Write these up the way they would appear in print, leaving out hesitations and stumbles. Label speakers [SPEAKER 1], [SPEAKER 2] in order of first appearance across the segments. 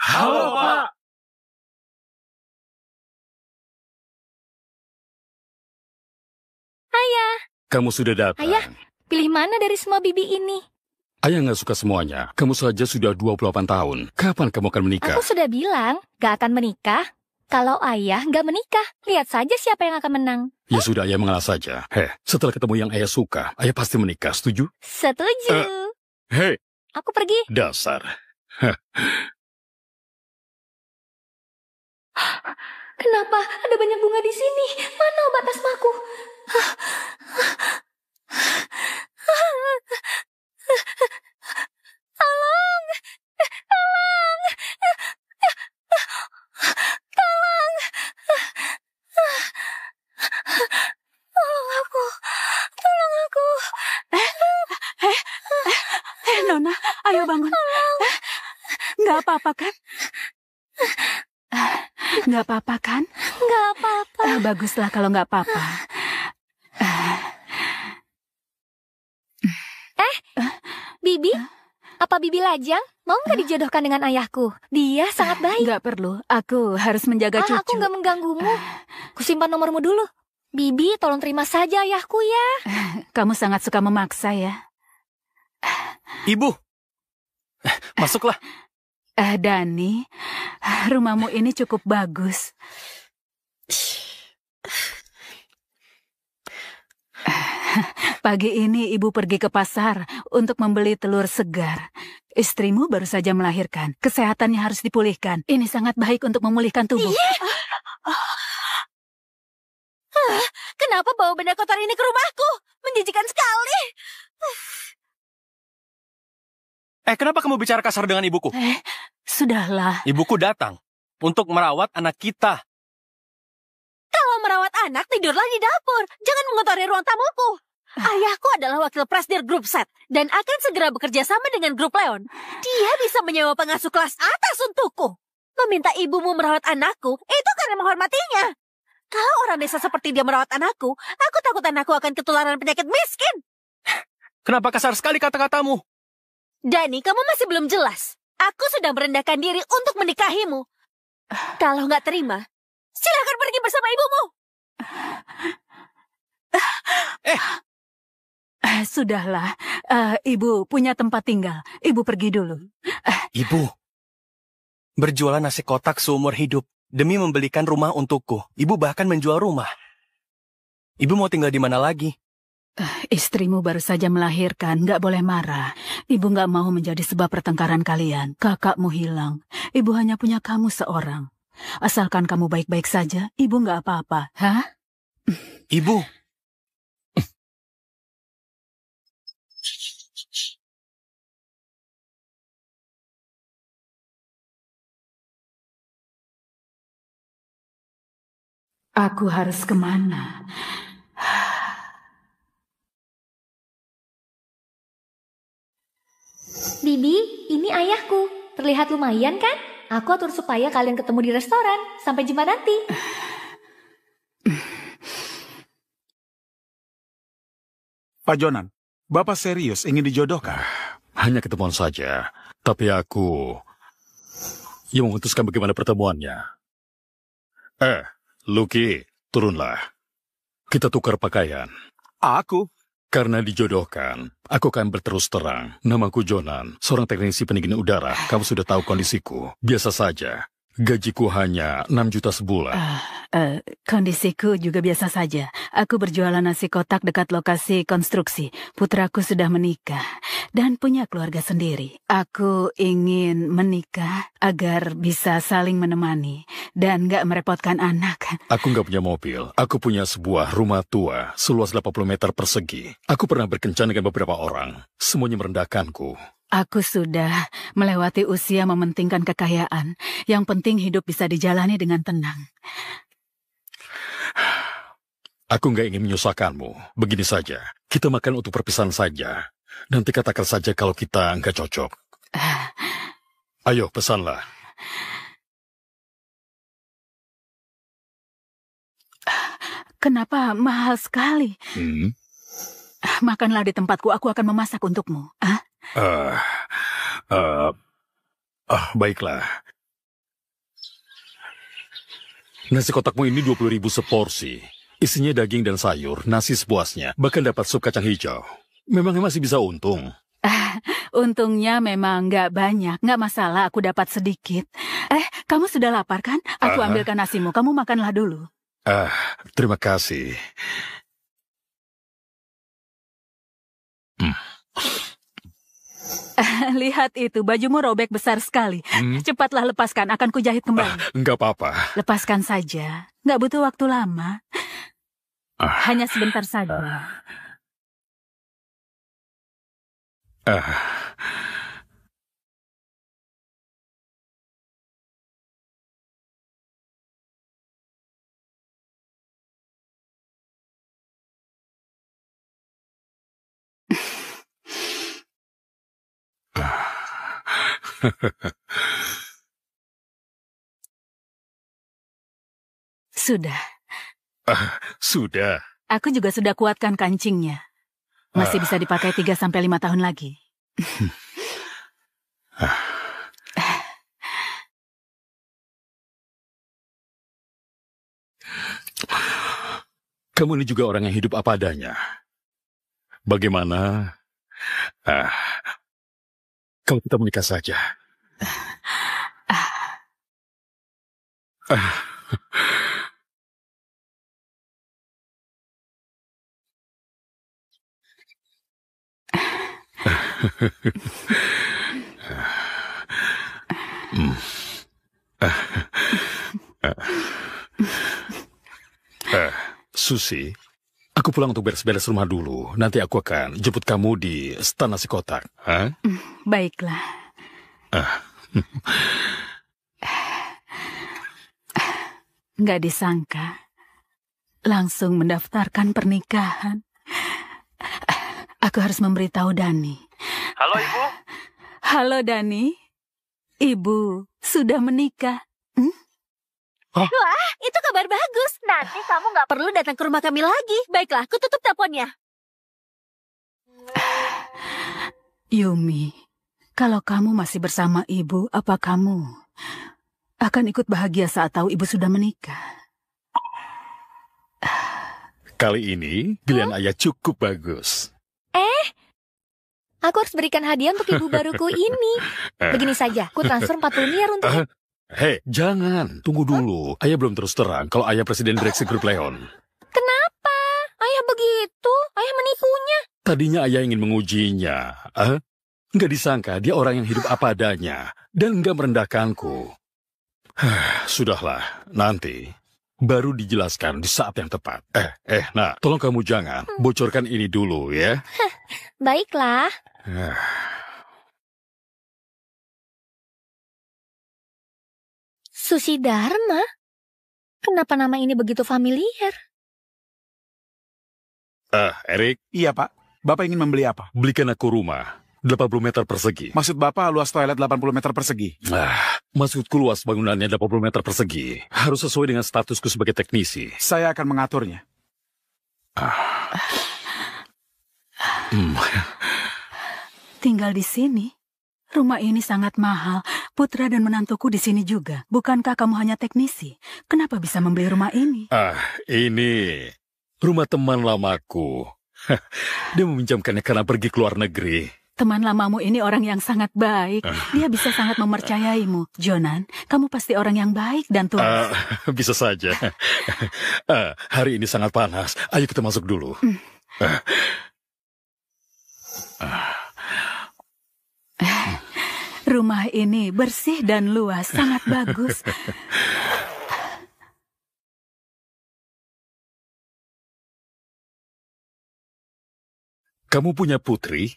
[SPEAKER 1] Halo, Pak.
[SPEAKER 2] Ayah.
[SPEAKER 3] Kamu sudah datang.
[SPEAKER 2] Ayah, pilih mana dari semua bibi ini?
[SPEAKER 3] Ayah nggak suka semuanya. Kamu saja sudah 28 tahun. Kapan kamu akan menikah?
[SPEAKER 2] Aku sudah bilang, gak akan menikah. Kalau ayah gak menikah, lihat saja siapa yang akan menang.
[SPEAKER 3] Ya sudah, ayah mengalah saja. Setelah ketemu yang ayah suka, ayah pasti menikah. Setuju?
[SPEAKER 2] Setuju. Aku pergi.
[SPEAKER 3] Dasar.
[SPEAKER 2] Kenapa ada banyak bunga di sini? Mana obat asmaku? Tolong! Tolong! Tolong! Tolong aku! Tolong aku!
[SPEAKER 4] Nona, ayo bangun. Nggak apa-apa kan? Nggak apa-apa kan?
[SPEAKER 2] Nggak apa-apa.
[SPEAKER 4] Baguslah kalau nggak apa-apa.
[SPEAKER 2] Bibi? Apa Bibi lajang? Mau nggak dijodohkan dengan ayahku? Dia sangat baik.
[SPEAKER 4] Nggak perlu, aku harus menjaga cucu.
[SPEAKER 2] Aku nggak mengganggumu. Kusimpan nomormu dulu. Bibi, tolong terima saja ayahku ya.
[SPEAKER 4] Kamu sangat suka memaksa ya.
[SPEAKER 1] Ibu, masuklah.
[SPEAKER 4] Dani, rumahmu ini cukup bagus. Pagi ini ibu pergi ke pasar untuk membeli telur segar. Istrimu baru saja melahirkan. Kesehatannya harus dipulihkan. Ini sangat baik untuk memulihkan tubuh.
[SPEAKER 2] Kenapa bawa benda kotor ini ke rumahku? Menjijikan sekali.
[SPEAKER 1] Kenapa kamu bicara kasar dengan ibuku?
[SPEAKER 4] Sudahlah.
[SPEAKER 1] Ibuku datang untuk merawat anak kita.
[SPEAKER 2] Kalau merawat anak, tidurlah di dapur. Jangan mengotori ruang tamuku. Ayahku adalah wakil presidir grup Set dan akan segera bekerja sama dengan grup Leon. Dia bisa menyewa pengasuh kelas atas untukku. Meminta ibumu merawat anakku, itu karena menghormatinya. Kalau orang desa seperti dia merawat anakku, aku takut anakku akan ketularan penyakit miskin.
[SPEAKER 1] Kenapa kasar sekali kata-katamu?
[SPEAKER 2] Dani, kamu masih belum jelas. Aku sudah merendahkan diri untuk menikahimu. Kalau nggak terima, silakan pergi bersama ibumu.
[SPEAKER 4] Sudahlah, ibu punya tempat tinggal. Ibu pergi dulu.
[SPEAKER 1] Ibu, berjualan nasi kotak seumur hidup demi membelikan rumah untukku. Ibu bahkan menjual rumah. Ibu mau tinggal di mana lagi?
[SPEAKER 4] Istrimu baru saja melahirkan, nggak boleh marah. Ibu nggak mau menjadi sebab pertengkaran kalian. Kakakmu hilang. Ibu hanya punya kamu seorang. Asalkan kamu baik-baik saja, ibu nggak apa-apa. Hah?
[SPEAKER 1] Ibu.
[SPEAKER 4] Aku harus kemana?
[SPEAKER 2] Bibi, ini ayahku. Terlihat lumayan kan? Aku atur supaya kalian ketemu di restoran. Sampai jumpa nanti.
[SPEAKER 5] Pak Jonan, Bapak serius ingin dijodohkan?
[SPEAKER 3] Hanya ketemuan saja. Tapi aku yang memutuskan bagaimana pertemuannya. Lucky, turunlah. Kita tukar pakaian.
[SPEAKER 5] Aku?
[SPEAKER 3] Karena dijodohkan, aku akan berterus terang. Namaku Jonan, seorang teknisi pendingin udara. Kamu sudah tahu kondisiku. Biasa saja. Gajiku hanya 6 juta sebulan.
[SPEAKER 4] Kondisiku juga biasa saja. Aku berjualan nasi kotak dekat lokasi konstruksi. Putraku sudah menikah dan punya keluarga sendiri. Aku ingin menikah agar bisa saling menemani dan gak merepotkan anak.
[SPEAKER 3] Aku gak punya mobil. Aku punya sebuah rumah tua seluas 80 meter persegi. Aku pernah berkencan dengan beberapa orang. Semuanya merendahkanku.
[SPEAKER 4] Aku sudah melewati usia mementingkan kekayaan. Yang penting hidup bisa dijalani dengan tenang.
[SPEAKER 3] Aku nggak ingin menyusahkanmu. Begini saja, kita makan untuk perpisahan saja. Nanti katakan saja kalau kita nggak cocok. Ayo, pesanlah.
[SPEAKER 4] Kenapa mahal sekali? Makanlah di tempatku, aku akan memasak untukmu.
[SPEAKER 3] Baiklah. Nasi kotakmu ini 20.000 seporsi. Isinya daging dan sayur, nasi sepuasnya, bahkan dapat sup kacang hijau. Memangnya masih bisa untung?
[SPEAKER 4] Untungnya memang nggak banyak, nggak masalah aku dapat sedikit. Kamu sudah lapar kan? Aku ambilkan nasimu, kamu makanlah dulu.
[SPEAKER 3] Terima kasih.
[SPEAKER 4] Lihat itu, bajumu robek besar sekali. Cepatlah lepaskan, akan kujahit kembali.
[SPEAKER 3] Enggak apa-apa.
[SPEAKER 4] Lepaskan saja, nggak butuh waktu lama. Hanya sebentar saja. Sudah.
[SPEAKER 3] Sudah.
[SPEAKER 4] Aku juga sudah kuatkan kancingnya. Masih bisa dipakai 3-5 tahun lagi.
[SPEAKER 3] Kamu ini juga orang yang hidup apa adanya. Bagaimana? Kalau kita menikah saja. Susi, aku pulang untuk beres-beres rumah dulu. Nanti aku akan jemput kamu di stan nasi kotak.
[SPEAKER 4] Baiklah. Nggak disangka, langsung mendaftarkan pernikahan. Aku harus memberitahu Dani.
[SPEAKER 1] Halo, Ibu.
[SPEAKER 4] Halo, Dani. Ibu sudah menikah.
[SPEAKER 2] Wah, itu kabar bagus. Nanti kamu nggak perlu datang ke rumah kami lagi. Baiklah, aku tutup teleponnya.
[SPEAKER 4] Yumi, kalau kamu masih bersama ibu, apa kamu akan ikut bahagia saat tahu ibu sudah menikah?
[SPEAKER 3] Kali ini pilihan ayah cukup bagus.
[SPEAKER 6] Aku harus berikan hadiah untuk ibu baruku ini. Begini saja, aku transfer 40 miliar untuk...
[SPEAKER 3] Hei, jangan. Tunggu dulu. Ayah belum terus terang kalau ayah presiden direksi grup Leon.
[SPEAKER 6] Kenapa? Ayah begitu? Ayah menipunya.
[SPEAKER 3] Tadinya ayah ingin mengujinya. Nggak disangka dia orang yang hidup apa adanya. Dan nggak merendahkanku. Sudahlah, nanti baru dijelaskan di saat yang tepat. Nah, tolong kamu jangan bocorkan ini dulu ya.
[SPEAKER 6] Baiklah. Susi Dharma? Kenapa nama ini begitu familiar?
[SPEAKER 3] Erik.
[SPEAKER 5] Iya, Pak. Bapak ingin membeli apa?
[SPEAKER 3] Belikan aku rumah. 80 meter persegi.
[SPEAKER 5] Maksud Bapak luas toilet 80 meter persegi?
[SPEAKER 3] Maksudku luas bangunannya 80 meter persegi. Harus sesuai dengan statusku sebagai teknisi.
[SPEAKER 5] Saya akan mengaturnya.
[SPEAKER 4] Tinggal di sini. Rumah ini sangat mahal. Putra dan menantuku di sini juga. Bukankah kamu hanya teknisi? Kenapa bisa membeli rumah ini?
[SPEAKER 3] Ini rumah teman lamaku. Dia meminjamkannya karena pergi ke luar negeri.
[SPEAKER 4] Teman lamamu ini orang yang sangat baik. Dia bisa sangat mempercayaimu. Jonan, kamu pasti orang yang baik dan tulus.
[SPEAKER 3] Bisa saja. Hari ini sangat panas. Ayo kita masuk dulu.
[SPEAKER 4] Rumah ini bersih dan luas, sangat bagus.
[SPEAKER 3] Kamu punya putri?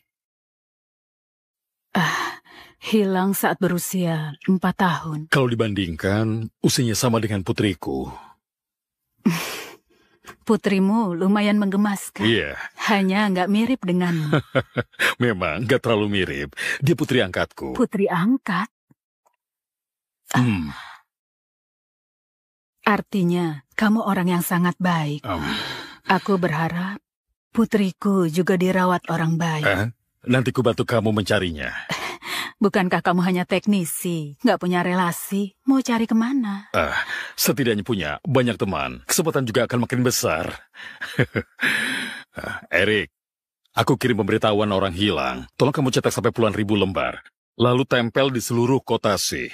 [SPEAKER 4] Hilang saat berusia 4 tahun.
[SPEAKER 3] Kalau dibandingkan, usianya sama dengan putriku.
[SPEAKER 4] Putrimu lumayan menggemaskan.
[SPEAKER 3] Iya.
[SPEAKER 4] Hanya nggak mirip denganmu.
[SPEAKER 3] Memang nggak terlalu mirip. Dia putri angkatku.
[SPEAKER 4] Putri angkat? Artinya, kamu orang yang sangat baik. Aku berharap putriku juga dirawat orang baik.
[SPEAKER 3] Nanti ku bantu kamu mencarinya.
[SPEAKER 4] Bukankah kamu hanya teknisi, nggak punya relasi? Mau cari kemana?
[SPEAKER 3] Setidaknya punya banyak teman. Kesempatan juga akan makin besar. Erik, aku kirim pemberitahuan orang hilang. Tolong kamu cetak sampai puluhan ribu lembar. Lalu tempel di seluruh kota sih.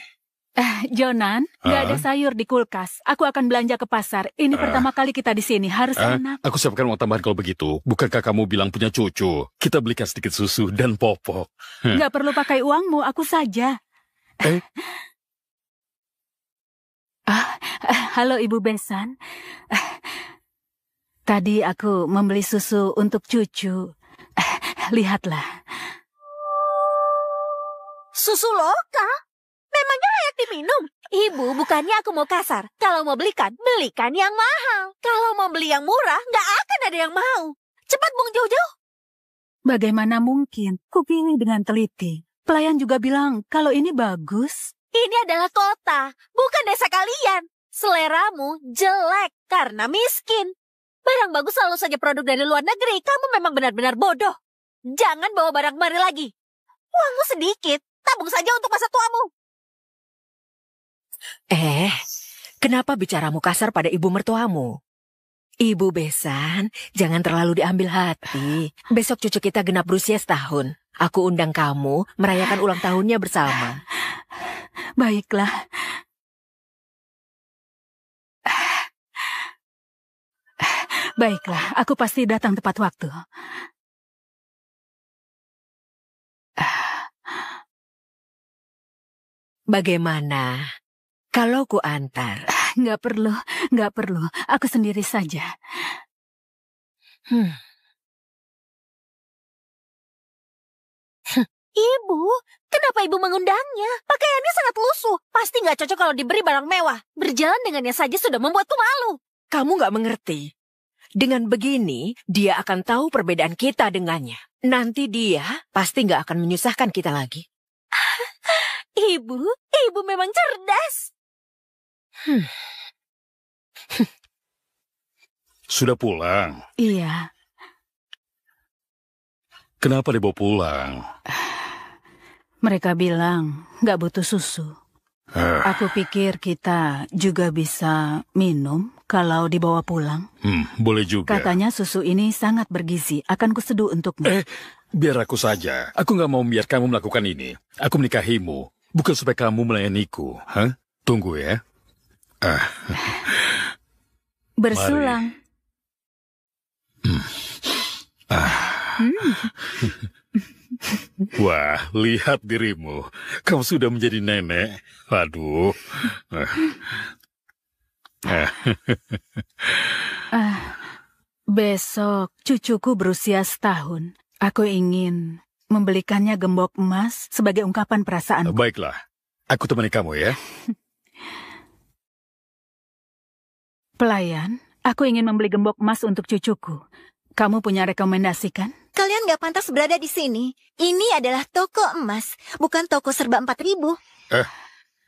[SPEAKER 4] Jonan, nggak ada sayur di kulkas. Aku akan belanja ke pasar. Ini pertama kali kita di sini, harus enak.
[SPEAKER 3] Aku siapkan uang tambahan kalau begitu. Bukankah kamu bilang punya cucu? Kita belikan sedikit susu dan popok.
[SPEAKER 4] Nggak perlu pakai uangmu, aku saja. Halo Ibu Besan. Tadi aku membeli susu untuk cucu. Lihatlah.
[SPEAKER 2] Susu loka? Memangnya layak diminum? Ibu, bukannya aku mau kasar. Kalau mau belikan, belikan yang mahal. Kalau mau beli yang murah, nggak akan ada yang mau. Cepat buang jauh-jauh.
[SPEAKER 4] Bagaimana mungkin? Kupilih dengan teliti. Pelayan juga bilang kalau ini bagus.
[SPEAKER 2] Ini adalah kota, bukan desa kalian. Seleramu jelek karena miskin. Barang bagus selalu saja produk dari luar negeri. Kamu memang benar-benar bodoh. Jangan bawa barang kemari lagi. Uangmu sedikit, tabung saja untuk masa tuamu.
[SPEAKER 7] Kenapa bicaramu kasar pada ibu mertuamu? Ibu Besan, jangan terlalu diambil hati. Besok cucu kita genap berusia setahun. Aku undang kamu merayakan ulang tahunnya bersama.
[SPEAKER 4] Baiklah. Baiklah, aku pasti datang tepat waktu.
[SPEAKER 7] Bagaimana kalau ku antar?
[SPEAKER 4] Nggak perlu. Aku sendiri saja.
[SPEAKER 2] Ibu, kenapa ibu mengundangnya? Pakaiannya sangat lusuh. Pasti nggak cocok kalau diberi barang mewah. Berjalan dengannya saja sudah membuatku malu.
[SPEAKER 7] Kamu nggak mengerti. Dengan begini, dia akan tahu perbedaan kita dengannya. Nanti dia pasti nggak akan menyusahkan kita lagi.
[SPEAKER 2] Ibu memang cerdas.
[SPEAKER 3] Sudah pulang?
[SPEAKER 4] Iya.
[SPEAKER 3] Kenapa dibawa pulang?
[SPEAKER 4] Mereka bilang nggak butuh susu. Aku pikir kita juga bisa minum kalau dibawa pulang.
[SPEAKER 3] Boleh juga.
[SPEAKER 4] Katanya susu ini sangat bergizi. Akan kuseduh untukmu.
[SPEAKER 3] Biar aku saja. Aku nggak mau biar kamu melakukan ini. Aku menikahimu, bukan supaya kamu melayaniku. Tunggu ya.
[SPEAKER 4] Bersulang.
[SPEAKER 3] Wah, lihat dirimu. Kamu sudah menjadi nenek. Waduh.
[SPEAKER 4] Besok cucuku berusia setahun. Aku ingin membelikannya gembok emas sebagai ungkapan perasaan.
[SPEAKER 3] Baiklah, aku temani kamu ya.
[SPEAKER 4] Pelayan, aku ingin membeli gembok emas untuk cucuku. Kamu punya rekomendasi kan?
[SPEAKER 8] Kalian nggak pantas berada di sini. Ini adalah toko emas, bukan toko serba 4.000.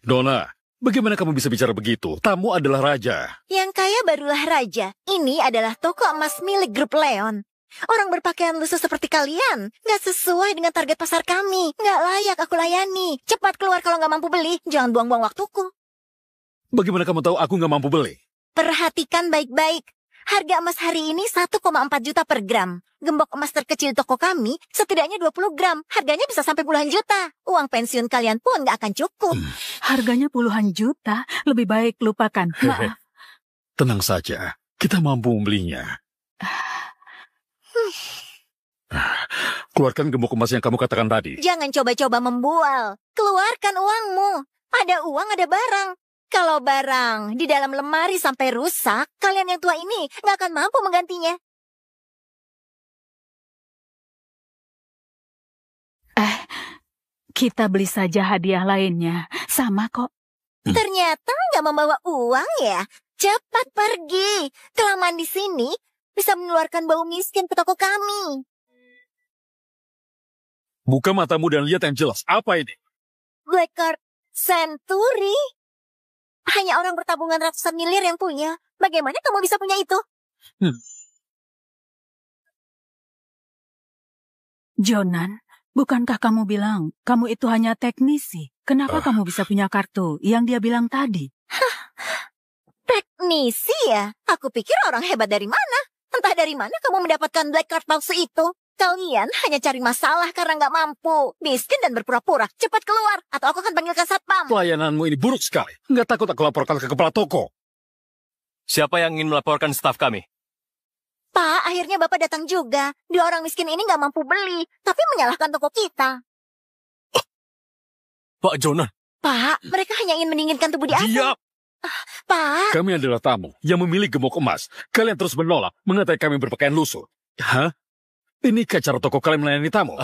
[SPEAKER 3] Donna, bagaimana kamu bisa bicara begitu? Tamu adalah raja.
[SPEAKER 8] Yang kaya barulah raja. Ini adalah toko emas milik grup Leon. Orang berpakaian lusuh seperti kalian nggak sesuai dengan target pasar kami. Nggak layak aku layani. Cepat keluar kalau nggak mampu beli. Jangan buang-buang waktuku.
[SPEAKER 3] Bagaimana kamu tahu aku nggak mampu beli?
[SPEAKER 8] Perhatikan baik-baik. Harga emas hari ini 1,4 juta per gram. Gembok emas terkecil toko kami setidaknya 20 gram. Harganya bisa sampai puluhan juta. Uang pensiun kalian pun nggak akan cukup.
[SPEAKER 4] Harganya puluhan juta? Lebih baik lupakan. Maaf.
[SPEAKER 3] Tenang saja. Kita mampu membelinya. Keluarkan gembok emas yang kamu katakan tadi.
[SPEAKER 8] Jangan coba-coba membual. Keluarkan uangmu. Ada uang, ada barang. Kalau barang di dalam lemari sampai rusak, kalian yang tua ini nggak akan mampu menggantinya.
[SPEAKER 4] Kita beli saja hadiah lainnya. Sama kok.
[SPEAKER 8] Ternyata nggak membawa uang ya? Cepat pergi. Kelamaan di sini bisa mengeluarkan bau miskin ke toko kami.
[SPEAKER 3] Buka matamu dan lihat yang jelas. Apa ini?
[SPEAKER 8] Blackcard Century? Hanya orang bertabungan ratusan miliar yang punya. Bagaimana kamu bisa punya itu?
[SPEAKER 4] Jonan, Bukankah kamu bilang kamu itu hanya teknisi? Kenapa kamu bisa punya kartu yang dia bilang tadi?
[SPEAKER 8] Teknisi ya? Aku pikir orang hebat dari mana? Entah dari mana kamu mendapatkan black card palsu itu. Kalian hanya cari masalah karena nggak mampu. Miskin dan berpura-pura. Cepat keluar, atau aku akan panggilkan satpam.
[SPEAKER 3] Pelayananmu ini buruk sekali. Nggak takut aku laporkan ke kepala toko.
[SPEAKER 1] Siapa yang ingin melaporkan staf kami?
[SPEAKER 8] Pak, akhirnya Bapak datang juga. Dua orang miskin ini nggak mampu beli, tapi menyalahkan toko kita.
[SPEAKER 1] Pak Jonan.
[SPEAKER 8] Pak, mereka hanya ingin mendinginkan tubuh di atas.
[SPEAKER 3] Diam!
[SPEAKER 8] Pak,
[SPEAKER 3] Kami adalah tamu yang memilih gemuk emas. Kalian terus menolak, mengatai kami berpakaian lusuh. Hah? Inikah cara toko kalian melayani tamu?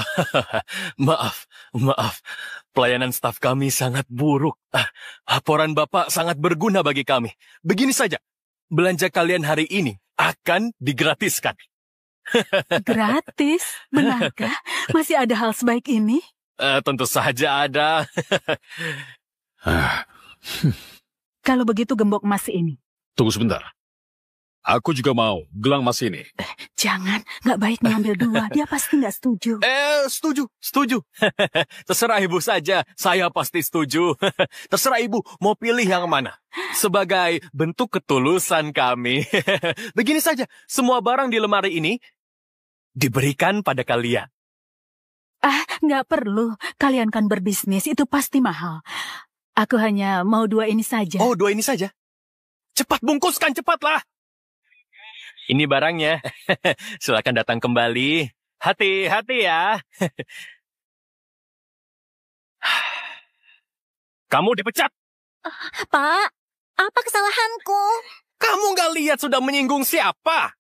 [SPEAKER 1] Maaf. Pelayanan staf kami sangat buruk. Laporan Bapak sangat berguna bagi kami. Begini saja, belanja kalian hari ini akan digratiskan.
[SPEAKER 4] Gratis? Benarkah? Masih ada hal sebaik ini?
[SPEAKER 1] Tentu saja ada.
[SPEAKER 4] Kalau begitu gembok emas ini.
[SPEAKER 3] Tunggu sebentar. Aku juga mau gelang emas ini.
[SPEAKER 4] Jangan, nggak baik mengambil dua. Dia pasti nggak setuju.
[SPEAKER 1] Setuju. Terserah ibu saja, saya pasti setuju. Terserah ibu mau pilih yang mana. Sebagai bentuk ketulusan kami. Begini saja, semua barang di lemari ini diberikan pada kalian.
[SPEAKER 4] Nggak perlu. Kalian kan berbisnis, itu pasti mahal. Aku hanya mau dua ini saja.
[SPEAKER 1] Oh, dua ini saja? Cepat bungkuskan, cepatlah. Ini barangnya. Silakan datang kembali. Hati-hati ya. Kamu dipecat.
[SPEAKER 8] Pak, apa kesalahanku?
[SPEAKER 1] Kamu nggak lihat sudah menyinggung siapa?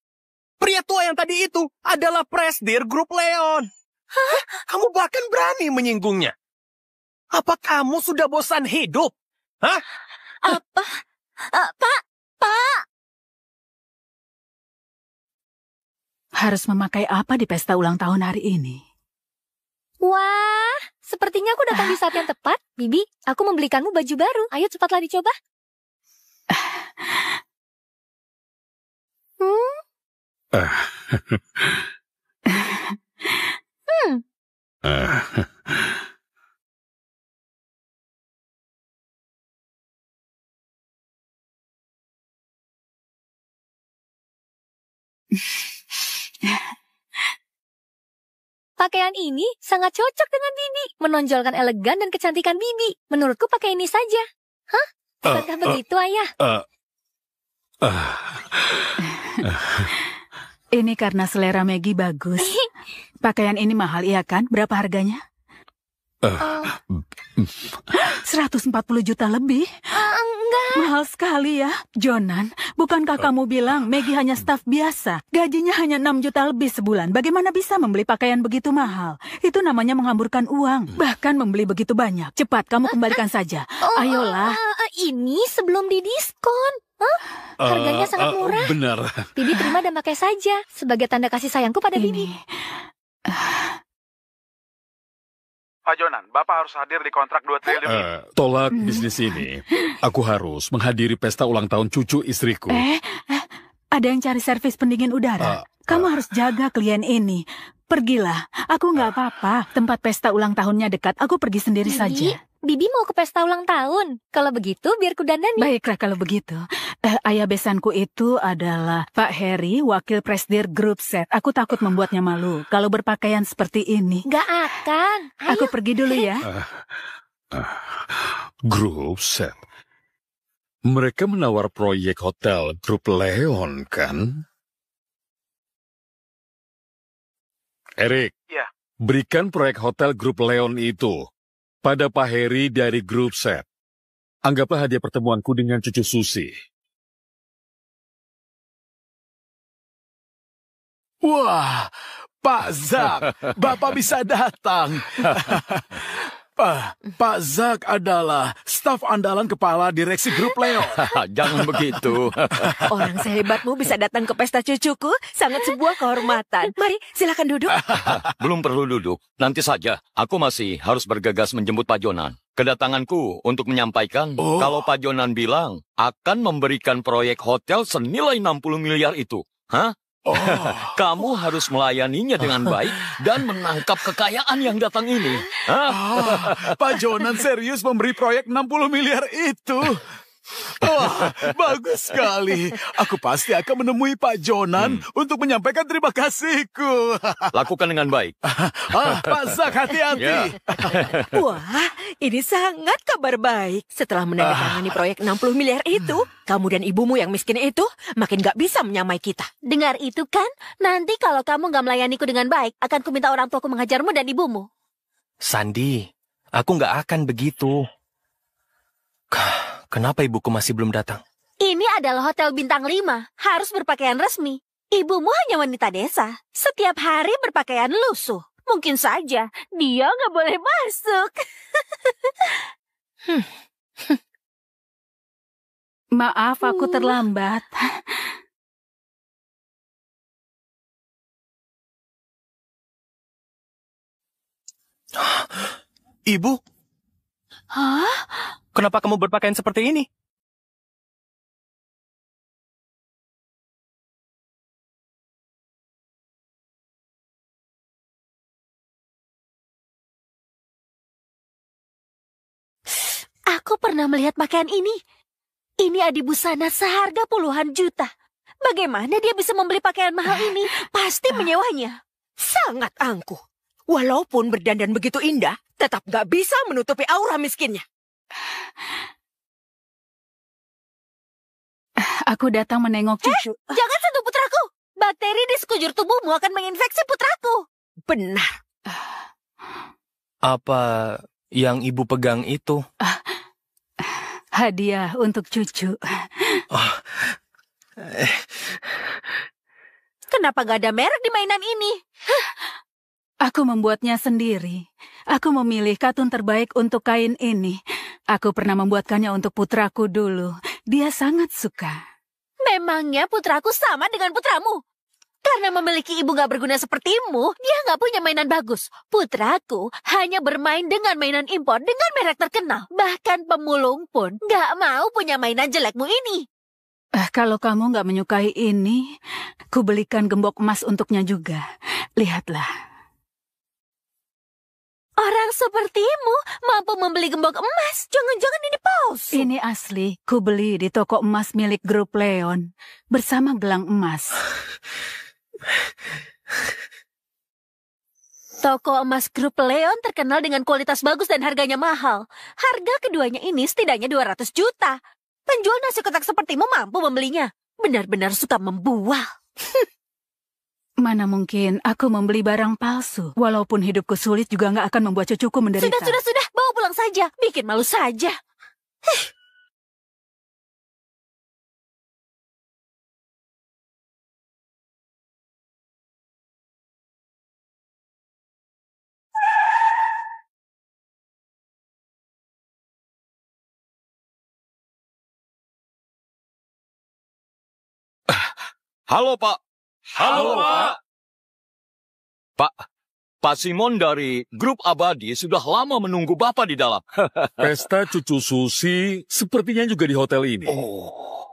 [SPEAKER 1] Pria tua yang tadi itu adalah Presdir Grup Leon. Hah? Kamu bahkan berani menyinggungnya. Apa kamu sudah bosan hidup? Hah?
[SPEAKER 8] Apa? Pak.
[SPEAKER 4] Harus memakai apa di pesta ulang tahun hari ini?
[SPEAKER 6] Wah, sepertinya aku datang di saat yang tepat. Bibi, aku membelikanmu baju baru. Ayo cepatlah dicoba. Pakaian ini sangat cocok dengan Bibi. Menonjolkan elegan dan kecantikan Bibi. Menurutku pakai ini saja. Hah? Bukankah begitu, Ayah?
[SPEAKER 4] Ini karena selera Maggie bagus. Pakaian ini mahal, iya kan? Berapa harganya? 140 juta lebih?
[SPEAKER 6] Enggak.
[SPEAKER 4] Mahal sekali ya. Jonan, bukankah kamu bilang Maggie hanya staf biasa? Gajinya hanya 6 juta lebih sebulan. Bagaimana bisa membeli pakaian begitu mahal? Itu namanya menghamburkan uang. Bahkan membeli begitu banyak. Cepat, kamu kembalikan saja. Ayolah.
[SPEAKER 6] Ini sebelum didiskon. Harganya sangat murah.
[SPEAKER 3] Benar.
[SPEAKER 6] Bibi terima dan pakai saja. Sebagai tanda kasih sayangku pada Bibi.
[SPEAKER 5] Pak Jonan, Bapak harus hadir di kontrak 2 triliun ini.
[SPEAKER 3] Tolak bisnis ini. Aku harus menghadiri pesta ulang tahun cucu istriku.
[SPEAKER 4] Ada yang cari servis pendingin udara. Kamu harus jaga klien ini. Pergilah, aku nggak apa-apa. Tempat pesta ulang tahunnya dekat, aku pergi sendiri saja.
[SPEAKER 6] Bibi mau ke pesta ulang tahun. Kalau begitu, biar ku dandani.
[SPEAKER 4] Baiklah kalau begitu. Ayah besanku itu adalah Pak Heri, wakil Presdir Grup Set. Aku takut membuatnya malu kalau berpakaian seperti ini.
[SPEAKER 6] Nggak akan. Ayo.
[SPEAKER 4] Aku pergi dulu ya.
[SPEAKER 3] Grup Set. Mereka menawar proyek hotel Grup Leon, kan? Erik,
[SPEAKER 5] Ya.
[SPEAKER 3] berikan proyek hotel Grup Leon itu pada Pak Heri dari Grup Set. Anggaplah hadiah pertemuanku dengan cucu Susi.
[SPEAKER 9] Wah, Pak Zak, Bapak bisa datang. Pak Zak adalah staf andalan kepala direksi Grup Leon.
[SPEAKER 10] Jangan begitu.
[SPEAKER 7] Orang sehebatmu bisa datang ke pesta cucuku, sangat sebuah kehormatan. Mari, silakan duduk.
[SPEAKER 10] Belum perlu duduk. Nanti saja. Aku masih harus bergegas menjemput Pak Jonan. Kedatanganku untuk menyampaikan kalau Pak Jonan bilang akan memberikan proyek hotel senilai 60 miliar itu. Hah? Kamu harus melayaninya dengan baik dan menangkap kekayaan yang datang ini.
[SPEAKER 5] Pak Jonan serius memberi proyek 60 miliar itu. Wah, bagus sekali. Aku pasti akan menemui Pak Jonan untuk menyampaikan terima kasihku.
[SPEAKER 10] Lakukan dengan baik.
[SPEAKER 5] Pak Zak, hati-hati.
[SPEAKER 10] Ya.
[SPEAKER 7] Wah, ini sangat kabar baik. Setelah menandatangani proyek 60 miliar itu, kamu dan ibumu yang miskin itu makin gak bisa menyamai kita.
[SPEAKER 2] Dengar itu kan? Nanti kalau kamu gak melayaniku dengan baik, akan kuminta orang tuaku menghajarmu dan ibumu.
[SPEAKER 1] Sandi, aku nggak akan begitu. Kenapa ibuku masih belum datang?
[SPEAKER 2] Ini adalah hotel bintang 5, harus berpakaian resmi. Ibumu hanya wanita desa, setiap hari berpakaian lusuh. Mungkin saja dia nggak boleh masuk.
[SPEAKER 4] Maaf, aku terlambat.
[SPEAKER 1] Ibu,
[SPEAKER 2] Hah?
[SPEAKER 1] kenapa kamu berpakaian seperti ini?
[SPEAKER 2] Aku pernah melihat pakaian ini. Ini adi busana seharga puluhan juta. Bagaimana dia bisa membeli pakaian mahal ini? Pasti menyewanya.
[SPEAKER 7] Sangat angkuh. Walaupun berdandan begitu indah, tetap gak bisa menutupi aura miskinnya.
[SPEAKER 4] Aku datang menengok cucu.
[SPEAKER 2] Jangan sentuh putraku. Bakteri di sekujur tubuhmu akan menginfeksi putraku.
[SPEAKER 7] Benar.
[SPEAKER 1] Apa yang ibu pegang itu?
[SPEAKER 4] Hadiah untuk cucu.
[SPEAKER 2] Kenapa gak ada merek di mainan ini?
[SPEAKER 4] Aku membuatnya sendiri. Aku memilih katun terbaik untuk kain ini. Aku pernah membuatkannya untuk putraku dulu. Dia sangat suka.
[SPEAKER 2] Memangnya putraku sama dengan putramu? Karena memiliki ibu gak berguna sepertimu, dia gak punya mainan bagus. Putraku hanya bermain dengan mainan impor dengan merek terkenal. Bahkan pemulung pun gak mau punya mainan jelekmu ini.
[SPEAKER 4] Kalau kamu gak menyukai ini, ku belikan gembok emas untuknya juga. Lihatlah.
[SPEAKER 2] Orang sepertimu mampu membeli gembok emas. Jangan-jangan ini palsu.
[SPEAKER 4] Ini asli. Ku beli di toko emas milik grup Leon. Bersama gelang emas.
[SPEAKER 2] Toko emas grup Leon terkenal dengan kualitas bagus dan harganya mahal. Harga keduanya ini setidaknya 200 juta. Penjual nasi kotak sepertimu mampu membelinya. Benar-benar suka membual.
[SPEAKER 4] Mana mungkin aku membeli barang palsu. Walaupun hidupku sulit juga nggak akan membuat cucuku menderita.
[SPEAKER 2] Sudah. Bawa pulang saja. Bikin malu saja.
[SPEAKER 10] Halo, Pak.
[SPEAKER 1] Halo, Pak.
[SPEAKER 10] Pak Simon dari Grup Abadi sudah lama menunggu Bapak di dalam.
[SPEAKER 3] Pesta cucu Susi sepertinya juga di hotel ini.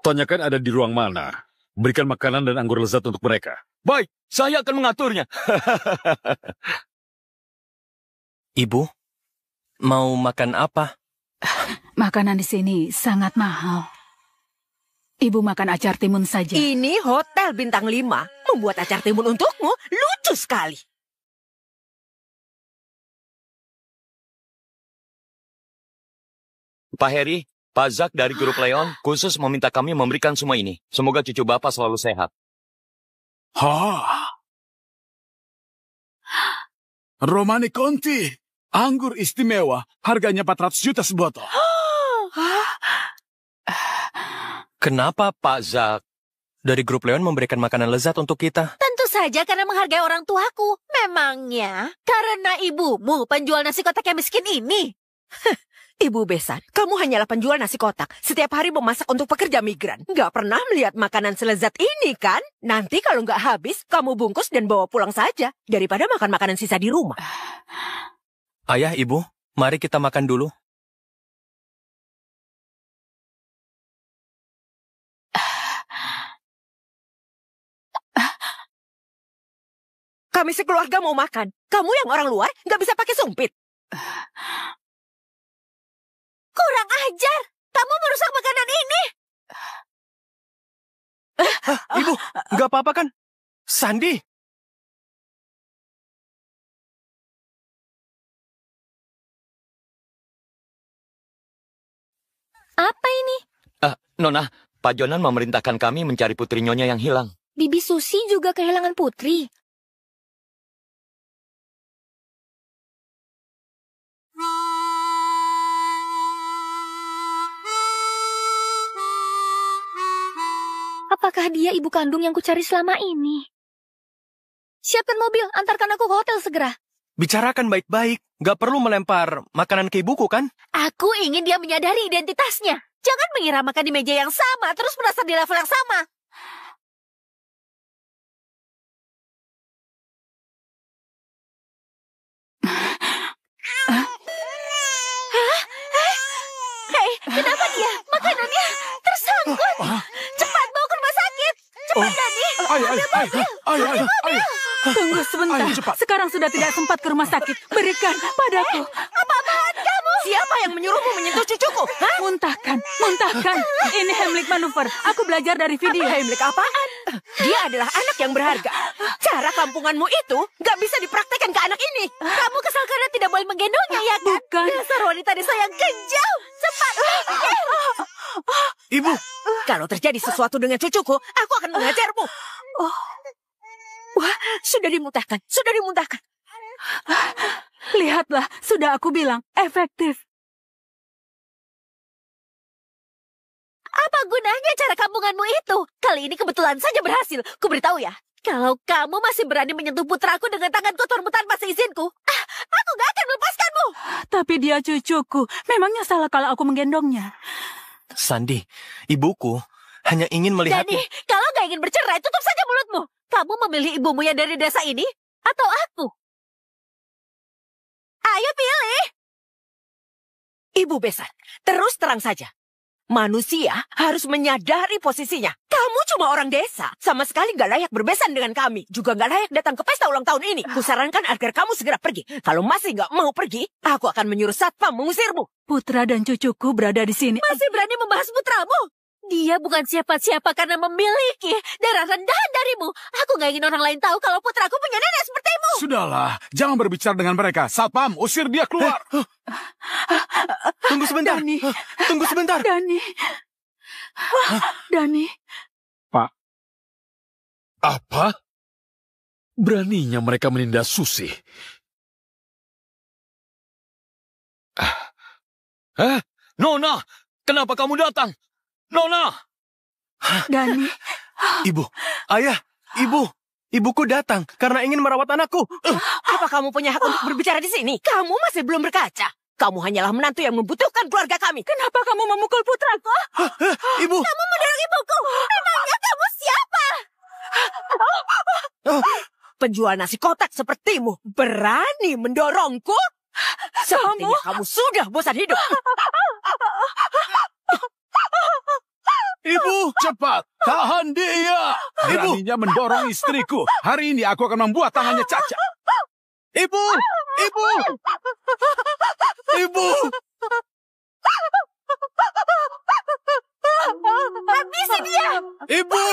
[SPEAKER 3] Tanyakan ada di ruang mana. Berikan makanan dan anggur lezat untuk mereka.
[SPEAKER 10] Baik, saya akan mengaturnya.
[SPEAKER 1] Ibu, mau makan apa?
[SPEAKER 4] Makanan di sini sangat mahal. Ibu makan acar timun saja.
[SPEAKER 7] Ini hotel bintang 5. Membuat acar timun untukmu lucu sekali.
[SPEAKER 10] Pak Heri, Pak Zak dari Grup Leon khusus meminta kami memberikan semua ini. Semoga cucu Bapak selalu sehat.
[SPEAKER 5] Romani Conti, anggur istimewa, harganya 400 juta sebotol.
[SPEAKER 1] Kenapa Pak Zak dari Grup Leon memberikan makanan lezat untuk kita?
[SPEAKER 2] Tentu saja karena menghargai orang tuaku. Memangnya karena ibumu penjual nasi kotak yang miskin ini?
[SPEAKER 7] Ibu Besan, kamu hanyalah penjual nasi kotak. Setiap hari memasak untuk pekerja migran. Nggak pernah melihat makanan selezat ini, kan? Nanti kalau nggak habis, kamu bungkus dan bawa pulang saja. Daripada makan makanan sisa di rumah.
[SPEAKER 1] Ayah, Ibu, mari kita makan dulu.
[SPEAKER 7] Kami sekeluarga mau makan. Kamu yang orang luar nggak bisa pakai sumpit.
[SPEAKER 2] Kurang ajar. Kamu merusak makanan ini.
[SPEAKER 1] Ibu, nggak apa-apa kan? Sandi.
[SPEAKER 6] Apa ini?
[SPEAKER 10] Nona, Pak Jonan memerintahkan kami mencari putri Nyonya yang hilang.
[SPEAKER 6] Bibi Susi juga kehilangan putri. Apakah dia ibu kandung yang kucari selama ini? Siapkan mobil, antarkan aku ke hotel segera.
[SPEAKER 1] Bicarakan baik-baik. Nggak perlu melempar makanan ke ibuku, kan?
[SPEAKER 2] Aku ingin dia menyadari identitasnya. Jangan mengira makan di meja yang sama, terus merasa di level yang sama. Hei, kenapa dia? Makanannya tersangkut. Cepat bawa ke rumah sakit. Cepat, Dani.
[SPEAKER 5] Ayo.
[SPEAKER 4] Tunggu sebentar.
[SPEAKER 5] Ayo, cepat.
[SPEAKER 4] Sekarang sudah tidak sempat ke rumah sakit. Berikan padaku.
[SPEAKER 2] Apa-apaan kamu?
[SPEAKER 7] Siapa yang menyuruhmu menyentuh cucuku? Hah?
[SPEAKER 4] Muntahkan. Ini Heimlich manuver. Aku belajar dari video.
[SPEAKER 7] Heimlich apaan? Dia adalah anak yang berharga. Cara kampunganmu itu nggak bisa dipraktekkan ke anak ini.
[SPEAKER 2] Kamu kesal karena tidak boleh menggendongnya, ya kan?
[SPEAKER 4] Bukan.
[SPEAKER 2] Dasar wanita desa yang kejam. Cepat.
[SPEAKER 1] Ibu,
[SPEAKER 7] Kalau terjadi sesuatu dengan cucuku, aku akan mengajarmu. Wah, sudah dimuntahkan.
[SPEAKER 4] Lihatlah, sudah aku bilang. Efektif.
[SPEAKER 2] Apa gunanya cara kampunganmu itu? Kali ini kebetulan saja berhasil. Ku beritahu ya, kalau kamu masih berani menyentuh putraku dengan tangan kotormu tanpa seizinku, aku gak akan melepaskanmu.
[SPEAKER 4] Tapi dia cucuku. Memangnya salah kalau aku menggendongnya?
[SPEAKER 1] Sandi, ibuku hanya ingin melihat...
[SPEAKER 2] Dani, kalau gak ingin bercerai, tutup saja mulutmu. Kamu memilih ibumu yang dari desa ini, atau aku? Ayo pilih.
[SPEAKER 7] Ibu Besan, terus terang saja. Manusia harus menyadari posisinya. Kamu cuma orang desa. Sama sekali nggak layak berbesan dengan kami. Juga nggak layak datang ke pesta ulang tahun ini. Kusarankan agar kamu segera pergi. Kalau masih nggak mau pergi, aku akan menyuruh satpam mengusirmu.
[SPEAKER 4] Putra dan cucuku berada di sini.
[SPEAKER 2] Masih berani membahas putramu? Dia bukan siapa-siapa karena memiliki darah rendahan darimu. Aku gak ingin orang lain tahu kalau putraku punya nenek sepertimu.
[SPEAKER 5] Sudahlah, jangan berbicara dengan mereka. Satpam, usir dia keluar.
[SPEAKER 1] Tunggu sebentar. Tunggu sebentar.
[SPEAKER 4] Dani.
[SPEAKER 3] Pak. Apa? Beraninya mereka menindas Susi.
[SPEAKER 10] Nona, kenapa kamu datang? Nona!
[SPEAKER 4] Dani.
[SPEAKER 1] Ibu, ayah, ibuku datang karena ingin merawat anakku.
[SPEAKER 7] Apa kamu punya hak untuk berbicara di sini? Kamu masih belum berkaca. Kamu hanyalah menantu yang membutuhkan keluarga kami.
[SPEAKER 4] Kenapa kamu memukul putraku?
[SPEAKER 1] Ibu,
[SPEAKER 2] Kamu mendorong ibuku. Memangnya kamu siapa?
[SPEAKER 7] Penjual nasi kotak sepertimu berani mendorongku? Sepertinya kamu sudah bosan hidup.
[SPEAKER 5] Ibu, cepat, tahan dia. Beraninya mendorong istriku. Hari ini aku akan membuat tangannya cacat. Ibu.
[SPEAKER 2] Habisi dia.
[SPEAKER 5] Ibu.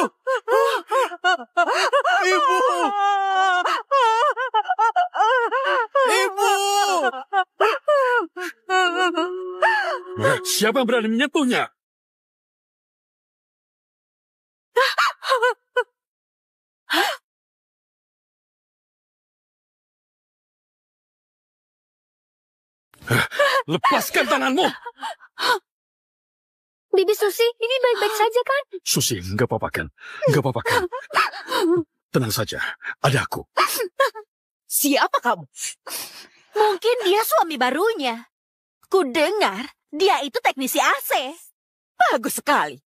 [SPEAKER 3] Siapa yang berani menyentuhnya? Lepaskan tanganmu!
[SPEAKER 6] Bibi Susi, ini baik-baik saja kan?
[SPEAKER 3] Susi, nggak apa-apa kan? Tenang saja, ada aku.
[SPEAKER 7] Siapa kamu?
[SPEAKER 2] Mungkin dia suami barunya. Ku dengar dia itu teknisi AC.
[SPEAKER 7] Bagus sekali.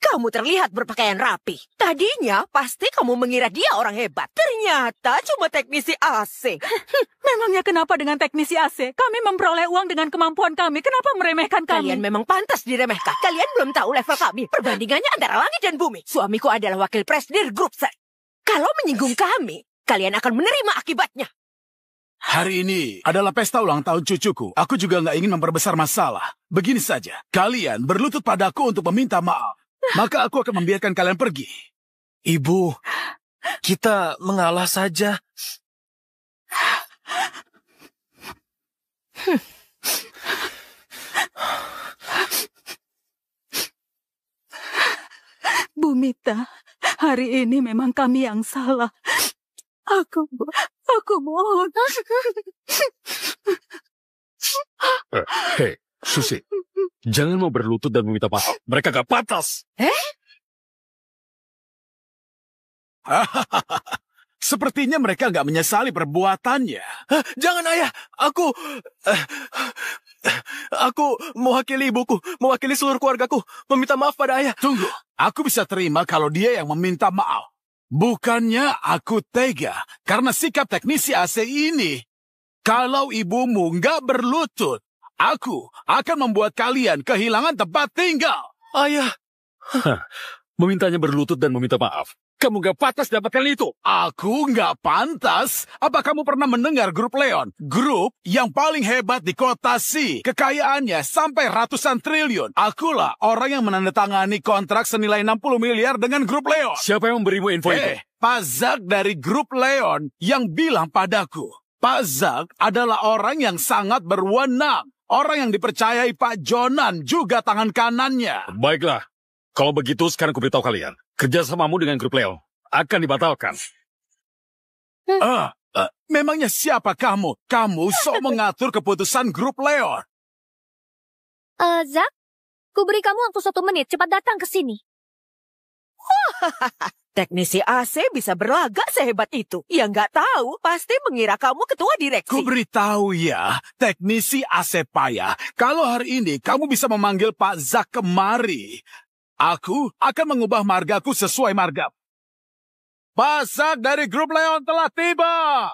[SPEAKER 7] Kamu terlihat berpakaian rapi. Tadinya pasti kamu mengira dia orang hebat. Ternyata cuma teknisi AC.
[SPEAKER 4] Memangnya kenapa dengan teknisi AC? Kami memperoleh uang dengan kemampuan kami. Kenapa meremehkan kami?
[SPEAKER 7] Kalian memang pantas diremehkan. Kalian belum tahu level kami. Perbandingannya antara langit dan bumi. Suamiku adalah wakil presidir grup set. Kalau menyinggung kami, kalian akan menerima akibatnya.
[SPEAKER 5] Hari ini adalah pesta ulang tahun cucuku. Aku juga nggak ingin memperbesar masalah. Begini saja, kalian berlutut padaku untuk meminta maaf. Maka aku akan membiarkan kalian pergi.
[SPEAKER 1] Ibu, kita mengalah saja.
[SPEAKER 4] Bu Mita, hari ini memang kami yang salah. Aku mohon.
[SPEAKER 3] Hei, Susi. Jangan mau berlutut dan meminta maaf. Mereka gak pantas.
[SPEAKER 5] Sepertinya mereka nggak menyesali perbuatannya.
[SPEAKER 1] Jangan, Ayah. Aku mewakili ibuku, mewakili seluruh keluargaku, meminta maaf pada Ayah.
[SPEAKER 5] Tunggu, aku bisa terima kalau dia yang meminta maaf. Bukannya aku tega karena sikap teknisi AC ini. Kalau ibumu nggak berlutut, aku akan membuat kalian kehilangan tempat tinggal.
[SPEAKER 1] Ayah.
[SPEAKER 3] Memintanya berlutut dan meminta maaf. Kamu gak pantas dapatkan itu.
[SPEAKER 5] Aku nggak pantas? Apa kamu pernah mendengar grup Leon? Grup yang paling hebat di kota C. Kekayaannya sampai ratusan triliun. Akulah orang yang menandatangani kontrak senilai 60 miliar dengan grup Leon.
[SPEAKER 3] Siapa yang memberimu info itu?
[SPEAKER 5] Pak Zak dari grup Leon yang bilang padaku. Pak Zak adalah orang yang sangat berwenang. Orang yang dipercayai Pak Jonan juga tangan kanannya.
[SPEAKER 3] Baiklah. Kalau begitu sekarang aku beritahu kalian. Kerjasamamu dengan grup Leon akan dibatalkan.
[SPEAKER 5] Memangnya siapa kamu? Kamu sok mengatur keputusan grup Leon.
[SPEAKER 6] Zak, ku beri kamu waktu 1 menit. Cepat datang ke sini.
[SPEAKER 7] Teknisi AC bisa berlagak sehebat itu. Yang nggak tahu pasti mengira kamu ketua direksi.
[SPEAKER 5] Ku beritahu ya, teknisi AC payah. Kalau hari ini kamu bisa memanggil Pak Zak kemari, aku akan mengubah margaku sesuai marga. Pak Zak dari grup Leon telah tiba.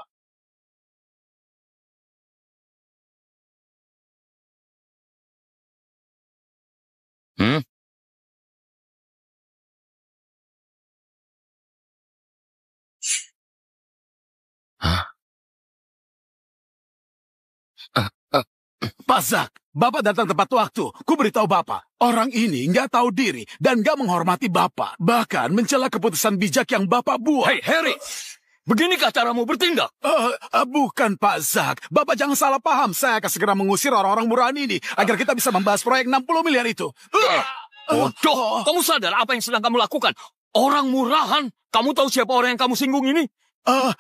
[SPEAKER 5] Pak Zak, Bapak datang tepat waktu. Ku beritahu Bapak, orang ini nggak tahu diri dan nggak menghormati Bapak. Bahkan mencela keputusan bijak yang Bapak buat.
[SPEAKER 10] Hei, Harry! Beginikah caramu bertindak?
[SPEAKER 5] Bukan Pak Zak. Bapak jangan salah paham. Saya akan segera mengusir orang-orang murahan ini agar kita bisa membahas proyek 60 miliar itu.
[SPEAKER 10] Bodoh! Kamu sadar apa yang sedang kamu lakukan? Orang murahan? Kamu tahu siapa orang yang kamu singgung ini?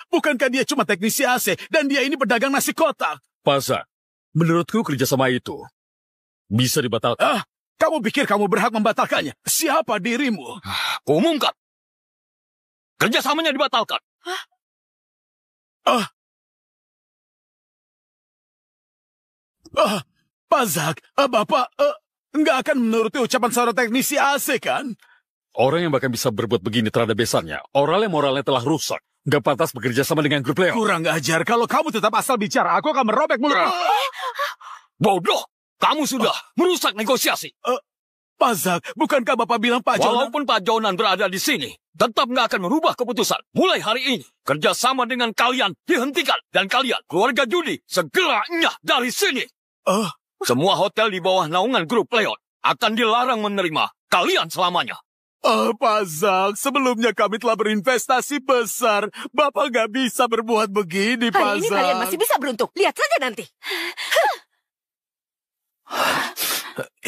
[SPEAKER 5] Bukankah dia cuma teknisi AC dan dia ini pedagang nasi kotak?
[SPEAKER 3] Pak Zak, menurutku kerjasama itu bisa dibatalkan.
[SPEAKER 5] Kamu pikir kamu berhak membatalkannya? Siapa dirimu?
[SPEAKER 10] Umumkan. Kerjasamanya dibatalkan.
[SPEAKER 5] Pak Zak, Bapak nggak akan menuruti ucapan seorang teknisi AC, kan?
[SPEAKER 3] Orang yang bahkan bisa berbuat begini terhadap besannya, orang yang moralnya telah rusak. Gak pantas bekerja sama dengan grup Leon.
[SPEAKER 5] Kurang ajar. Kalau kamu tetap asal bicara, aku akan merobek mulut.
[SPEAKER 10] Bodoh! Kamu sudah merusak negosiasi.
[SPEAKER 5] Pak Zak, bukankah Bapak bilang Pak Jonan?
[SPEAKER 10] Walaupun Pak Jonan berada di sini, tetap nggak akan merubah keputusan. Mulai hari ini, kerjasama dengan kalian dihentikan. Dan kalian, keluarga Judi, segera nyah dari sini. Semua hotel di bawah naungan grup Leon akan dilarang menerima kalian selamanya.
[SPEAKER 5] Pak Zak, sebelumnya kami telah berinvestasi besar. Bapak nggak bisa berbuat begini, Pak Zak.
[SPEAKER 7] Hari ini kalian masih bisa beruntung. Lihat saja nanti.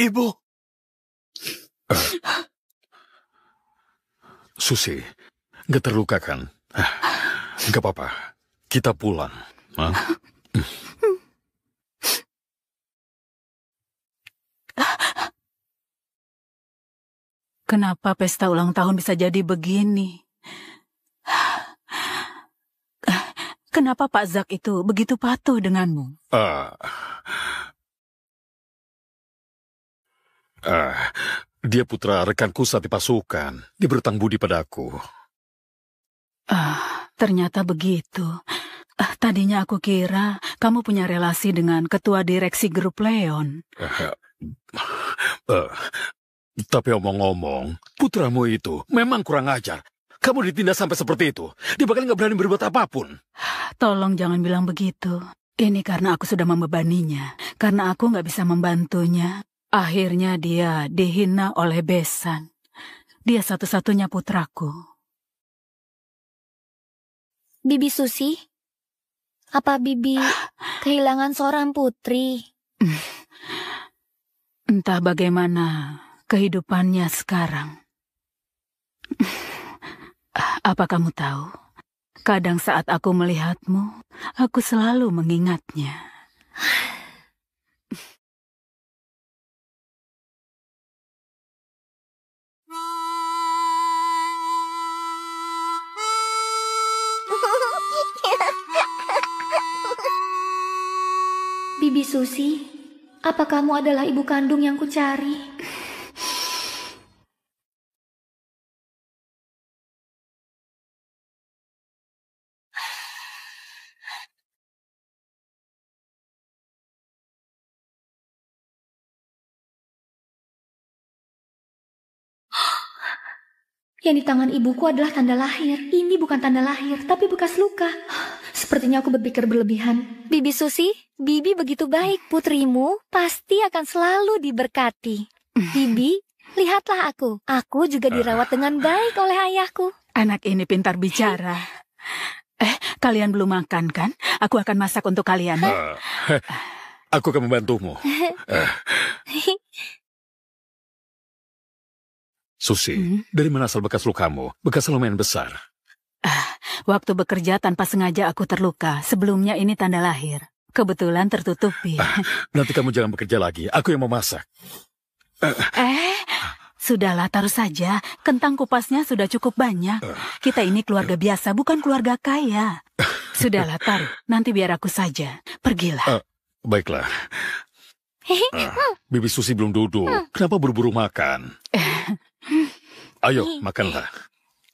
[SPEAKER 1] Ibu.
[SPEAKER 3] Susi, gak terluka kan? Gak apa-apa. Kita pulang.
[SPEAKER 4] Kenapa pesta ulang tahun bisa jadi begini? Kenapa Pak Zak itu begitu patuh denganmu?
[SPEAKER 3] Dia putra rekanku saat di pasukan. Dia berhutang budi padaku.
[SPEAKER 4] Ternyata begitu. Tadinya aku kira kamu punya relasi dengan ketua direksi grup Leon.
[SPEAKER 3] Tapi omong-omong, putramu itu memang kurang ajar. Kamu ditindas sampai seperti itu. Dia bahkan nggak berani berbuat apapun.
[SPEAKER 4] Tolong jangan bilang begitu. Ini karena aku sudah membebaninya. Karena aku nggak bisa membantunya. Akhirnya dia dihina oleh Besan. Dia satu-satunya putraku.
[SPEAKER 6] Bibi Susi, apa Bibi kehilangan seorang putri?
[SPEAKER 4] Entah bagaimana kehidupannya sekarang. Apa kamu tahu? Kadang saat aku melihatmu, aku selalu mengingatnya.
[SPEAKER 6] Bibi Susi, apa kamu adalah ibu kandung yang kucari? Yang di tangan ibuku adalah tanda lahir. Ini bukan tanda lahir, tapi bekas luka. Sepertinya aku berpikir berlebihan. Bibi Susi, Bibi begitu baik. Putrimu pasti akan selalu diberkati. Bibi, lihatlah aku. Aku juga dirawat dengan baik oleh ayahku.
[SPEAKER 4] Anak ini pintar bicara. Kalian belum makan kan? Aku akan masak untuk kalian.
[SPEAKER 3] Aku akan membantumu. Susi, dari mana asal bekas lukamu? Bekasnya lumayan besar.
[SPEAKER 4] Waktu bekerja tanpa sengaja aku terluka. Sebelumnya ini tanda lahir. Kebetulan tertutupi.
[SPEAKER 3] Nanti kamu jangan bekerja lagi. Aku yang memasak.
[SPEAKER 4] Sudahlah, taruh saja. Kentang kupasnya sudah cukup banyak. Kita ini keluarga biasa, bukan keluarga kaya. Sudahlah, taruh. Nanti biar aku saja. Pergilah.
[SPEAKER 3] Baiklah. Bibi Susi belum duduk. Kenapa buru-buru makan? Ayo, makanlah.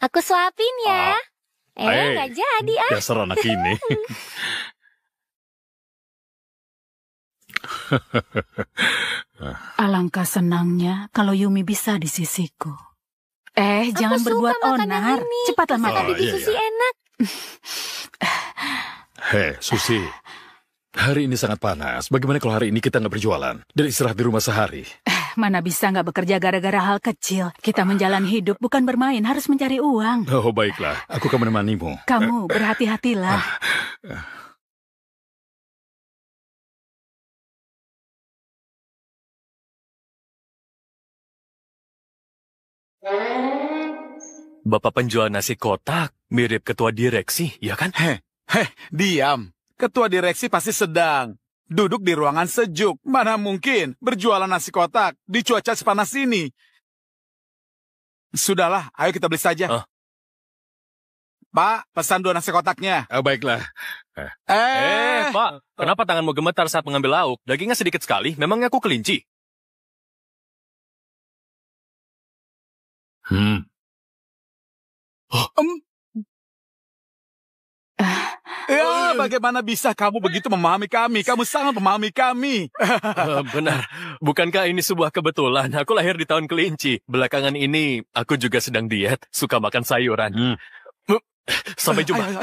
[SPEAKER 6] Aku suapin ya. Nggak jadi ah.
[SPEAKER 3] Dasar anak ini.
[SPEAKER 4] Alangkah senangnya kalau Yumi bisa di sisiku. Jangan berbuat onar. Cepatlah makan.
[SPEAKER 6] Bibi Susi enak.
[SPEAKER 3] Hei, Susi. Hari ini sangat panas. Bagaimana kalau hari ini kita nggak berjualan dan istirahat di rumah sehari?
[SPEAKER 4] Mana bisa nggak bekerja gara-gara hal kecil. Kita menjalani hidup bukan bermain, harus mencari uang.
[SPEAKER 3] Oh, baiklah. Aku akan menemanimu.
[SPEAKER 4] Kamu berhati-hatilah.
[SPEAKER 1] Bapak penjual nasi kotak mirip ketua direksi, ya kan?
[SPEAKER 5] Diam. Ketua direksi pasti sedang duduk di ruangan sejuk. Mana mungkin berjualan nasi kotak di cuaca sepanas ini. Sudahlah, ayo kita beli saja. Pak, pesan 2 nasi kotaknya.
[SPEAKER 3] Baiklah.
[SPEAKER 1] Pak, kenapa tanganmu gemetar saat mengambil lauk? Dagingnya sedikit sekali, memangnya aku kelinci?
[SPEAKER 5] Bagaimana bisa kamu begitu memahami kami? Kamu sangat memahami kami.
[SPEAKER 1] Benar. Bukankah ini sebuah kebetulan? Aku lahir di tahun kelinci. Belakangan ini, aku juga sedang diet. Suka makan sayuran. Sampai jumpa.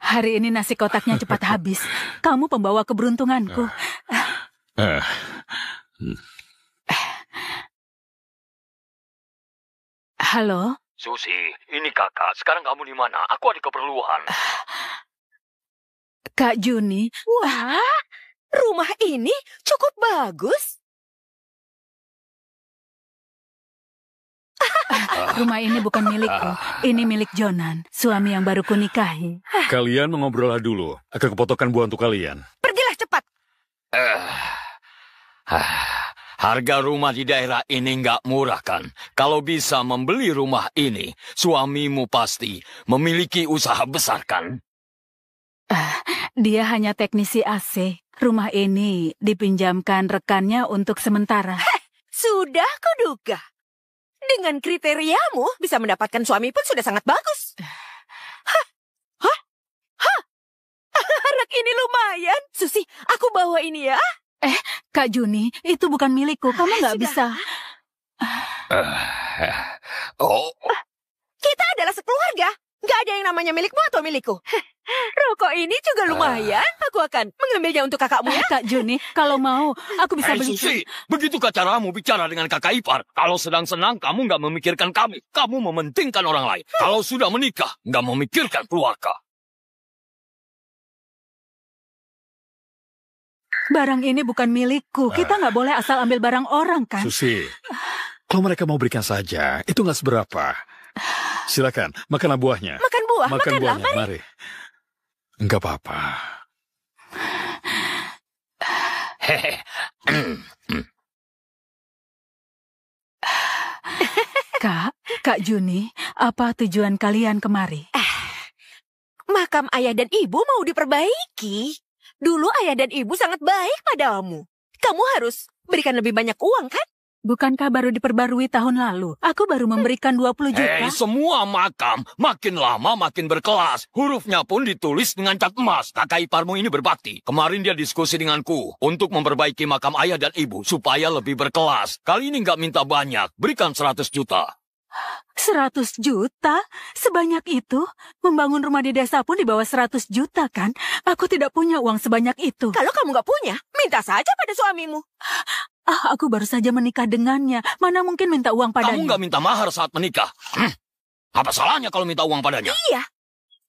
[SPEAKER 4] Hari ini nasi kotaknya cepat habis. Kamu pembawa keberuntunganku. Halo?
[SPEAKER 10] Susi, ini kakak. Sekarang kamu di mana? Aku ada keperluan.
[SPEAKER 4] Kak Juni.
[SPEAKER 7] Wah, rumah ini cukup bagus.
[SPEAKER 4] Rumah ini bukan milikku. Ini milik Jonan, suami yang baru kunikahi.
[SPEAKER 3] Kalian mengobrol dulu. Akan kepotokan buah untuk kalian.
[SPEAKER 7] Pergilah cepat.
[SPEAKER 10] Harga rumah di daerah ini nggak murah kan? Kalau bisa membeli rumah ini, suamimu pasti memiliki usaha besar kan?
[SPEAKER 4] Dia hanya teknisi AC. Rumah ini dipinjamkan rekannya untuk sementara.
[SPEAKER 7] Sudah kuduga. Dengan kriteriamu, bisa mendapatkan suami pun sudah sangat bagus. Anak ini lumayan. Susi, aku bawa ini ya.
[SPEAKER 4] Kak Juni, itu bukan milikku. Kamu nggak bisa.
[SPEAKER 10] Oh,
[SPEAKER 7] Kita adalah sekeluarga. Nggak ada yang namanya milikmu atau milikku. Rokok ini juga lumayan. Aku akan mengambilnya untuk kakakmu ya.
[SPEAKER 4] Kak Juni, kalau mau, aku bisa
[SPEAKER 10] hei
[SPEAKER 4] beli.
[SPEAKER 10] Susi, begitukah caramu bicara dengan kakak ipar? Kalau sedang senang, kamu nggak memikirkan kami. Kamu mementingkan orang lain. Kalau sudah menikah, nggak memikirkan keluarga.
[SPEAKER 4] Barang ini bukan milikku. Kita nggak boleh asal ambil barang orang, kan?
[SPEAKER 3] Susi, kalau mereka mau berikan saja, itu nggak seberapa. Silakan, makanlah buahnya.
[SPEAKER 7] Makan buah,
[SPEAKER 3] Makan
[SPEAKER 7] makanlah.
[SPEAKER 3] buahnya, mari. Enggak apa-apa.
[SPEAKER 10] Hehe.
[SPEAKER 4] Kak Juni, apa tujuan kalian kemari?
[SPEAKER 7] Makam ayah dan ibu mau diperbaiki. Dulu ayah dan ibu sangat baik padamu. Kamu harus berikan lebih banyak uang, kan?
[SPEAKER 4] Bukankah baru diperbarui tahun lalu? Aku baru memberikan 20 juta.
[SPEAKER 10] Hei, semua makam makin lama makin berkelas. Hurufnya pun ditulis dengan cat emas. Kakak iparmu ini berbakti. Kemarin dia diskusi denganku untuk memperbaiki makam ayah dan ibu supaya lebih berkelas. Kali ini nggak minta banyak, berikan 100 juta.
[SPEAKER 4] 100 juta? Sebanyak itu? Membangun rumah di desa pun di bawah 100 juta, kan? Aku tidak punya uang sebanyak itu.
[SPEAKER 7] Kalau kamu nggak punya, minta saja pada suamimu.
[SPEAKER 4] Aku baru saja menikah dengannya. Mana mungkin minta uang padanya?
[SPEAKER 10] Kamu nggak minta mahar saat menikah. Apa salahnya kalau minta uang padanya?
[SPEAKER 7] Iya.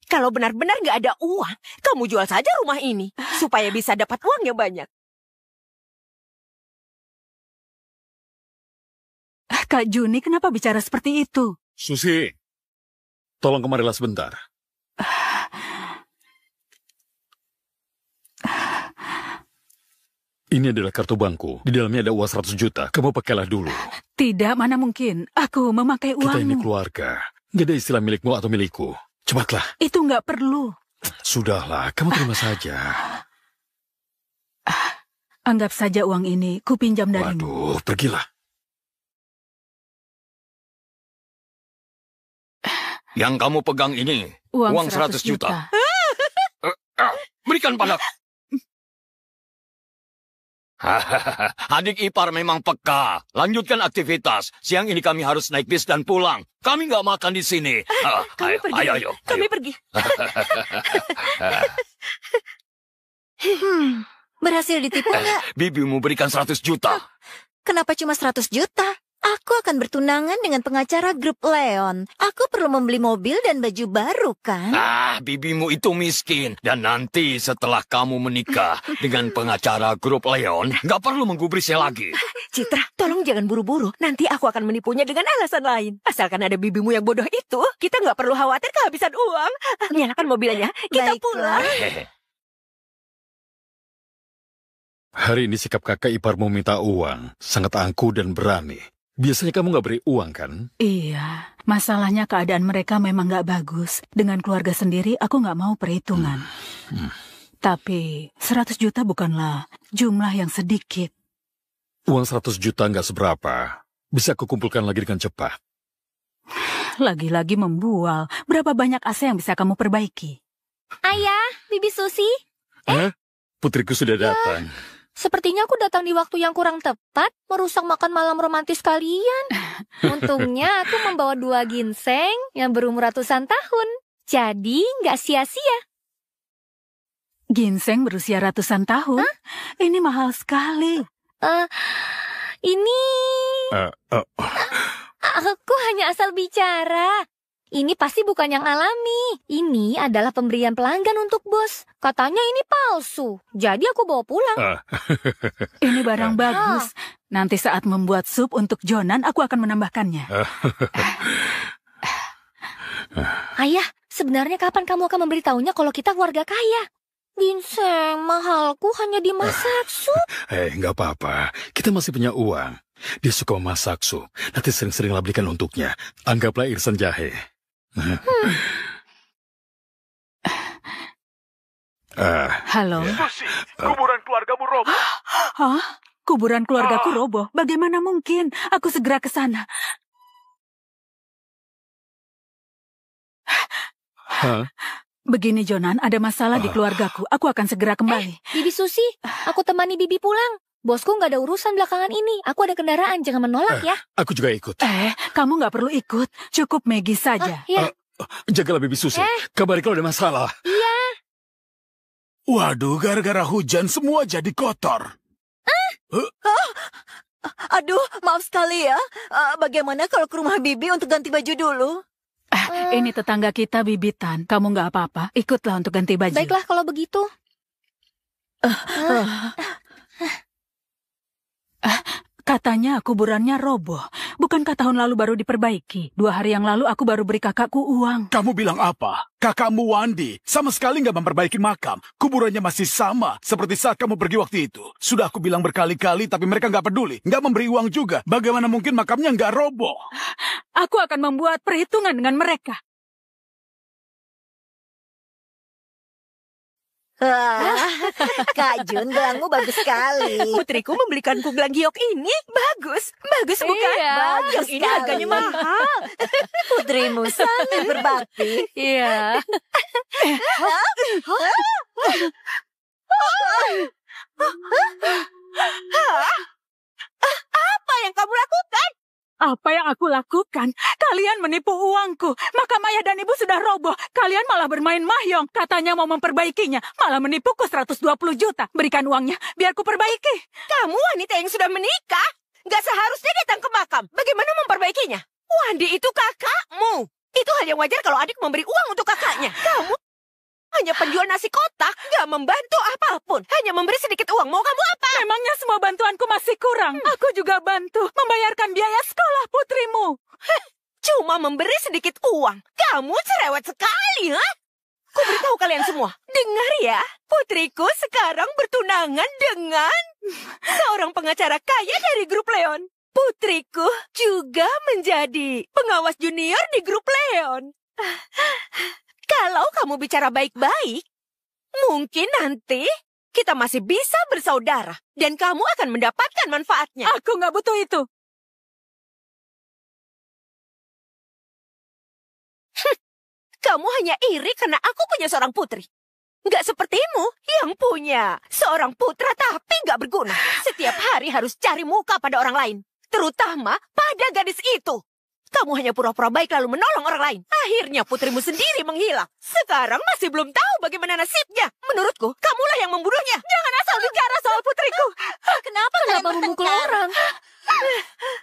[SPEAKER 7] Kalau benar-benar nggak ada uang, kamu jual saja rumah ini supaya bisa dapat uang yang banyak.
[SPEAKER 4] Kak Juni, kenapa bicara seperti itu?
[SPEAKER 3] Susi, tolong kemarilah sebentar. Ini adalah kartu bankku. Di dalamnya ada uang 100 juta. Kamu pakailah dulu.
[SPEAKER 4] Tidak, mana mungkin. Aku memakai
[SPEAKER 3] Kita ini
[SPEAKER 4] uangmu.
[SPEAKER 3] keluarga. Nggak ada istilah milikmu atau milikku. Cepatlah.
[SPEAKER 4] Itu nggak perlu.
[SPEAKER 3] Sudahlah, kamu terima saja.
[SPEAKER 4] Anggap saja uang ini kupinjam darimu.
[SPEAKER 3] Waduh, pergilah.
[SPEAKER 10] Yang kamu pegang ini, uang 100 juta. Berikan pada. Adik ipar memang peka. Lanjutkan aktivitas. Siang ini kami harus naik bis dan pulang. Kami nggak makan di sini.
[SPEAKER 7] Kami pergi.
[SPEAKER 10] Ayo.
[SPEAKER 7] Kami pergi.
[SPEAKER 8] Berhasil ditipu nggak?
[SPEAKER 10] Bibimu berikan 100 juta.
[SPEAKER 8] Kenapa cuma 100 juta? Aku akan bertunangan dengan pengacara grup Leon. Aku perlu membeli mobil dan baju baru, kan?
[SPEAKER 10] Bibimu itu miskin. Dan nanti setelah kamu menikah dengan pengacara grup Leon, nggak perlu menggubrisnya lagi.
[SPEAKER 7] Citra, tolong jangan buru-buru. Nanti aku akan menipunya dengan alasan lain. Asalkan ada bibimu yang bodoh itu, kita nggak perlu khawatir kehabisan uang. Nyalakan mobilnya, kita pulang.
[SPEAKER 3] Hari ini sikap kakak iparmu minta uang. Sangat angkuh dan berani. Biasanya kamu nggak beri uang, kan?
[SPEAKER 4] Iya, masalahnya keadaan mereka memang nggak bagus. Dengan keluarga sendiri, aku nggak mau perhitungan. Tapi 100 juta bukanlah jumlah yang sedikit.
[SPEAKER 3] Uang 100 juta nggak seberapa. Bisa kukumpulkan lagi dengan cepat.
[SPEAKER 4] Lagi-lagi membual. Berapa banyak AC yang bisa kamu perbaiki?
[SPEAKER 6] Ayah, Bibi Susi.
[SPEAKER 3] Putriku sudah datang.
[SPEAKER 6] Sepertinya aku datang di waktu yang kurang tepat, merusak makan malam romantis kalian. Untungnya aku membawa 2 ginseng yang berumur ratusan tahun. Jadi nggak sia-sia.
[SPEAKER 4] Ginseng berusia ratusan tahun? Ini mahal sekali.
[SPEAKER 6] Ini... Aku hanya asal bicara. Ini pasti bukan yang alami. Ini adalah pemberian pelanggan untuk bos. Katanya ini palsu. Jadi aku bawa pulang.
[SPEAKER 4] Ini barang bagus. Nanti saat membuat sup untuk Jonan, aku akan menambahkannya.
[SPEAKER 6] Ayah, sebenarnya kapan kamu akan memberitahunya kalau kita keluarga kaya? Ginseng mahalku hanya dimasak sup.
[SPEAKER 3] Nggak apa-apa. Kita masih punya uang. Dia suka memasak sup. Nanti sering-seringlah belikan untuknya. Anggaplah irisan jahe.
[SPEAKER 4] Halo.
[SPEAKER 5] Susi, kuburan keluargamu roboh.
[SPEAKER 4] Hah? Kuburan keluargaku roboh? Bagaimana mungkin? Aku segera ke sana. Begini, Jonan, ada masalah di keluargaku. Aku akan segera kembali.
[SPEAKER 6] Bibi Susi, aku temani Bibi pulang. Bosku nggak ada urusan belakangan ini. Aku ada kendaraan, jangan menolak ya.
[SPEAKER 3] Aku juga ikut.
[SPEAKER 4] Kamu nggak perlu ikut. Cukup Maggie saja.
[SPEAKER 6] Iya.
[SPEAKER 3] Jagalah Bibi Susi. Kabari kalau ada masalah.
[SPEAKER 6] Iya.
[SPEAKER 5] Waduh, gara-gara hujan semua jadi kotor.
[SPEAKER 8] Aduh, maaf sekali ya. Bagaimana kalau ke rumah Bibi untuk ganti baju dulu?
[SPEAKER 4] Ini tetangga kita Bibitan. Kamu nggak apa-apa. Ikutlah untuk ganti baju.
[SPEAKER 6] Baiklah kalau begitu.
[SPEAKER 4] Katanya kuburannya roboh. Bukankah tahun lalu baru diperbaiki? 2 hari yang lalu aku baru beri kakakku uang.
[SPEAKER 5] Kamu bilang apa? Kakakmu Wandi sama sekali nggak memperbaiki makam. Kuburannya masih sama seperti saat kamu pergi waktu itu. Sudah aku bilang berkali-kali, tapi mereka nggak peduli. Nggak memberi uang juga. Bagaimana mungkin makamnya nggak roboh?
[SPEAKER 4] Aku akan membuat perhitungan dengan mereka.
[SPEAKER 8] Kak Jun, gelangmu bagus sekali.
[SPEAKER 7] Putriku membelikanku gelang giok ini. Bagus. Bagus bukan?
[SPEAKER 6] Iya.
[SPEAKER 8] Bagus
[SPEAKER 7] Yang ini harganya
[SPEAKER 8] sekali.
[SPEAKER 7] mahal.
[SPEAKER 8] Putrimu sangat berbakti.
[SPEAKER 6] Iya.
[SPEAKER 7] Apa yang kamu lakukan?
[SPEAKER 4] Apa yang aku lakukan? Kalian menipu uangku. Makam ayah dan ibu sudah roboh. Kalian malah bermain mahjong. Katanya mau memperbaikinya. Malah menipuku 120 juta. Berikan uangnya, biar ku perbaiki.
[SPEAKER 7] Kamu wanita yang sudah menikah. Gak seharusnya datang ke makam. Bagaimana memperbaikinya? Wandi itu kakakmu. Itu hal yang wajar kalau adik memberi uang untuk kakaknya. Kamu hanya penjual nasi kotak. Gak membantu apapun. Hanya memberi sedikit uang. Mau kamu apa?
[SPEAKER 4] Memangnya semua bantuanku masih kurang? Aku juga bantu membayarkan biaya sekolah putrimu.
[SPEAKER 7] Cuma memberi sedikit uang. Kamu cerewet sekali, ha? Ku beritahu kalian semua. Dengar ya, putriku sekarang bertunangan dengan seorang pengacara kaya dari grup Leon. Putriku juga menjadi pengawas junior di grup Leon. Kalau kamu bicara baik-baik, mungkin nanti kita masih bisa bersaudara. Dan kamu akan mendapatkan manfaatnya.
[SPEAKER 4] Aku nggak butuh itu.
[SPEAKER 7] Kamu hanya iri karena aku punya seorang putri. Nggak sepertimu yang punya seorang putra tapi nggak berguna. Setiap hari harus cari muka pada orang lain. Terutama pada gadis itu. Kamu hanya pura-pura baik lalu menolong orang lain. Akhirnya putrimu sendiri menghilang. Sekarang masih belum tahu bagaimana nasibnya. Menurutku, kamulah yang membunuhnya. Jangan asal bicara soal putriku.
[SPEAKER 6] Kenapa memukul orang?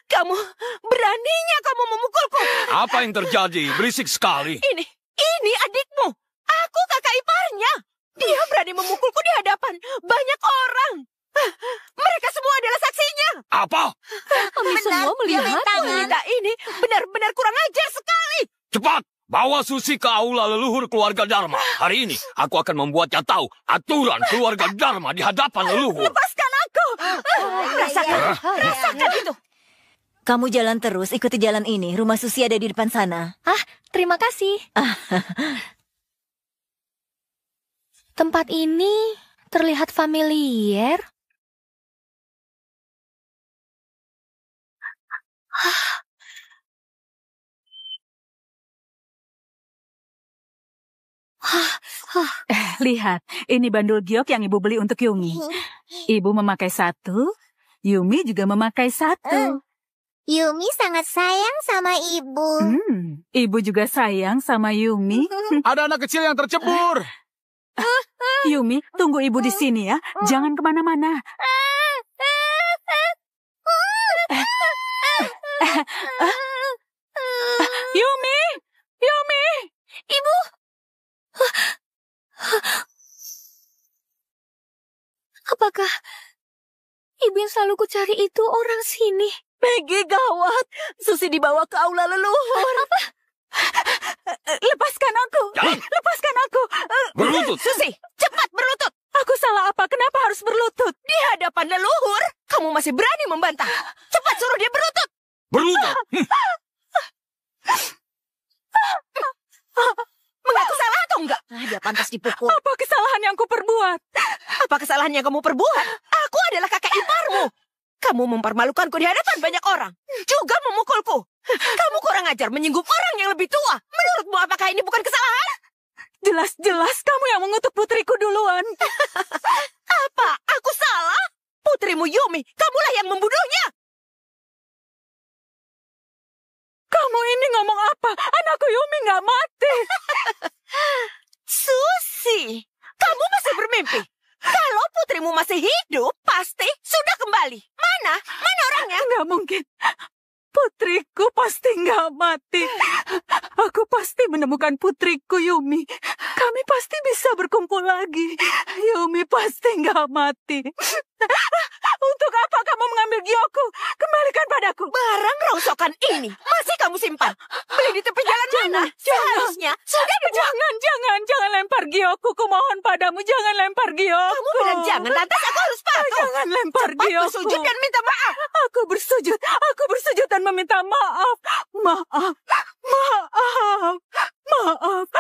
[SPEAKER 7] Kamu, beraninya kamu memukulku.
[SPEAKER 10] Apa yang terjadi? Berisik sekali.
[SPEAKER 7] Ini adikmu. Aku kakak iparnya. Dia berani memukulku di hadapan banyak orang. Mereka semua adalah saksinya.
[SPEAKER 10] Apa?
[SPEAKER 6] Kami semua melihat.
[SPEAKER 7] Wanita ini benar-benar kurang ajar sekali.
[SPEAKER 10] Cepat, bawa Susi ke aula leluhur keluarga Dharma. Hari ini, aku akan membuatnya tahu aturan keluarga Dharma di hadapan leluhur.
[SPEAKER 7] Lepaskan aku. Rasakan itu.
[SPEAKER 8] Kamu jalan terus, ikuti jalan ini. Rumah Susi ada di depan sana.
[SPEAKER 6] Terima kasih. Tempat ini terlihat familiar.
[SPEAKER 4] Lihat, ini bandul giok yang ibu beli untuk Yumi. Ibu memakai 1, Yumi juga memakai 1.
[SPEAKER 8] Yumi sangat sayang sama ibu.
[SPEAKER 4] Ibu juga sayang sama Yumi.
[SPEAKER 5] Ada anak kecil yang tercebur.
[SPEAKER 4] Yumi, tunggu ibu di sini ya. Jangan kemana-mana. Yumi! Yumi!
[SPEAKER 6] Ibu! Apakah ibu yang selalu kucari itu orang sini?
[SPEAKER 7] Maggie, gawat. Susi dibawa ke aula leluhur.
[SPEAKER 6] Apa?
[SPEAKER 4] Lepaskan aku!
[SPEAKER 10] Jangan.
[SPEAKER 4] Lepaskan aku!
[SPEAKER 10] Berlutut.
[SPEAKER 7] Susi, cepat berlutut.
[SPEAKER 4] Aku salah apa? Kenapa harus berlutut?
[SPEAKER 7] Di hadapan leluhur, kamu masih berani membantah. Cepat suruh dia berlutut.
[SPEAKER 10] Berlutut.
[SPEAKER 7] Mengaku salah atau enggak?
[SPEAKER 8] Dia pantas dipukul.
[SPEAKER 4] Apa kesalahan yang kuperbuat?
[SPEAKER 7] Apa kesalahan yang kamu perbuat? Aku adalah kakak iparmu. Kamu mempermalukanku di hadapan banyak orang. Juga memukulku. Kamu kurang ajar menyinggung orang yang lebih tua. Menurutmu apakah ini bukan kesalahan?
[SPEAKER 4] Jelas-jelas kamu yang mengutuk putriku duluan.
[SPEAKER 7] Apa? Aku salah? Putrimu Yumi Kamu masih bermimpi? Kalau putrimu masih hidup, pasti sudah kembali. Mana? Mana orangnya?
[SPEAKER 4] Nggak mungkin. Putriku pasti nggak mati. Aku pasti menemukan putriku, Yumi. Kami pasti bisa berkumpul lagi. Yumi pasti nggak mati. Untuk apa kamu mengambil Gyoko? Kembalikan padaku.
[SPEAKER 7] Barang rongsokan ini masih kamu simpan. Beli di tepi jalan mana? Seharusnya sudah dibuang.
[SPEAKER 4] Jangan lempar Gyoko. Kumohon padamu, jangan lempar Gyoko.
[SPEAKER 7] Kamu bilang jangan, lantas aku harus patuh.
[SPEAKER 4] Jangan lempar
[SPEAKER 7] Cepat
[SPEAKER 4] Gyoko.
[SPEAKER 7] bersujud dan minta maaf.
[SPEAKER 4] Aku bersujud dan meminta maaf. Maaf.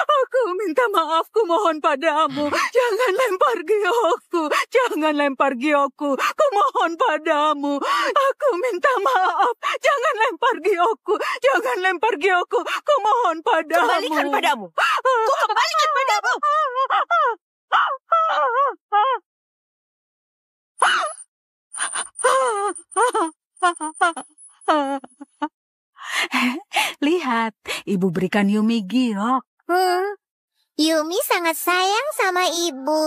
[SPEAKER 4] Aku minta maaf, kumohon padamu. Jangan lempar Gyoko. Jangan lempar Gyoko. Kumohon padamu. Aku minta maaf. Jangan lempar Gyoko. Jangan lempar Gyoko. Kumohon padamu.
[SPEAKER 7] Kembalikan padamu. Ku kembalikan padamu.
[SPEAKER 4] Lihat, ibu berikan Yumi giok.
[SPEAKER 8] Yumi sangat sayang sama ibu.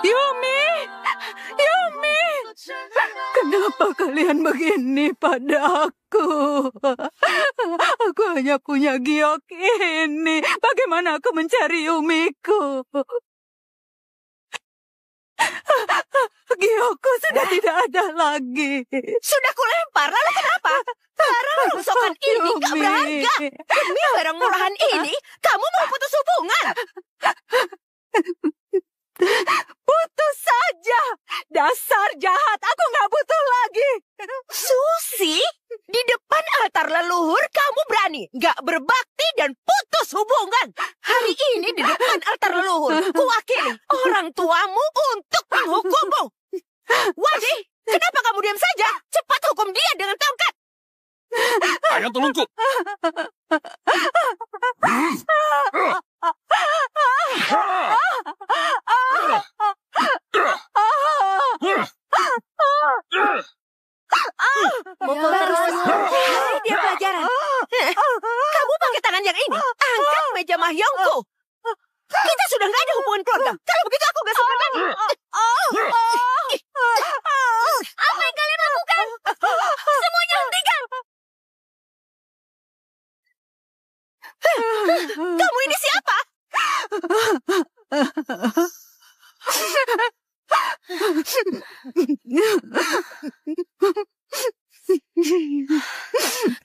[SPEAKER 4] Yumi! Kenapa kalian begini pada aku? Aku hanya punya giok ini. Bagaimana aku mencari Yumiku? Giokku sudah tidak ada lagi.
[SPEAKER 7] Sudah kulempar, lalu kenapa? Barang rongsokan ini gak berharga. Demi barang murahan ini, kamu mau putus hubungan?
[SPEAKER 4] Putus saja. Dasar jahat, aku nggak butuh lagi.
[SPEAKER 7] Susi, di depan altar leluhur kamu berani gak berbakti dan putus hubungan. Hari ini di depan altar leluhur, kuwakili orang tuamu untuk menghukummu. Wadi, kenapa kamu diam saja? Cepat hukum dia dengan tongkat.
[SPEAKER 10] Ayo tolongku.
[SPEAKER 7] Mukul terus. Beri dia pelajaran. Kamu pakai tangan yang ini. Angkat meja Mahyongku. Kita sudah nggak ada hubungan keluarga. Kalau begitu aku nggak suka lagi.
[SPEAKER 2] Apa yang kalian lakukan? Semuanya hentikan!
[SPEAKER 7] Kamu ini siapa?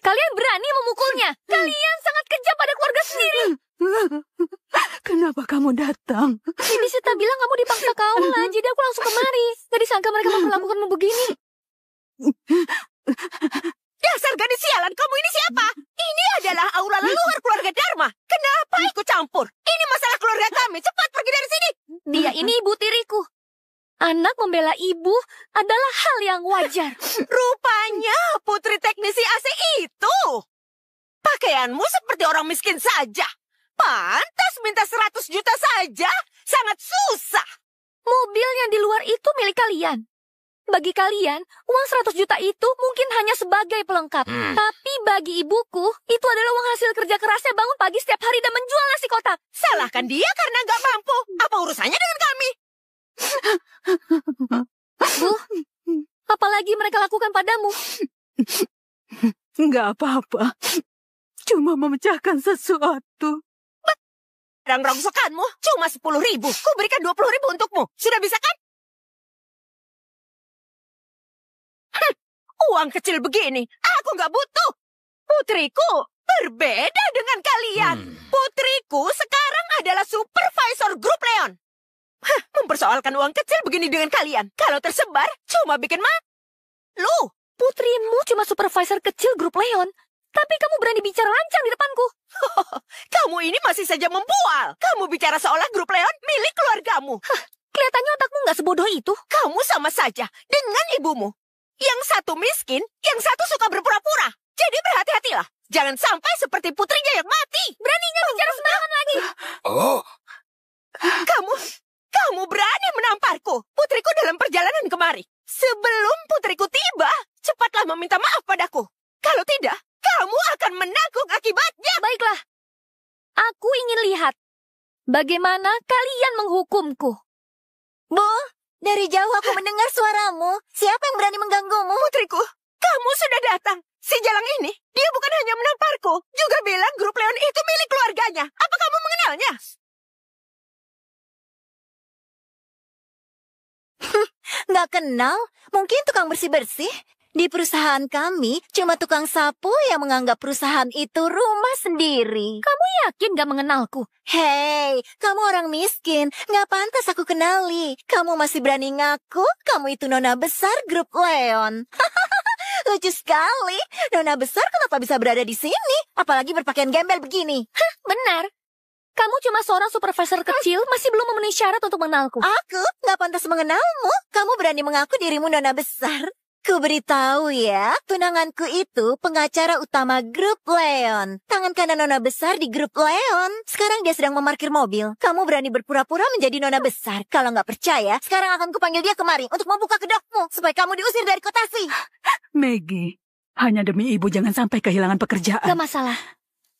[SPEAKER 2] Kalian berani memukulnya. Kalian sangat kejam pada keluarga sendiri.
[SPEAKER 4] Kenapa kamu datang?
[SPEAKER 2] Bibi Sita bilang kamu dipaksa kaulah, jadi aku langsung kemari. Gak disangka mereka memperlakukanmu begini.
[SPEAKER 7] Dasar gadis sialan, kamu ini siapa? Ini adalah aula leluhur keluarga Dharma. Kenapa ikut campur? Ini masalah keluarga kami. Cepat pergi dari sini.
[SPEAKER 2] Dia ini ibu tiriku. Anak membela ibu adalah hal yang wajar.
[SPEAKER 7] Rupanya putri teknisi AC itu. Pakaianmu seperti orang miskin saja. Pantas minta 100 juta saja. Sangat susah.
[SPEAKER 2] Mobil yang di luar itu milik kalian. Bagi kalian, uang 100 juta itu mungkin hanya sebagai pelengkap. Tapi bagi ibuku, itu adalah uang hasil kerja kerasnya bangun pagi setiap hari dan menjual nasi kotak.
[SPEAKER 7] Salahkan dia karena nggak mampu. Apa urusannya dengan kami?
[SPEAKER 2] Bu, apalagi mereka lakukan padamu?
[SPEAKER 4] Nggak apa-apa. Cuma memecahkan sesuatu.
[SPEAKER 7] Barang rongsokanmu cuma 10.000. Ku berikan 20.000 untukmu. Sudah bisa kan? Uang kecil begini, aku nggak butuh. Putriku berbeda dengan kalian. Putriku sekarang adalah supervisor grup Leon. Mempersoalkan uang kecil begini dengan kalian. Kalau tersebar, cuma bikin malu.
[SPEAKER 2] Putrimu cuma supervisor kecil grup Leon. Tapi kamu berani bicara lancang di depanku.
[SPEAKER 7] Kamu ini masih saja membual. Kamu bicara seolah grup Leon milik keluargamu.
[SPEAKER 2] Kelihatannya otakmu nggak sebodoh itu.
[SPEAKER 7] Kamu sama saja dengan ibumu. Yang satu miskin, yang satu suka berpura-pura. Jadi berhati-hatilah. Jangan sampai seperti putrinya yang mati.
[SPEAKER 2] Beraninya bicara sembarangan lagi.
[SPEAKER 10] Oh,
[SPEAKER 7] Kamu berani menamparku. Putriku dalam perjalanan kemari. Sebelum putriku tiba, cepatlah meminta maaf pada padaku. Kalau tidak, kamu akan menanggung akibatnya.
[SPEAKER 6] Baiklah. Aku ingin lihat bagaimana kalian menghukumku.
[SPEAKER 8] Bu, dari jauh aku mendengar suaramu. Siapa yang berani mengganggumu?
[SPEAKER 7] Putriku, kamu sudah datang. Si Jalang ini, dia bukan hanya menamparku, juga bilang grup Leon itu milik keluarganya. Apa kamu mengenalnya?
[SPEAKER 8] Nggak kenal? Mungkin tukang bersih-bersih? Di perusahaan kami, cuma tukang sapu yang menganggap perusahaan itu rumah sendiri.
[SPEAKER 6] Kamu yakin gak mengenalku?
[SPEAKER 8] Hei, kamu orang miskin. Nggak pantas aku kenali. Kamu masih berani ngaku kamu itu nona besar grup Leon. Lucu sekali. Nona besar kenapa bisa berada di sini? Apalagi berpakaian gembel begini.
[SPEAKER 6] Benar. Kamu cuma seorang supervisor kecil, masih belum memenuhi syarat untuk mengenalku.
[SPEAKER 8] Aku nggak pantas mengenalmu. Kamu berani mengaku dirimu nona besar. Ku beritahu ya, tunanganku itu pengacara utama grup Leon. Tangan kanan nona besar di grup Leon. Sekarang dia sedang memarkir mobil. Kamu berani berpura-pura menjadi nona besar. Kalau nggak percaya, sekarang akan kupanggil dia kemari untuk membuka kedokmu supaya kamu diusir dari kotasi.
[SPEAKER 4] Maggie, hanya demi ibu jangan sampai kehilangan pekerjaan.
[SPEAKER 6] Gak masalah.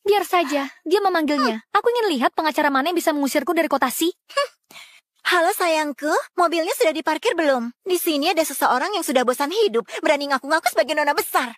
[SPEAKER 6] Biar saja, dia memanggilnya. Aku ingin lihat pengacara mana yang bisa mengusirku dari kotasi.
[SPEAKER 8] Halo sayangku, mobilnya sudah diparkir belum? Di sini ada seseorang yang sudah bosan hidup, berani ngaku-ngaku sebagai nona besar.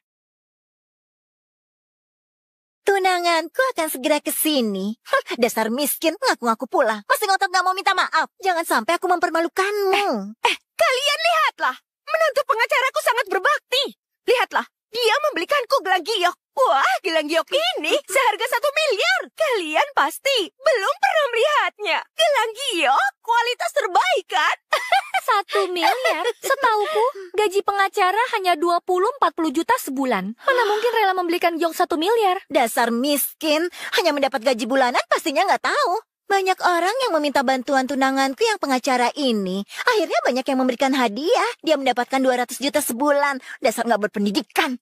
[SPEAKER 8] Tunanganku akan segera ke sini. Dasar miskin, ngaku-ngaku pula. Masih ngotot gak mau minta maaf. Jangan sampai aku mempermalukanmu.
[SPEAKER 7] Kalian lihatlah. Menantu pengacaraku sangat berbakti. Lihatlah, dia membelikanku gelang giok. Wah, gelang giok ini seharga 1 miliar. Kalian pasti belum pernah melihatnya. Gelang giok kualitas terbaik kan?
[SPEAKER 6] 1 miliar? Setauku, gaji pengacara hanya 20-40 juta sebulan. Mana mungkin rela membelikan giok 1 miliar?
[SPEAKER 8] Dasar miskin, hanya mendapat gaji bulanan pastinya nggak tahu. Banyak orang yang meminta bantuan tunanganku yang pengacara ini. Akhirnya banyak yang memberikan hadiah. Dia mendapatkan 200 juta sebulan. Dasar nggak berpendidikan.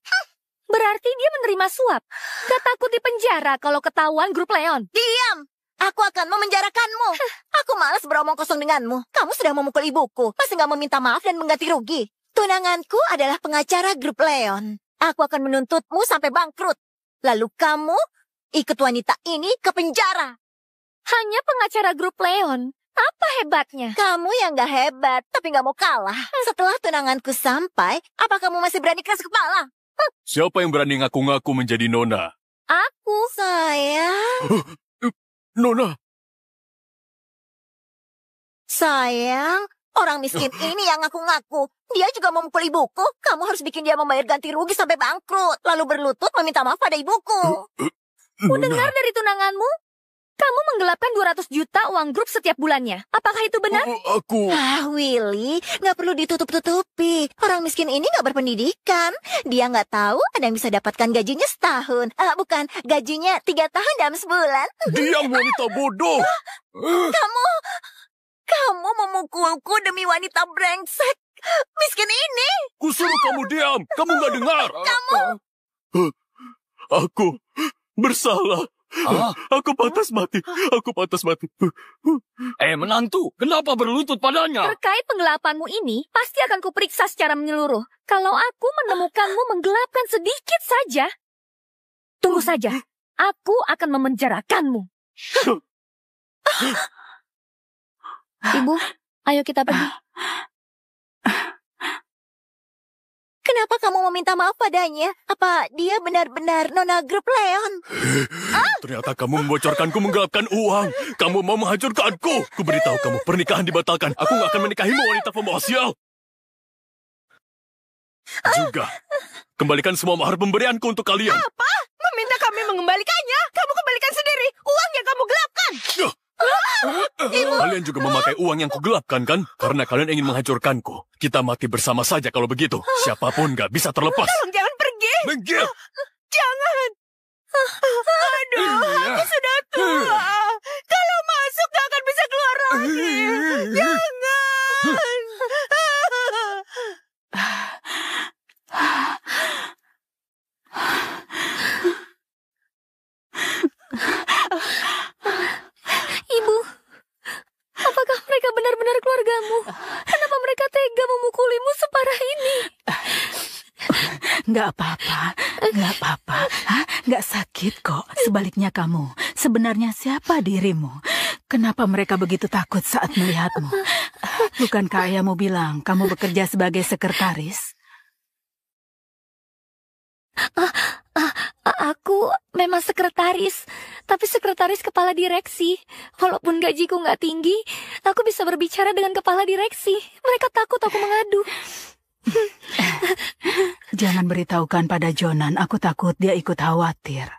[SPEAKER 6] Berarti dia menerima suap. Gak takut di penjara kalau ketahuan grup Leon.
[SPEAKER 8] Diam! Aku akan memenjarakanmu. Aku malas beromong kosong denganmu. Kamu sudah memukul ibuku. Masih nggak meminta maaf dan mengganti rugi. Tunanganku adalah pengacara grup Leon. Aku akan menuntutmu sampai bangkrut. Lalu kamu ikut wanita ini ke penjara.
[SPEAKER 6] Hanya pengacara grup Leon. Apa hebatnya?
[SPEAKER 8] Kamu yang nggak hebat, tapi nggak mau kalah. Setelah tunanganku sampai, apa kamu masih berani keras kepala?
[SPEAKER 1] Siapa yang berani ngaku-ngaku menjadi nona?
[SPEAKER 6] Aku.
[SPEAKER 8] Sayang.
[SPEAKER 1] Nona.
[SPEAKER 8] Sayang, orang miskin ini yang ngaku-ngaku. Dia juga memukul ibuku. Kamu harus bikin dia membayar ganti rugi sampai bangkrut. Lalu berlutut meminta maaf pada ibuku.
[SPEAKER 6] Ku dengar dari tunanganmu, kamu menggelapkan 200 juta uang grup setiap bulannya. Apakah itu benar?
[SPEAKER 1] Aku...
[SPEAKER 8] Willy, nggak perlu ditutup-tutupi. Orang miskin ini nggak berpendidikan. Dia nggak tahu ada yang bisa dapatkan gajinya setahun. Bukan, gajinya 3 tahun dalam sebulan.
[SPEAKER 1] Diam wanita bodoh!
[SPEAKER 8] Kamu memukulku demi wanita brengsek. Miskin ini.
[SPEAKER 1] Kusuruh kamu diam! Kamu nggak dengar! Aku bersalah. Aku pantas mati. Aku pantas mati.
[SPEAKER 10] Menantu, kenapa berlutut padanya?
[SPEAKER 6] Terkait penggelapanmu ini, pasti akan kuperiksa secara menyeluruh. Kalau aku menemukanmu menggelapkan sedikit saja, tunggu saja. Aku akan memenjarakanmu. Ibu, ayo kita pergi.
[SPEAKER 8] Kenapa kamu meminta maaf padanya? Apa dia benar-benar nona grup Leon?
[SPEAKER 1] Ternyata kamu membocorkanku menggelapkan uang. Kamu mau menghancurkanku. Ku beritahu kamu, pernikahan dibatalkan. Aku nggak akan menikahimu, wanita pembawa sial. Juga, kembalikan semua mahar pemberianku untuk kalian.
[SPEAKER 7] Apa? Meminta kami mengembalikannya? Kamu kembalikan sendiri uang yang kamu gelapkan.
[SPEAKER 1] Kalian juga memakai uang yang kugelapkan, kan? Karena kalian ingin menghancurkanku. Kita mati bersama saja kalau begitu. Siapapun gak bisa terlepas.
[SPEAKER 7] Tolong jangan pergi.
[SPEAKER 1] Minggir!
[SPEAKER 7] Jangan. Aduh, aku sudah tua. Kalau masuk gak akan bisa keluar lagi. Jangan.
[SPEAKER 6] Ibu, apakah mereka benar-benar keluargamu? Kenapa mereka tega memukulimu separah ini?
[SPEAKER 4] Nggak apa-apa, nggak apa-apa. Hah? Nggak sakit kok. Sebaliknya kamu, sebenarnya siapa dirimu? Kenapa mereka begitu takut saat melihatmu? Bukankah ayahmu bilang kamu bekerja sebagai sekretaris?
[SPEAKER 6] Aku memang sekretaris, tapi sekretaris kepala direksi. Walaupun gajiku nggak tinggi, aku bisa berbicara dengan kepala direksi. Mereka takut aku mengadu.
[SPEAKER 4] Jangan beritahukan pada Jonan, aku takut dia ikut khawatir.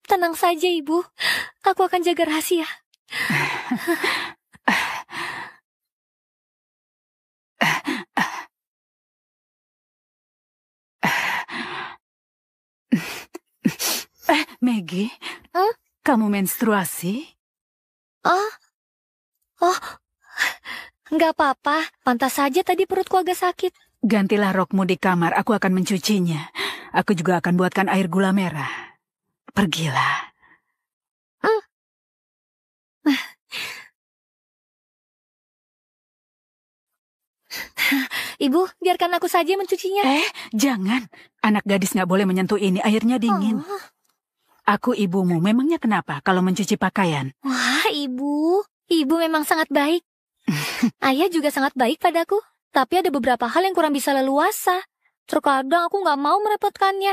[SPEAKER 6] Tenang saja, Ibu. Aku akan jaga rahasia.
[SPEAKER 4] Maggie, kamu menstruasi?
[SPEAKER 6] Oh, nggak apa-apa. Pantas saja tadi perutku agak sakit.
[SPEAKER 4] Gantilah rokmu di kamar, aku akan mencucinya. Aku juga akan buatkan air gula merah. Pergilah.
[SPEAKER 6] Ibu, biarkan aku saja mencucinya.
[SPEAKER 4] Jangan. Anak gadis nggak boleh menyentuh ini, airnya dingin. Aku ibumu, memangnya kenapa kalau mencuci pakaian?
[SPEAKER 6] Wah, Ibu. Ibu memang sangat baik. Ayah juga sangat baik padaku. Tapi ada beberapa hal yang kurang bisa leluasa. Terkadang aku nggak mau merepotkannya.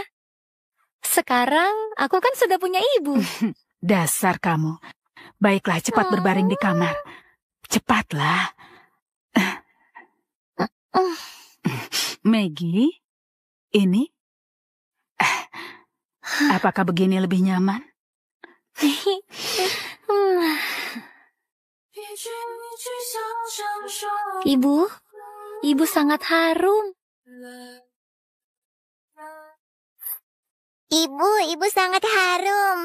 [SPEAKER 6] Sekarang, aku kan sudah punya ibu.
[SPEAKER 4] Dasar kamu. Baiklah, cepat berbaring di kamar. Cepatlah. Maggie, ini? Apakah begini lebih nyaman?
[SPEAKER 6] Ibu sangat harum.
[SPEAKER 8] Ibu sangat harum.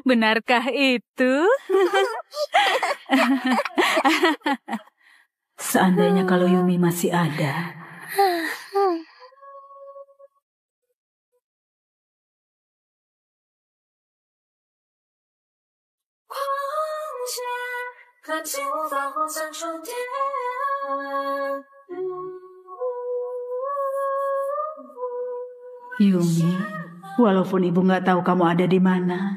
[SPEAKER 4] Benarkah itu? Seandainya kalau Yumi masih ada. Yumi, walaupun ibu nggak tahu kamu ada di mana,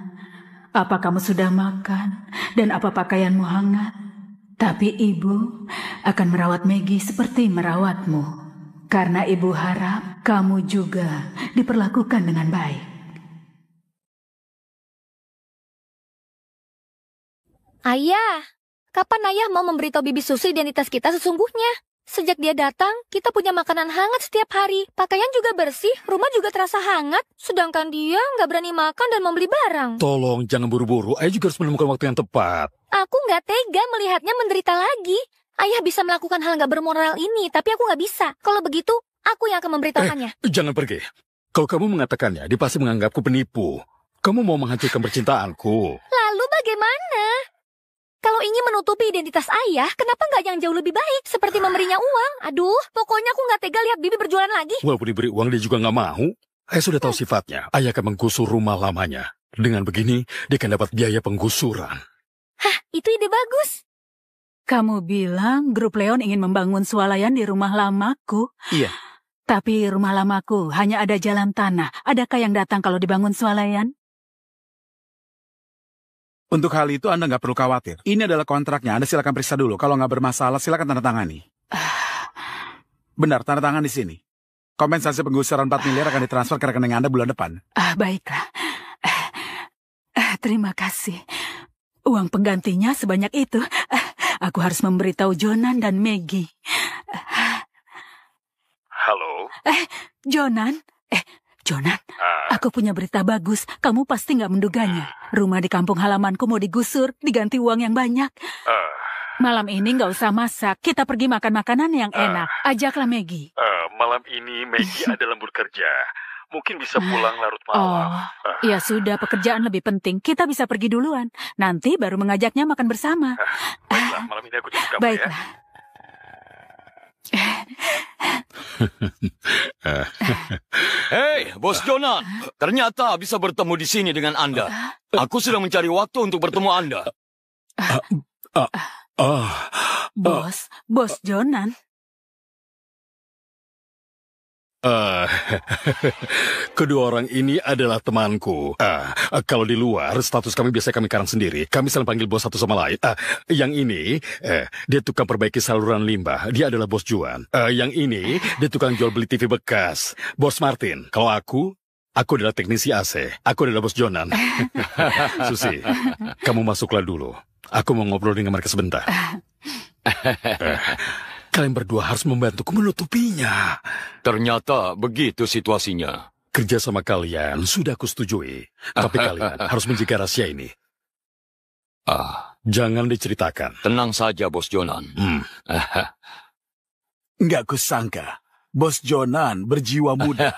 [SPEAKER 4] apa kamu sudah makan, dan apa pakaianmu hangat, tapi ibu akan merawat Maggie seperti merawatmu, karena ibu harap kamu juga diperlakukan dengan baik.
[SPEAKER 6] Ayah, kapan ayah mau memberitahu Bibi Susi identitas kita sesungguhnya? Sejak dia datang, kita punya makanan hangat setiap hari. Pakaian juga bersih, rumah juga terasa hangat. Sedangkan dia nggak berani makan dan membeli barang.
[SPEAKER 3] Tolong, jangan buru-buru. Ayah juga harus menemukan waktu yang tepat.
[SPEAKER 6] Aku nggak tega melihatnya menderita lagi. Ayah bisa melakukan hal nggak bermoral ini, tapi aku nggak bisa. Kalau begitu, aku yang akan memberitahukannya.
[SPEAKER 3] Jangan pergi. Kalau kamu mengatakannya, dia pasti menganggapku penipu. Kamu mau menghancurkan percintaanku.
[SPEAKER 6] Lalu bagaimana? Kalau ingin menutupi identitas ayah, kenapa nggak yang jauh lebih baik? Seperti memberinya uang. Aduh, pokoknya aku nggak tega lihat Bibi berjualan lagi.
[SPEAKER 3] Walaupun diberi uang, dia juga nggak mau. Ayah sudah tahu sifatnya. Ayah akan menggusur rumah lamanya. Dengan begini, dia akan dapat biaya penggusuran.
[SPEAKER 6] Hah, itu ide bagus.
[SPEAKER 4] Kamu bilang grup Leon ingin membangun swalayan di rumah lamaku.
[SPEAKER 5] Iya.
[SPEAKER 4] Tapi rumah lamaku hanya ada jalan tanah. Adakah yang datang kalau dibangun swalayan?
[SPEAKER 5] Untuk hal itu Anda nggak perlu khawatir. Ini adalah kontraknya. Anda silakan periksa dulu. Kalau nggak bermasalah, silakan tanda tangani. Benar, tanda tangan di sini. Kompensasi penggusuran 4 miliar akan ditransfer ke rekening Anda bulan depan.
[SPEAKER 4] Baiklah. Terima kasih. Uang penggantinya sebanyak itu. Aku harus memberitahu Jonan dan Maggie.
[SPEAKER 3] Halo?
[SPEAKER 4] Jonan? Jonan, aku punya berita bagus. Kamu pasti nggak menduganya. Rumah di kampung halamanku mau digusur, diganti uang yang banyak. Malam ini nggak usah masak. Kita pergi makan makanan yang enak. Ajaklah Maggie.
[SPEAKER 3] Malam ini Maggie ada lembur kerja. Mungkin bisa pulang larut malam.
[SPEAKER 4] Ya sudah, pekerjaan lebih penting. Kita bisa pergi duluan. Nanti baru mengajaknya makan bersama.
[SPEAKER 3] Baiklah, malam ini aku di kamu
[SPEAKER 4] Baiklah.
[SPEAKER 3] ya.
[SPEAKER 10] Hei, Bos Jonan. Ternyata bisa bertemu di sini dengan Anda. Aku sedang mencari waktu untuk bertemu Anda.
[SPEAKER 4] Bos Jonan.
[SPEAKER 3] Eh, kedua orang ini adalah temanku. Kalau di luar, status kami biasanya kami karang sendiri. Kami saling panggil bos satu sama lain. Yang ini, dia tukang perbaiki saluran limbah. Dia adalah bos Juan. Yang ini, dia tukang jual beli TV bekas. Bos Martin. Kalau aku adalah teknisi AC. Aku adalah bos Jonan. Susi, kamu masuklah dulu. Aku mau ngobrol dengan mereka sebentar. Kalian berdua harus membantuku menutupinya.
[SPEAKER 10] Ternyata begitu situasinya.
[SPEAKER 3] Kerja sama kalian sudah aku setujui. Tapi kalian harus menjaga rahasia ini. Jangan diceritakan.
[SPEAKER 10] Tenang saja, Bos Jonan.
[SPEAKER 5] Nggak kusangka. Bos Jonan berjiwa muda.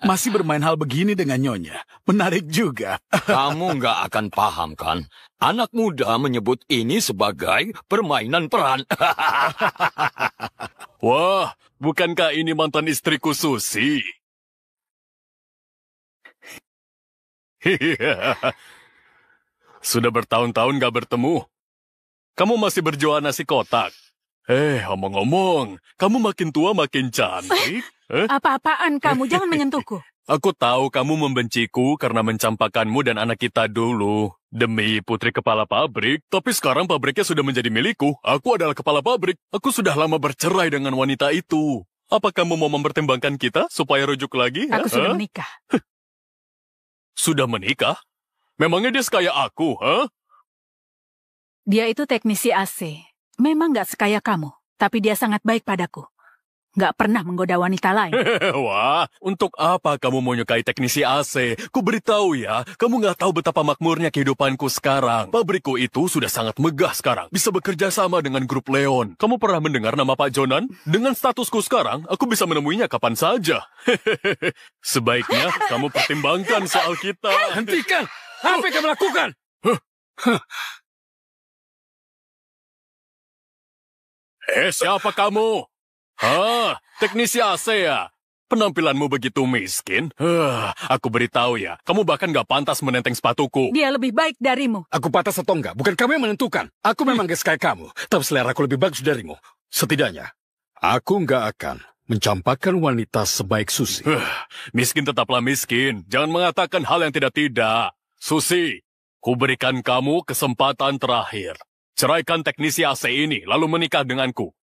[SPEAKER 5] Masih bermain hal begini dengan Nyonya. Menarik juga.
[SPEAKER 10] Kamu nggak akan paham, kan? Anak muda menyebut ini sebagai permainan peran.
[SPEAKER 1] Wah, bukankah ini mantan istriku Susi? Sudah bertahun-tahun gak bertemu. Kamu masih berjualan nasi kotak. Omong-omong, kamu makin tua makin cantik.
[SPEAKER 4] Apa-apaan kamu? Jangan menyentuhku.
[SPEAKER 1] Aku tahu kamu membenciku karena mencampakkanmu dan anak kita dulu. Demi putri kepala pabrik, tapi sekarang pabriknya sudah menjadi milikku. Aku adalah kepala pabrik. Aku sudah lama bercerai dengan wanita itu. Apa kamu mau mempertimbangkan kita supaya rujuk lagi?
[SPEAKER 4] Aku sudah menikah.
[SPEAKER 1] Sudah menikah? Memangnya dia sekaya aku,
[SPEAKER 4] Dia itu teknisi AC. Memang gak sekaya kamu, tapi dia sangat baik padaku. Gak pernah menggoda wanita lain.
[SPEAKER 1] Wah, untuk apa kamu mau nyukai teknisi AC? Ku beritahu ya, kamu gak tahu betapa makmurnya kehidupanku sekarang. Pabrikku itu sudah sangat megah sekarang. Bisa bekerja sama dengan grup Leon. Kamu pernah mendengar nama Pak Jonan? Dengan statusku sekarang, aku bisa menemuinya kapan saja. Sebaiknya kamu pertimbangkan soal kita.
[SPEAKER 3] Hentikan! Apa yang kamu lakukan?
[SPEAKER 1] Siapa kamu? Teknisi AC ya? Penampilanmu begitu miskin? Aku beritahu ya, kamu bahkan gak pantas menenteng sepatuku.
[SPEAKER 4] Dia lebih baik darimu.
[SPEAKER 3] Aku pantas atau enggak, bukan kamu yang menentukan. Aku memang gak kayak kamu, tapi selera aku lebih bagus darimu. Setidaknya, aku gak akan mencampakkan wanita sebaik Susi.
[SPEAKER 1] Miskin tetaplah miskin. Jangan mengatakan hal yang tidak-tidak. Susi, ku berikan kamu kesempatan terakhir. Ceraikan teknisi AC ini, lalu menikah denganku.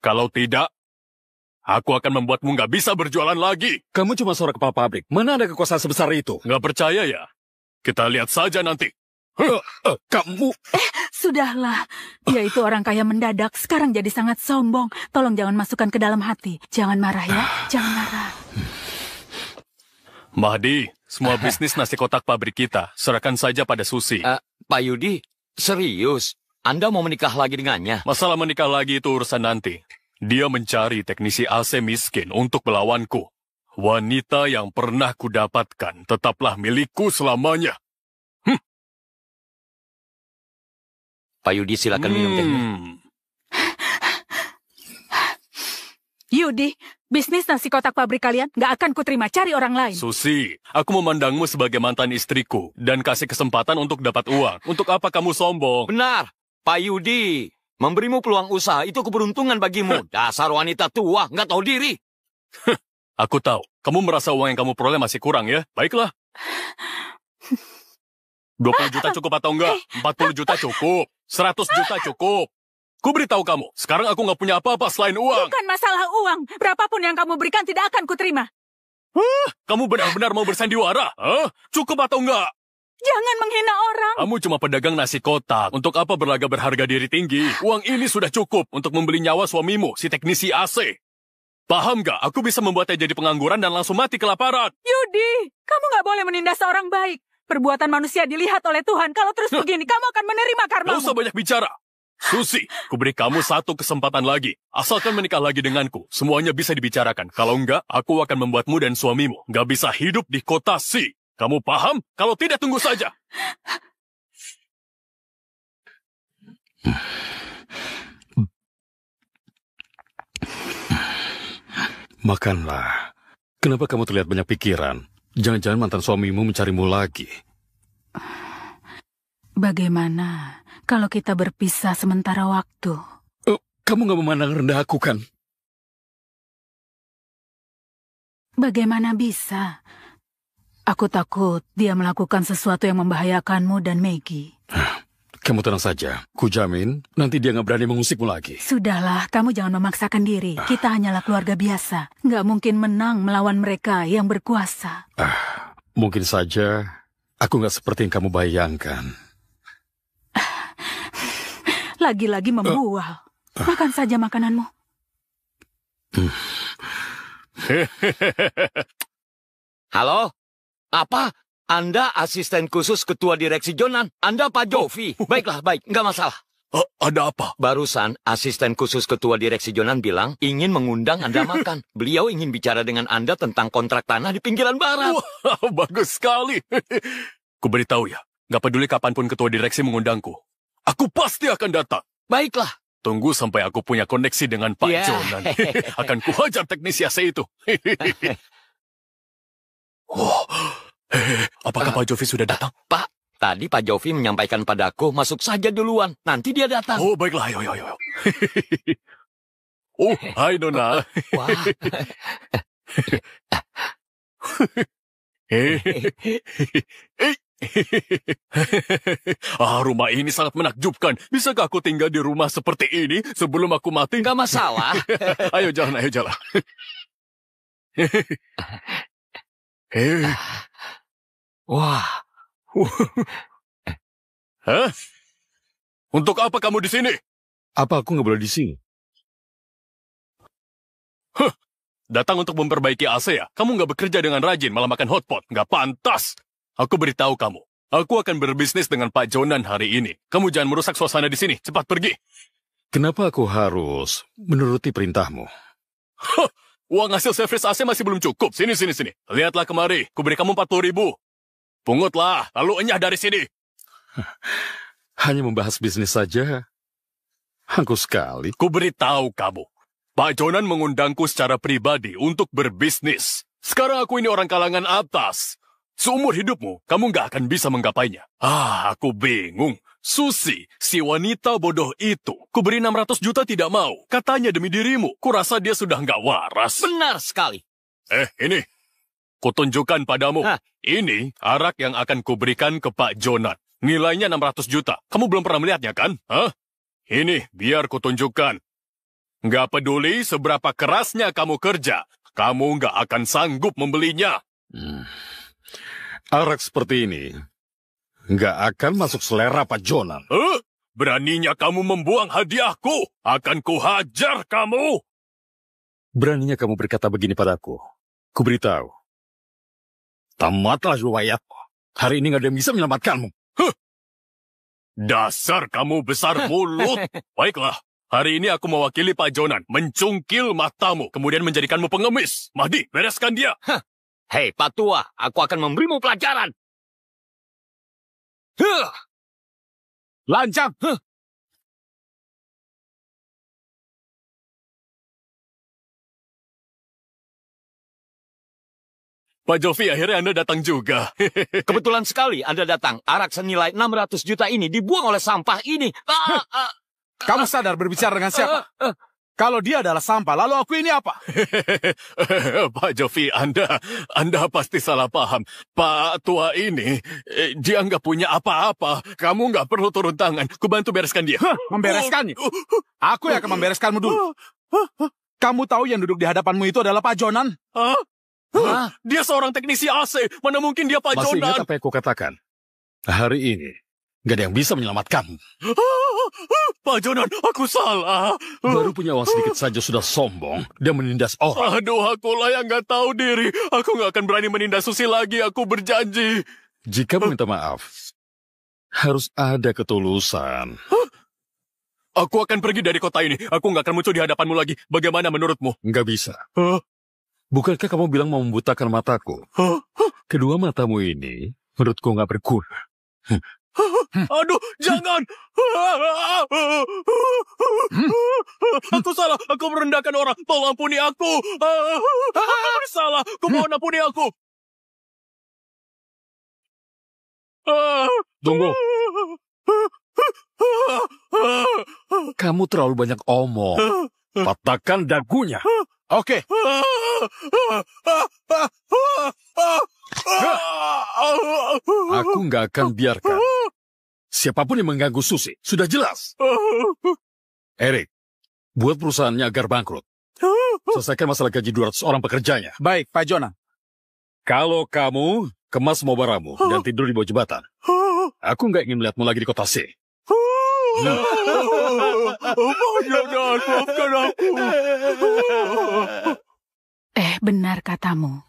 [SPEAKER 1] Kalau tidak, aku akan membuatmu nggak bisa berjualan lagi.
[SPEAKER 3] Kamu cuma seorang kepala pabrik. Mana ada kekuasaan sebesar itu?
[SPEAKER 1] Nggak percaya ya? Kita lihat saja nanti.
[SPEAKER 3] Kamu...
[SPEAKER 4] Sudahlah. Dia itu orang kaya mendadak, sekarang jadi sangat sombong. Tolong jangan masukkan ke dalam hati. Jangan marah ya, jangan marah.
[SPEAKER 1] Mahdi, semua bisnis nasi kotak pabrik kita, serahkan saja pada Susi.
[SPEAKER 10] Pak Yudi, serius? Anda mau menikah lagi dengannya?
[SPEAKER 1] Masalah menikah lagi itu urusan nanti. Dia mencari teknisi AC miskin untuk melawanku. Wanita yang pernah kudapatkan tetaplah milikku selamanya.
[SPEAKER 10] Pak Yudi, silakan minum tehnya.
[SPEAKER 4] Yudi, bisnis nasi kotak pabrik kalian gak akan kuterima. Cari orang lain.
[SPEAKER 1] Susi, aku memandangmu sebagai mantan istriku dan kasih kesempatan untuk dapat uang. Untuk apa kamu sombong?
[SPEAKER 10] Benar, Pak Yudi. Memberimu peluang usaha itu keberuntungan bagimu. Dasar wanita tua, nggak tahu diri.
[SPEAKER 1] Aku tahu, kamu merasa uang yang kamu peroleh masih kurang ya? Baiklah. 20 juta cukup atau enggak? 40 juta cukup. 100 juta cukup. Ku beritahu kamu, sekarang aku nggak punya apa-apa selain uang.
[SPEAKER 4] Bukan masalah uang. Berapapun yang kamu berikan tidak akan kuterima.
[SPEAKER 1] Kamu benar-benar mau bersandiwara? Cukup atau enggak?
[SPEAKER 4] Jangan menghina orang.
[SPEAKER 1] Kamu cuma pedagang nasi kotak. Untuk apa berlagak berharga diri tinggi? Uang ini sudah cukup untuk membeli nyawa suamimu, si teknisi AC. Paham gak? Aku bisa membuatnya jadi pengangguran dan langsung mati kelaparan.
[SPEAKER 4] Yudi, kamu gak boleh menindas seorang baik. Perbuatan manusia dilihat oleh Tuhan. Kalau terus begini, kamu akan menerima karmamu.
[SPEAKER 1] Gak usah banyak bicara. Susi, ku beri kamu satu kesempatan lagi. Asalkan menikah lagi denganku, semuanya bisa dibicarakan. Kalau enggak, aku akan membuatmu dan suamimu gak bisa hidup di kota Si. Kamu paham? Kalau tidak, tunggu saja.
[SPEAKER 3] Makanlah. Kenapa kamu terlihat banyak pikiran? Jangan-jangan mantan suamimu mencarimu lagi.
[SPEAKER 4] Bagaimana kalau kita berpisah sementara waktu?
[SPEAKER 3] Kamu gak memandang rendah aku kan?
[SPEAKER 4] Bagaimana bisa? Aku takut dia melakukan sesuatu yang membahayakanmu dan Maggie.
[SPEAKER 3] Kamu tenang saja. Kujamin nanti dia nggak berani mengusikmu lagi.
[SPEAKER 4] Sudahlah, kamu jangan memaksakan diri. Kita hanyalah keluarga biasa. Nggak mungkin menang melawan mereka yang berkuasa.
[SPEAKER 3] Mungkin saja aku nggak seperti yang kamu bayangkan.
[SPEAKER 4] Lagi-lagi membual. Makan saja makananmu.
[SPEAKER 10] Halo? Apa? Anda asisten khusus ketua direksi Jonan? Anda Pak Jovi? Baiklah, baik. Nggak masalah.
[SPEAKER 5] Ada apa?
[SPEAKER 10] Barusan asisten khusus ketua direksi Jonan bilang ingin mengundang Anda makan. Beliau ingin bicara dengan Anda tentang kontrak tanah di pinggiran barat.
[SPEAKER 1] Wah, bagus sekali. Ku beritahu ya, nggak peduli kapanpun ketua direksi mengundangku. Aku pasti akan datang.
[SPEAKER 10] Baiklah.
[SPEAKER 1] Tunggu sampai aku punya koneksi dengan Pak
[SPEAKER 10] Ya.
[SPEAKER 1] Jonan. Akan kuhajar teknisi AC itu. Apakah Pak Jovi sudah datang?
[SPEAKER 10] Pak, tadi Pak Jovi menyampaikan padaku masuk saja duluan. Nanti dia datang.
[SPEAKER 1] Oh, baiklah. Ayo. Oh, hai Nona.
[SPEAKER 10] Wah.
[SPEAKER 1] Rumah ini sangat menakjubkan. Bisakah aku tinggal di rumah seperti ini sebelum aku mati?
[SPEAKER 10] Nggak masalah.
[SPEAKER 1] Ayo jalan.
[SPEAKER 10] Wah.
[SPEAKER 1] Hah? Untuk apa kamu di sini?
[SPEAKER 3] Apa aku nggak boleh di sini?
[SPEAKER 1] Datang untuk memperbaiki AC ya? Kamu nggak bekerja dengan rajin, malah makan hotpot. Nggak pantas. Aku beritahu kamu. Aku akan berbisnis dengan Pak Jonan hari ini. Kamu jangan merusak suasana di sini. Cepat pergi.
[SPEAKER 3] Kenapa aku harus menuruti perintahmu?
[SPEAKER 1] Uang hasil servis AC masih belum cukup. Sini. Lihatlah kemari. Ku beri kamu 40.000. Pungutlah, lalu enyah dari sini.
[SPEAKER 3] Hanya membahas bisnis saja. Angkuh sekali.
[SPEAKER 1] Ku beritahu kamu. Pak Jonan mengundangku secara pribadi untuk berbisnis. Sekarang aku ini orang kalangan atas. Seumur hidupmu, kamu nggak akan bisa menggapainya. Aku bingung. Susi, si wanita bodoh itu. Ku beri 600 juta tidak mau. Katanya demi dirimu. Kurasa dia sudah nggak waras.
[SPEAKER 10] Benar sekali.
[SPEAKER 1] Ini. Kutunjukkan padamu. Ini arak yang akan kuberikan ke Pak Jonan. Nilainya 600 juta. Kamu belum pernah melihatnya kan? Ini, biar kutunjukkan. Nggak peduli seberapa kerasnya kamu kerja. Kamu nggak akan sanggup membelinya.
[SPEAKER 3] Arak seperti ini nggak akan masuk selera Pak Jonan.
[SPEAKER 1] Beraninya kamu membuang hadiahku. Akan kuhajar kamu.
[SPEAKER 3] Beraninya kamu berkata begini padaku. Ku beritahu. Tamatlah riwayatmu. Hari ini nggak ada yang bisa menyelamatkanmu.
[SPEAKER 1] Dasar kamu besar mulut. Baiklah. Hari ini aku mewakili Pak Jonan. Mencungkil matamu. Kemudian menjadikanmu pengemis. Mahdi, bereskan dia.
[SPEAKER 10] Hei, Pak Tua. Aku akan memberimu pelajaran.
[SPEAKER 5] Lancang.
[SPEAKER 1] Pak Jovi, akhirnya Anda datang juga.
[SPEAKER 10] Kebetulan sekali Anda datang. Arak senilai 600 juta ini dibuang oleh sampah ini.
[SPEAKER 5] Kamu sadar berbicara dengan siapa? Kalau dia adalah sampah, lalu aku ini apa?
[SPEAKER 1] Pak Jovi, Anda pasti salah paham. Pak tua ini, dia nggak punya apa-apa. Kamu nggak perlu turun tangan. Kubantu bereskan dia.
[SPEAKER 5] Membereskannya? Aku yang akan membereskanmu dulu. Kamu tahu yang duduk di hadapanmu itu adalah Pak Jonan?
[SPEAKER 1] Dia seorang teknisi AC. Mana mungkin dia Pak
[SPEAKER 3] Masih
[SPEAKER 1] Jonan?
[SPEAKER 3] ingat apa yang kukatakan? Hari ini, nggak ada yang bisa menyelamatkanmu.
[SPEAKER 1] Pak Jonan, aku salah.
[SPEAKER 3] Baru punya uang sedikit saja sudah sombong dan menindas orang.
[SPEAKER 1] Aduh, akulah yang nggak tahu diri. Aku nggak akan berani menindas Susi lagi. Aku berjanji.
[SPEAKER 3] Jika meminta maaf, harus ada ketulusan.
[SPEAKER 1] Aku akan pergi dari kota ini. Aku nggak akan muncul di hadapanmu lagi. Bagaimana menurutmu?
[SPEAKER 3] Nggak bisa. Bukankah kamu bilang mau membutakan mataku? Kedua matamu ini, menurutku nggak berguna.
[SPEAKER 1] Aduh, jangan. Aku salah. Aku merendahkan orang. Tolong ampuni aku. Salah. Kumohon ampuni aku.
[SPEAKER 3] Tunggu. Kamu terlalu banyak omong. Patahkan dagunya.
[SPEAKER 5] Oke.
[SPEAKER 3] Aku nggak akan biarkan siapapun yang mengganggu Susi. Sudah jelas. Erik, buat perusahaannya agar bangkrut. Selesaikan masalah gaji 200 orang pekerjanya.
[SPEAKER 5] Baik, Pak Jonan.
[SPEAKER 3] Kalau kamu kemas semua barangmu dan tidur di bawah jembatan, aku nggak ingin melihatmu lagi di kota C.
[SPEAKER 5] Pak Jonan, maafkan aku.
[SPEAKER 4] Benar katamu.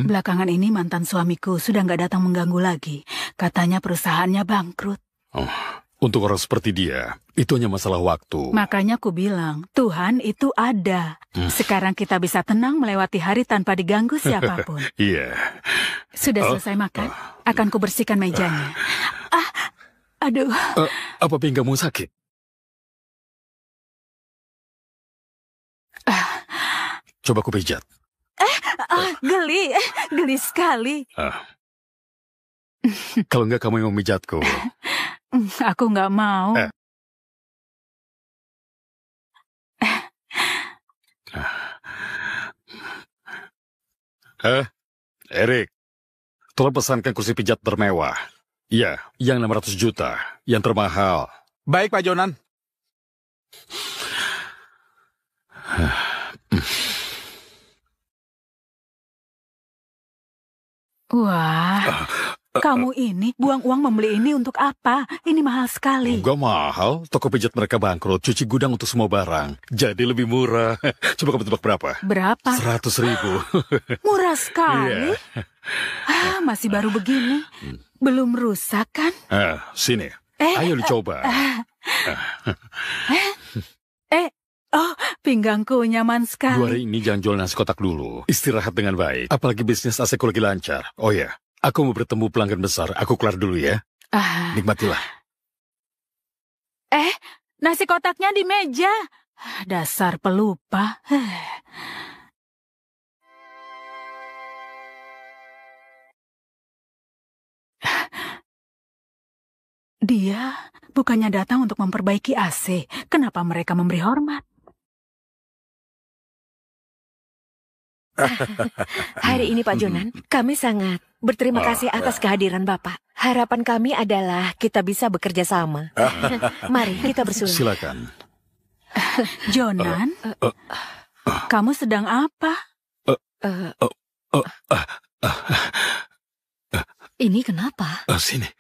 [SPEAKER 4] Belakangan ini mantan suamiku sudah nggak datang mengganggu lagi. Katanya perusahaannya bangkrut.
[SPEAKER 3] Untuk orang seperti dia, itu hanya masalah waktu.
[SPEAKER 4] Makanya aku bilang, Tuhan itu ada. Sekarang kita bisa tenang melewati hari tanpa diganggu siapapun.
[SPEAKER 3] Iya.
[SPEAKER 4] Sudah selesai makan? Akan kubersihkan mejanya. Aduh.
[SPEAKER 3] Apa pinggangmu sakit? Coba ku pijat.
[SPEAKER 4] Geli sekali.
[SPEAKER 3] Kalau enggak kamu yang memijatku.
[SPEAKER 4] Aku nggak mau.
[SPEAKER 3] Erik, tolong pesankan kursi pijat termewah. Iya, yang 600 juta, yang termahal.
[SPEAKER 5] Baik, Pak Jonan.
[SPEAKER 4] Wah, kamu ini buang uang membeli ini untuk apa? Ini mahal sekali.
[SPEAKER 3] Enggak mahal, toko pijat mereka bangkrut, cuci gudang untuk semua barang. Jadi lebih murah. Coba kamu tebak berapa?
[SPEAKER 4] Berapa?
[SPEAKER 3] 100.000.
[SPEAKER 4] Murah sekali. Masih baru begini. Belum rusak kan?
[SPEAKER 3] Sini. Ayo dicoba.
[SPEAKER 4] Pinggangku nyaman
[SPEAKER 3] 2
[SPEAKER 4] sekali.
[SPEAKER 3] hari ini jangan jual nasi kotak dulu. Istirahat dengan baik. Apalagi bisnis AC lagi lancar. Oh ya, aku mau bertemu pelanggan besar. Aku kelar dulu ya. Nikmatilah.
[SPEAKER 4] Nasi kotaknya di meja. Dasar pelupa. Dia bukannya datang untuk memperbaiki AC. Kenapa mereka memberi hormat?
[SPEAKER 7] Hari ini Pak Jonan, kami sangat berterima kasih atas kehadiran Bapak. Harapan kami adalah kita bisa bekerja sama. Mari kita bersuluk.
[SPEAKER 3] Silakan.
[SPEAKER 4] Jonan, kamu sedang apa?
[SPEAKER 6] Ini kenapa?
[SPEAKER 3] Sini.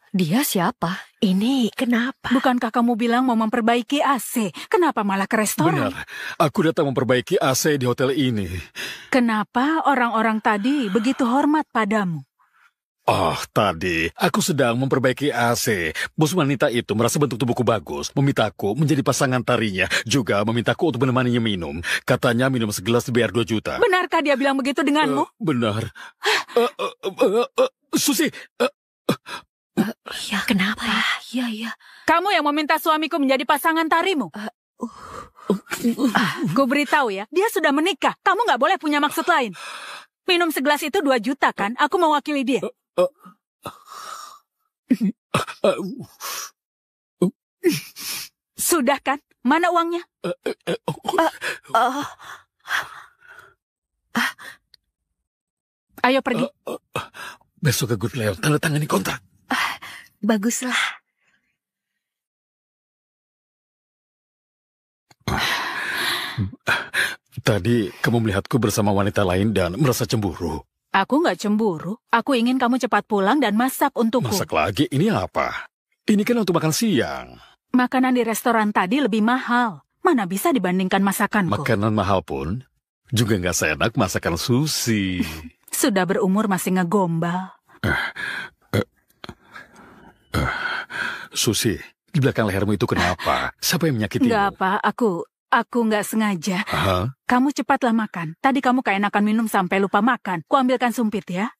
[SPEAKER 6] Dia siapa?
[SPEAKER 7] Ini kenapa?
[SPEAKER 4] Bukankah kamu bilang mau memperbaiki AC? Kenapa malah ke restoran?
[SPEAKER 3] Benar, aku datang memperbaiki AC di hotel ini.
[SPEAKER 4] Kenapa orang-orang tadi begitu hormat padamu?
[SPEAKER 3] Tadi aku sedang memperbaiki AC. Bos wanita itu merasa bentuk tubuhku bagus, memintaku menjadi pasangan tarinya, juga memintaku untuk menemaninya minum. Katanya minum segelas dibayar 2 juta.
[SPEAKER 4] Benarkah dia bilang begitu denganmu?
[SPEAKER 3] Benar. Susi,
[SPEAKER 7] Iya, kenapa?
[SPEAKER 6] Iya.
[SPEAKER 4] Kamu yang meminta suamiku menjadi pasangan tarimu? Ku beritahu ya, dia sudah menikah. Kamu nggak boleh punya maksud lain. Minum segelas itu 2 juta kan? Aku mewakili dia. Sudah kan? Mana uangnya? Ayo pergi.
[SPEAKER 3] Besok ke Good Leon, tanda tangani kontrak.
[SPEAKER 7] Baguslah.
[SPEAKER 3] Tadi kamu melihatku bersama wanita lain dan merasa cemburu.
[SPEAKER 4] Aku nggak cemburu. Aku ingin kamu cepat pulang dan masak untukku.
[SPEAKER 3] Masak lagi? Ini apa? Ini kan untuk makan siang.
[SPEAKER 4] Makanan di restoran tadi lebih mahal. Mana bisa dibandingkan masakanku?
[SPEAKER 3] Makanan mahal pun juga nggak seenak masakan Susi.
[SPEAKER 4] Sudah berumur masih ngegombal.
[SPEAKER 3] Susi, di belakang lehermu itu kenapa? Siapa yang menyakitimu?
[SPEAKER 4] Nggak apa, aku nggak sengaja.
[SPEAKER 3] Aha.
[SPEAKER 4] Kamu cepatlah makan. Tadi kamu keenakan minum sampai lupa makan. Kuambilkan sumpit ya.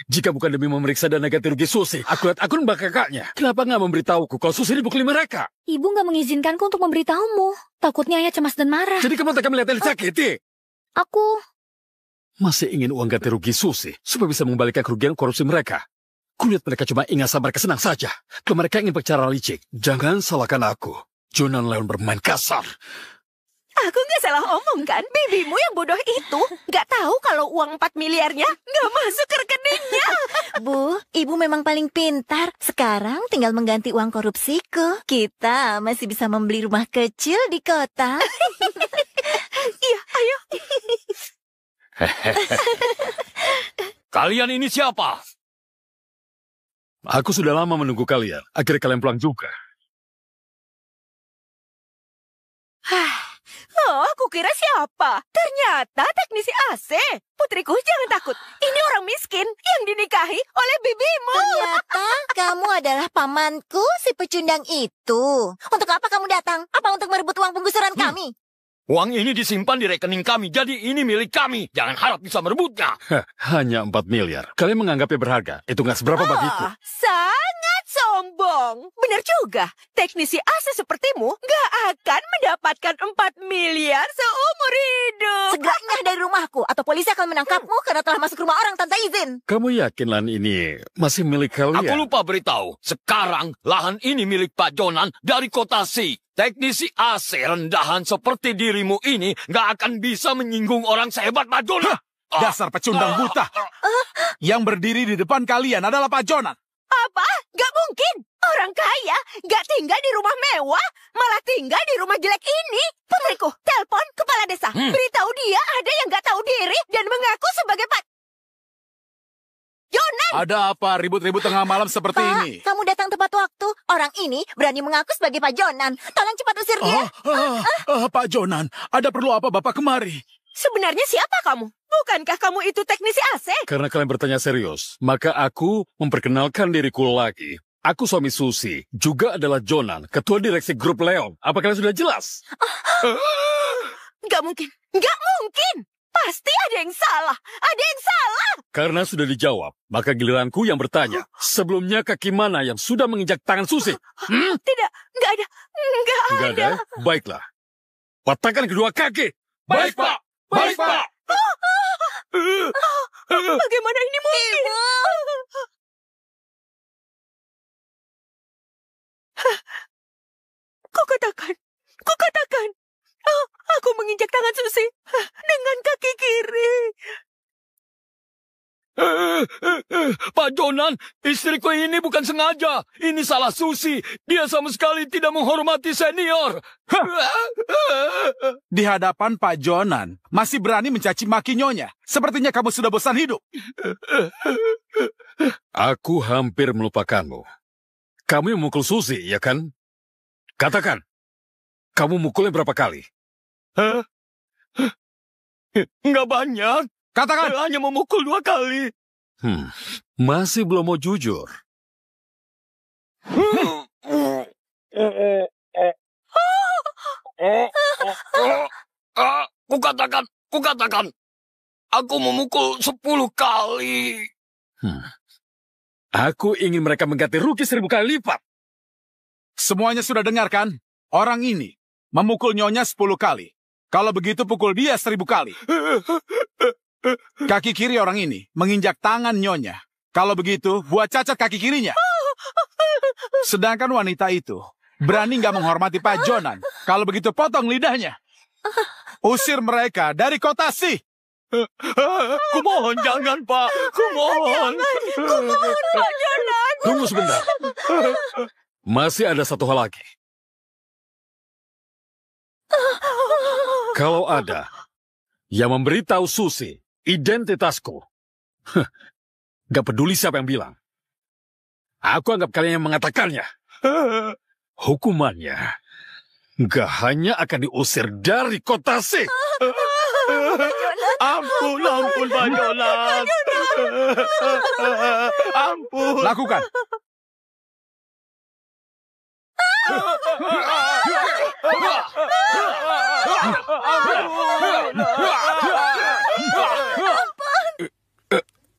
[SPEAKER 3] Jika bukan demi memeriksa dana ganti rugi Susi, aku lihat akun mbak kakaknya. Kenapa nggak memberitahuku kalau Susi dipukuli mereka?
[SPEAKER 6] Ibu nggak mengizinkanku untuk memberitahumu. Takutnya ayah cemas dan marah.
[SPEAKER 3] Jadi kamu tak melihat disakiti?
[SPEAKER 6] Aku...
[SPEAKER 3] Masih ingin uang ganti rugi Susi supaya bisa mengembalikan kerugian korupsi mereka. Kulihat mereka cuma ingat sama mereka senang saja. Kalau mereka ingin bicara licik, jangan salahkan aku. Jonan Leon bermain kasar.
[SPEAKER 7] Aku nggak salah omong kan? Bibimu yang bodoh itu nggak tahu kalau uang 4 miliarnya nggak masuk ke rekeningnya.
[SPEAKER 8] Bu, ibu memang paling pintar. Sekarang tinggal mengganti uang korupsiku. Kita masih bisa membeli rumah kecil di kota.
[SPEAKER 7] Iya, ayo.
[SPEAKER 10] Kalian ini siapa?
[SPEAKER 3] Aku sudah lama menunggu kalian. Akhirnya kalian pulang juga.
[SPEAKER 7] Oh, aku kira siapa? Ternyata teknisi AC. Putriku, jangan takut. Ini orang miskin yang dinikahi oleh bibimu.
[SPEAKER 8] Ternyata kamu adalah pamanku, si pecundang itu. Untuk apa kamu datang? Apa untuk merebut uang penggusuran kami?
[SPEAKER 10] Uang ini disimpan di rekening kami, jadi ini milik kami. Jangan harap bisa merebutnya.
[SPEAKER 3] Hanya 4 miliar. Kalian menganggapnya berharga. Itu nggak seberapa bagiku.
[SPEAKER 7] Sangat sombong. Benar juga. Teknisi AC sepertimu nggak akan mendapatkan 4 miliar seumur hidup.
[SPEAKER 8] Segera nyah dari rumahku, atau polisi akan menangkapmu karena telah masuk rumah orang tanpa izin.
[SPEAKER 3] Kamu yakin lahan ini masih milik kalian?
[SPEAKER 10] Aku lupa beritahu. Sekarang lahan ini milik Pak Jonan dari kota Si. Teknisi AC rendahan seperti dirimu ini nggak akan bisa menyinggung orang sehebat Pak Jonan.
[SPEAKER 5] Dasar pecundang buta. Yang berdiri di depan kalian adalah Pak Jonan.
[SPEAKER 7] Apa? Gak mungkin. Orang kaya gak tinggal di rumah mewah, malah tinggal di rumah jelek ini. Putriku, telepon kepala desa. Beritahu dia ada yang gak tahu diri dan mengaku sebagai Pak Jonan.
[SPEAKER 5] Ada apa ribut-ribut tengah malam seperti ini?
[SPEAKER 8] Kamu datang tepat waktu. Orang ini berani mengaku sebagai Pak Jonan. Tolong cepat usir dia.
[SPEAKER 5] Pak Jonan, ada perlu apa Bapak kemari?
[SPEAKER 7] Sebenarnya siapa kamu? Bukankah kamu itu teknisi AC?
[SPEAKER 3] Karena kalian bertanya serius, maka aku memperkenalkan diriku lagi. Aku suami Susi, juga adalah Jonan, ketua direksi grup Leon. Apa kalian sudah jelas?
[SPEAKER 7] Gak mungkin. Gak mungkin. Pasti ada yang salah. Ada yang salah.
[SPEAKER 3] Karena sudah dijawab, maka giliranku yang bertanya. Sebelumnya kaki mana yang sudah menginjak tangan Susi?
[SPEAKER 7] Tidak. Gak ada.
[SPEAKER 3] Nggak ada? Baiklah. Patahkan kedua kaki.
[SPEAKER 10] Baik, Pak. Baik, Pak.
[SPEAKER 7] Bagaimana ini mungkin? Kukatakan. Aku menginjak tangan Susi dengan kaki kiri.
[SPEAKER 10] Pak Jonan, istriku ini bukan sengaja. Ini salah Susi. Dia sama sekali tidak menghormati senior.
[SPEAKER 5] Di hadapan Pak Jonan, masih berani mencaci maki nyonya. Sepertinya kamu sudah bosan hidup.
[SPEAKER 3] Aku hampir melupakanmu. Kamu yang mukul Susi, ya kan? Katakan, kamu mukulnya berapa kali?
[SPEAKER 10] Nggak banyak.
[SPEAKER 5] Katakan.
[SPEAKER 10] Hanya memukul 2 kali.
[SPEAKER 3] Masih belum mau jujur.
[SPEAKER 10] Kukatakan. Aku memukul 10 kali.
[SPEAKER 3] Aku ingin mereka mengganti rugi 1000 kali lipat.
[SPEAKER 5] Semuanya sudah dengar kan? Orang ini memukul nyonya 10 kali. Kalau begitu pukul dia 1000 kali. Kaki kiri orang ini menginjak tangan nyonya. Kalau begitu, buat cacat kaki kirinya. Sedangkan wanita itu berani nggak menghormati Pak Jonan. Kalau begitu, potong lidahnya. Usir mereka dari kota Si.
[SPEAKER 10] Kumohon jangan, Pak. Kumohon.
[SPEAKER 7] Kumohon, Pak Jonan.
[SPEAKER 3] Tunggu sebentar. Masih ada satu hal lagi. Kalau ada yang memberitahu Susi identitasku, gak peduli siapa yang bilang. Aku anggap kalian yang mengatakannya. Hukumannya gak hanya akan diusir dari kota Si.
[SPEAKER 10] Ampun, Pak Jonan. Ampun.
[SPEAKER 5] Lakukan.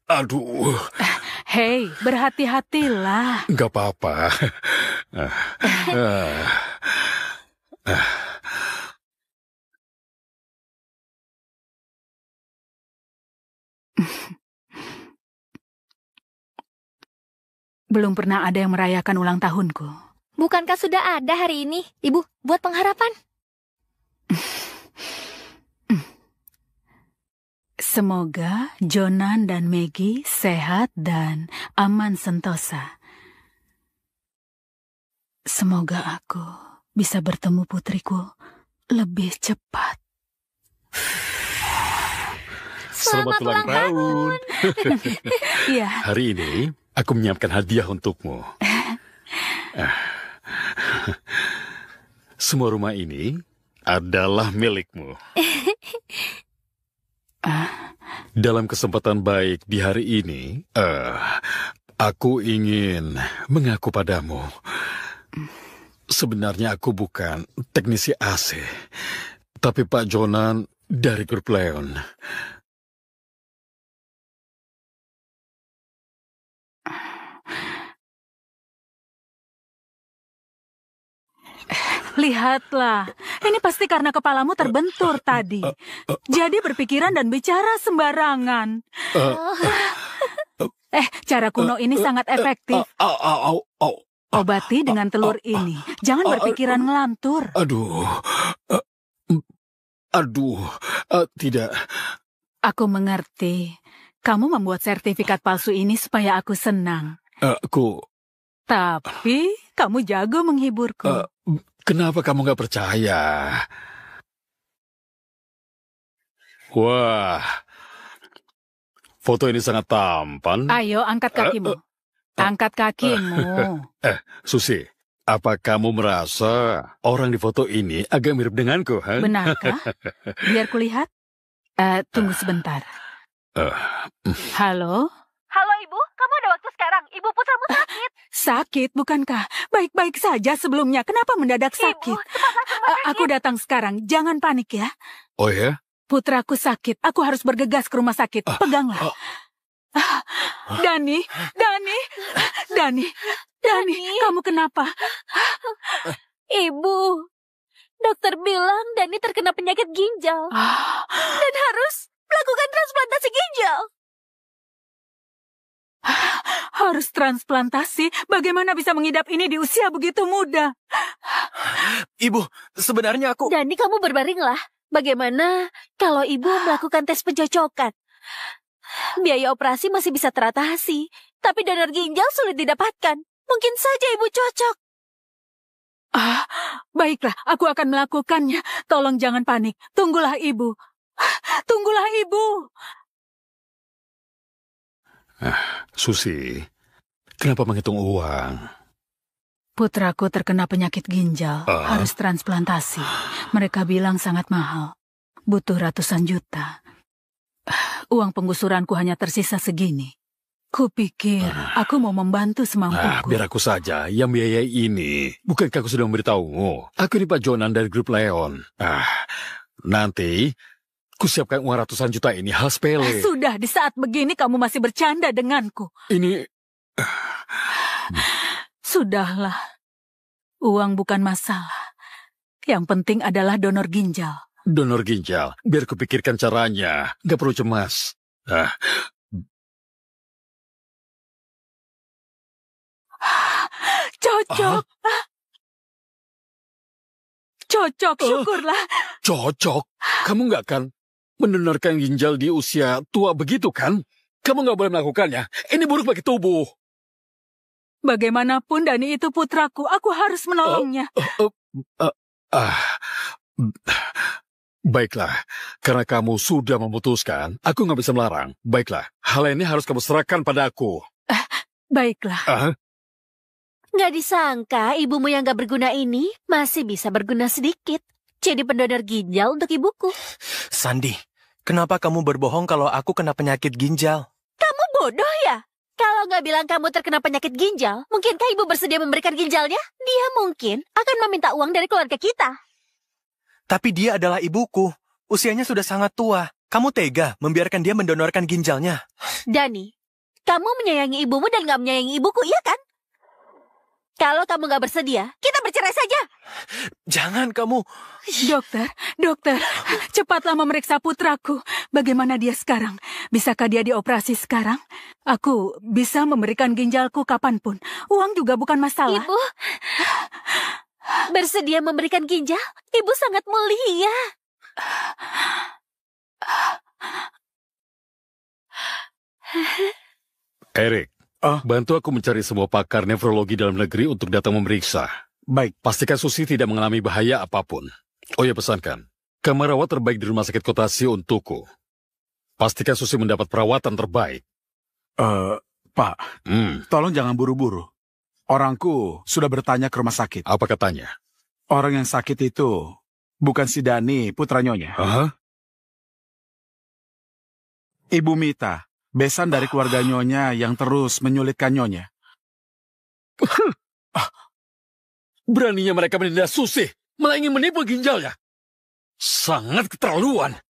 [SPEAKER 3] Aduh.
[SPEAKER 4] Hei, berhati-hatilah.
[SPEAKER 3] Gak apa-apa.
[SPEAKER 4] Belum pernah ada yang merayakan ulang tahunku.
[SPEAKER 6] Bukankah sudah ada hari ini? Ibu, buat pengharapan.
[SPEAKER 4] Semoga Jonan dan Maggie sehat dan aman sentosa. Semoga aku bisa bertemu putriku lebih cepat.
[SPEAKER 3] Selamat ulang tahun.
[SPEAKER 4] Iya.
[SPEAKER 3] Hari ini aku menyiapkan hadiah untukmu. Semua rumah ini adalah milikmu. Dalam kesempatan baik di hari ini, aku ingin mengaku padamu. Sebenarnya aku bukan teknisi AC, tapi Pak Jonan dari grup Leon.
[SPEAKER 4] Lihatlah, ini pasti karena kepalamu terbentur tadi. Jadi berpikiran dan bicara sembarangan. Cara kuno ini sangat efektif. Obati dengan telur ini. Jangan berpikiran ngelantur.
[SPEAKER 3] Tidak.
[SPEAKER 4] Aku mengerti. Kamu membuat sertifikat palsu ini supaya aku senang. Tapi kamu jago menghiburku.
[SPEAKER 3] Kenapa kamu gak percaya? Wah, foto ini sangat tampan.
[SPEAKER 4] Ayo, angkat kakimu. Angkat kakimu.
[SPEAKER 3] Susi, apa kamu merasa orang di foto ini agak mirip denganku?
[SPEAKER 4] Benarkah? Biar kulihat. Tunggu sebentar. Halo?
[SPEAKER 2] Halo Ibu, kamu ada waktu sekarang. Ibu putramu sakit.
[SPEAKER 4] Sakit, bukankah? Baik-baik saja sebelumnya. Kenapa mendadak sakit? Aku datang sekarang. Jangan panik ya.
[SPEAKER 3] Oh ya?
[SPEAKER 4] Putraku sakit. Aku harus bergegas ke rumah sakit. Peganglah. Dani, kamu kenapa?
[SPEAKER 2] Ibu, dokter bilang Dani terkena penyakit ginjal. Dan harus melakukan transplantasi ginjal.
[SPEAKER 4] Harus transplantasi? Bagaimana bisa mengidap ini di usia begitu muda?
[SPEAKER 1] Ibu, sebenarnya aku...
[SPEAKER 2] Dani, kamu berbaringlah. Bagaimana kalau Ibu melakukan tes pencocokan? Biaya operasi masih bisa teratasi, tapi donor ginjal sulit didapatkan. Mungkin saja Ibu cocok.
[SPEAKER 4] Baiklah, aku akan melakukannya. Tolong jangan panik. Tunggulah Ibu. Tunggulah Ibu.
[SPEAKER 3] Susi, kenapa menghitung uang?
[SPEAKER 4] Putraku terkena penyakit ginjal, harus transplantasi. Mereka bilang sangat mahal, butuh ratusan juta. Uang penggusuranku hanya tersisa segini. Kupikir aku mau membantu semampuku.
[SPEAKER 3] Biar aku saja yang biayai ini. Bukankah aku sudah memberitahumu? Aku ini Pak Jonan dari grup Leon. Nanti kusiapkan uang ratusan juta ini hal sepele.
[SPEAKER 4] Sudah, di saat begini kamu masih bercanda denganku.
[SPEAKER 3] Ini...
[SPEAKER 4] Sudahlah. Uang bukan masalah. Yang penting adalah donor ginjal.
[SPEAKER 3] Donor ginjal? Biar kupikirkan caranya. Gak perlu cemas.
[SPEAKER 4] Cocok. Cocok, syukurlah.
[SPEAKER 3] Cocok? Kamu gak akan mendonorkan ginjal di usia tua begitu kan? Kamu gak boleh melakukannya. Ini buruk bagi tubuh.
[SPEAKER 4] Bagaimanapun Dani itu putraku, aku harus menolongnya.
[SPEAKER 3] Baiklah, karena kamu sudah memutuskan, aku gak bisa melarang. Baiklah, hal ini harus kamu serahkan pada aku.
[SPEAKER 4] Baiklah.
[SPEAKER 2] Nggak disangka ibumu yang gak berguna ini masih bisa berguna sedikit. Jadi pendonor ginjal untuk ibuku.
[SPEAKER 1] Sandi, kenapa kamu berbohong kalau aku kena penyakit ginjal?
[SPEAKER 2] Kamu bodoh ya? Kalau nggak bilang kamu terkena penyakit ginjal, mungkinkah ibu bersedia memberikan ginjalnya? Dia mungkin akan meminta uang dari keluarga kita.
[SPEAKER 1] Tapi dia adalah ibuku. Usianya sudah sangat tua. Kamu tega membiarkan dia mendonorkan ginjalnya?
[SPEAKER 2] Dani, kamu menyayangi ibumu dan nggak menyayangi ibuku, iya kan? Kalau kamu nggak bersedia, kita bercerai bercerai saja.
[SPEAKER 1] Jangan kamu.
[SPEAKER 4] Dokter, cepatlah memeriksa putraku. Bagaimana dia sekarang? Bisakah dia dioperasi sekarang? Aku bisa memberikan ginjalku kapanpun. Uang juga bukan masalah.
[SPEAKER 2] Ibu, bersedia memberikan ginjal? Ibu sangat mulia.
[SPEAKER 3] Erik, bantu aku mencari semua pakar nefrologi dalam negeri untuk datang memeriksa.
[SPEAKER 5] Baik.
[SPEAKER 3] Pastikan Susi tidak mengalami bahaya apapun. Oh ya, pesankan. Kamar rawat terbaik di rumah sakit Kotasi untukku. Pastikan Susi mendapat perawatan terbaik.
[SPEAKER 5] Pak, tolong jangan buru-buru. Orangku sudah bertanya ke rumah sakit.
[SPEAKER 3] Apa katanya?
[SPEAKER 5] Orang yang sakit itu bukan si Dani, putra Nyonya. Ibu Mita, besan dari keluarga Nyonya yang terus menyulitkan Nyonya.
[SPEAKER 3] Beraninya mereka menindas Susi, malah ingin menipu ginjalnya. Sangat keterlaluan.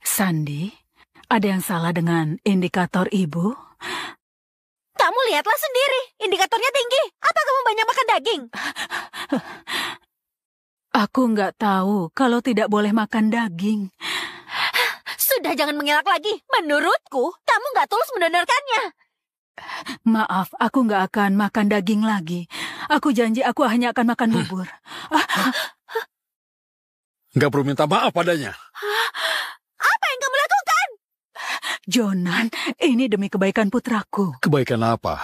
[SPEAKER 4] Sandi, ada yang salah dengan indikator ibu?
[SPEAKER 2] Kamu lihatlah sendiri, indikatornya tinggi. Apa kamu banyak makan daging?
[SPEAKER 4] Aku nggak tahu kalau tidak boleh makan daging.
[SPEAKER 2] Sudah, jangan mengelak lagi. Menurutku, kamu nggak tulus mendonorkannya.
[SPEAKER 4] Maaf, aku nggak akan makan daging lagi. Aku janji aku hanya akan makan bubur.
[SPEAKER 3] Nggak perlu minta maaf padanya.
[SPEAKER 2] Apa yang kamu lakukan?
[SPEAKER 4] Jonan, ini demi kebaikan putraku.
[SPEAKER 3] Kebaikan apa,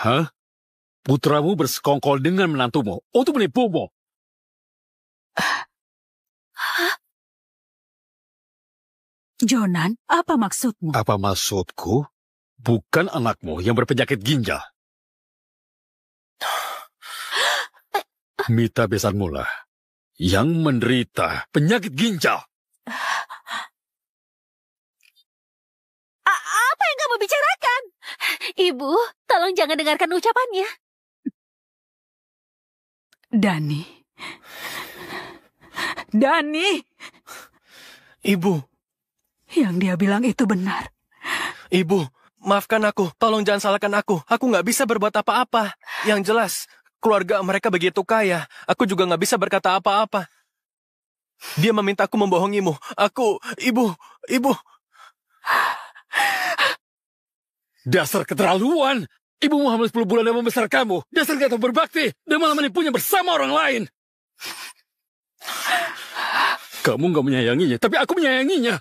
[SPEAKER 3] Putramu bersekongkol dengan menantumu untuk menipumu.
[SPEAKER 4] Jonan, apa maksudmu?
[SPEAKER 3] Apa maksudku? Bukan anakmu yang berpenyakit ginjal. Mita besanmu lah yang menderita penyakit ginjal.
[SPEAKER 2] Apa yang kamu bicarakan? Ibu, tolong jangan dengarkan ucapannya.
[SPEAKER 4] Dani.
[SPEAKER 1] Ibu.
[SPEAKER 4] Yang dia bilang itu benar.
[SPEAKER 1] Ibu, maafkan aku. Tolong jangan salahkan aku. Aku nggak bisa berbuat apa-apa. Yang jelas, keluarga mereka begitu kaya. Aku juga nggak bisa berkata apa-apa. Dia meminta aku membohongimu. Ibu.
[SPEAKER 3] Dasar keterlaluan. Ibumu hamil 10 bulan dan membesar kamu. Dasar gak tahu berbakti. Dan malah menipunya bersama orang lain. Kamu gak menyayanginya, tapi aku menyayanginya.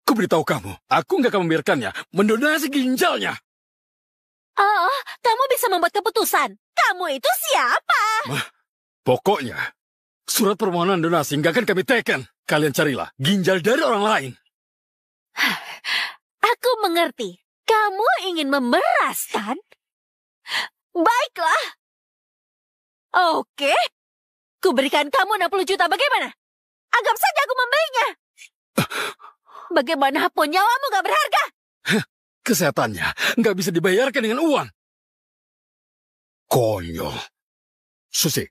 [SPEAKER 3] Aku beritahu kamu, aku gak akan membiarkannya mendonasi ginjalnya.
[SPEAKER 2] Oh, kamu bisa membuat keputusan. Kamu itu siapa?
[SPEAKER 3] Pokoknya, surat permohonan donasi gak akan kami teken. Kalian carilah ginjal dari orang lain.
[SPEAKER 2] Aku mengerti. Kamu ingin memeras, kan? Baiklah. Oke. Kuberikan kamu 60 juta, bagaimana? Anggap saja aku membelinya. Bagaimanapun nyawamu gak berharga.
[SPEAKER 3] Kesehatannya nggak bisa dibayarkan dengan uang. Konyol. Susi,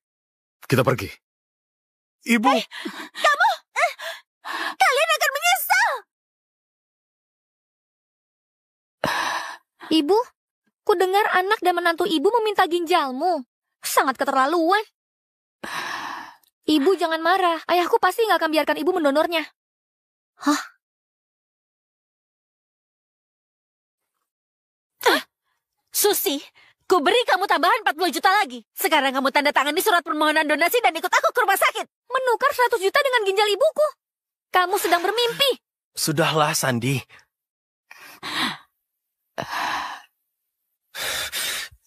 [SPEAKER 3] kita pergi.
[SPEAKER 5] Ibu.
[SPEAKER 2] Kamu, kalian akan menyesal.
[SPEAKER 6] Ibu, ku dengar anak dan menantu ibu meminta ginjalmu. Sangat keterlaluan. Ibu jangan marah. Ayahku pasti nggak akan biarkan ibu mendonornya.
[SPEAKER 2] Hah? Susi, ku beri kamu tambahan 40 juta lagi. Sekarang kamu tanda tangani surat permohonan donasi dan ikut aku ke rumah sakit.
[SPEAKER 6] Menukar 100 juta dengan ginjal ibuku. Kamu sedang bermimpi.
[SPEAKER 1] Sudahlah, Sandi.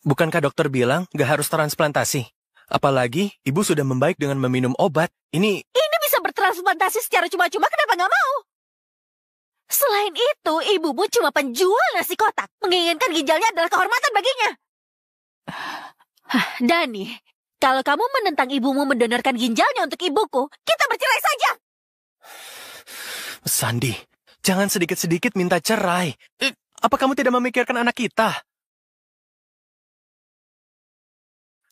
[SPEAKER 1] Bukankah dokter bilang gak harus transplantasi? Apalagi ibu sudah membaik dengan meminum obat. Ini
[SPEAKER 2] bisa bertransplantasi secara cuma-cuma, kenapa nggak mau? Selain itu, ibumu cuma penjual nasi kotak. Menginginkan ginjalnya adalah kehormatan baginya. Dani, kalau kamu menentang ibumu mendonorkan ginjalnya untuk ibuku, kita bercerai saja.
[SPEAKER 1] Sandi, jangan sedikit-sedikit minta cerai. Apa kamu tidak memikirkan anak kita?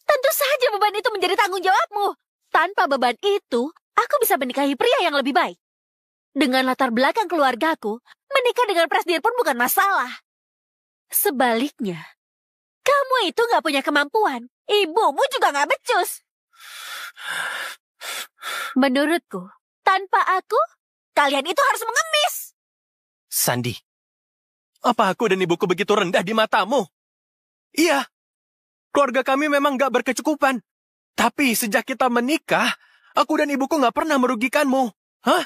[SPEAKER 2] Tentu saja beban itu menjadi tanggung jawabmu. Tanpa beban itu, aku bisa menikahi pria yang lebih baik. Dengan latar belakang keluargaku, menikah dengan presdir pun bukan masalah. Sebaliknya, Kamu itu nggak punya kemampuan. Ibumu juga nggak becus. Menurutku, tanpa aku, kalian itu harus mengemis.
[SPEAKER 1] Sandi, apa aku dan ibuku begitu rendah di matamu? Iya, keluarga kami memang nggak berkecukupan. Tapi sejak kita menikah, aku dan ibuku nggak pernah merugikanmu. Hah?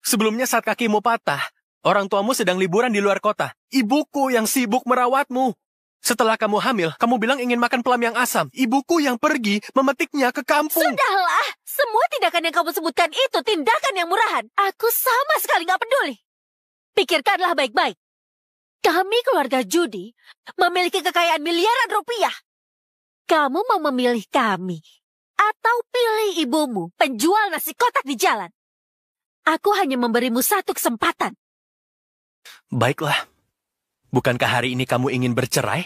[SPEAKER 1] Sebelumnya saat kakimu patah, orang tuamu sedang liburan di luar kota. Ibuku yang sibuk merawatmu. Setelah kamu hamil, kamu bilang ingin makan pelam yang asam. Ibuku yang pergi memetiknya ke kampung.
[SPEAKER 2] Sudahlah, semua tindakan yang kamu sebutkan itu tindakan yang murahan. Aku sama sekali nggak peduli. Pikirkanlah baik-baik. Kami keluarga Judy memiliki kekayaan miliaran rupiah. Kamu mau memilih kami atau pilih ibumu, penjual nasi kotak di jalan? Aku hanya memberimu satu kesempatan.
[SPEAKER 1] Baiklah. Bukankah hari ini kamu ingin bercerai?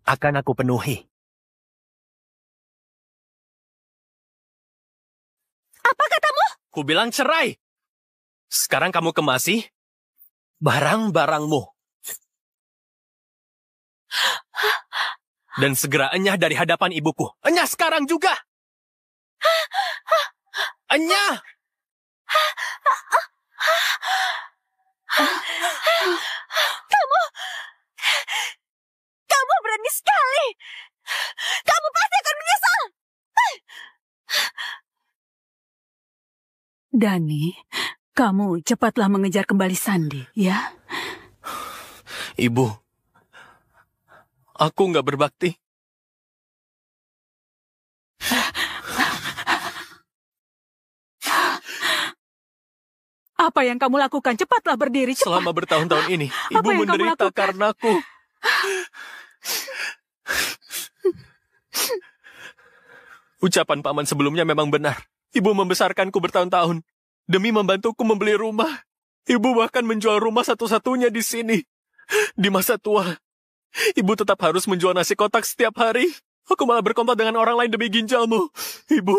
[SPEAKER 1] Akan aku penuhi.
[SPEAKER 2] Apa katamu?
[SPEAKER 1] Ku bilang cerai. Sekarang kamu kemasi barang-barangmu. Dan segera enyah dari hadapan ibuku. Enyah sekarang juga. Enyah!
[SPEAKER 2] Kamu berani sekali. Kamu pasti akan menyesal.
[SPEAKER 4] Dani, kamu cepatlah mengejar kembali Sandi, ya?
[SPEAKER 1] Ibu, aku nggak berbakti.
[SPEAKER 4] Apa yang kamu lakukan? Cepatlah berdiri, cepat.
[SPEAKER 1] Selama bertahun-tahun ini,
[SPEAKER 4] Apa
[SPEAKER 1] ibu
[SPEAKER 4] yang kamu
[SPEAKER 1] menderita
[SPEAKER 4] lakukan?
[SPEAKER 1] karenaku. Ucapan paman sebelumnya memang benar. Ibu membesarkanku bertahun-tahun. Demi membantuku membeli rumah. Ibu bahkan menjual rumah satu-satunya di sini. Di masa tua, ibu tetap harus menjual nasi kotak setiap hari. Aku malah berkomplot dengan orang lain demi ginjalmu. Ibu,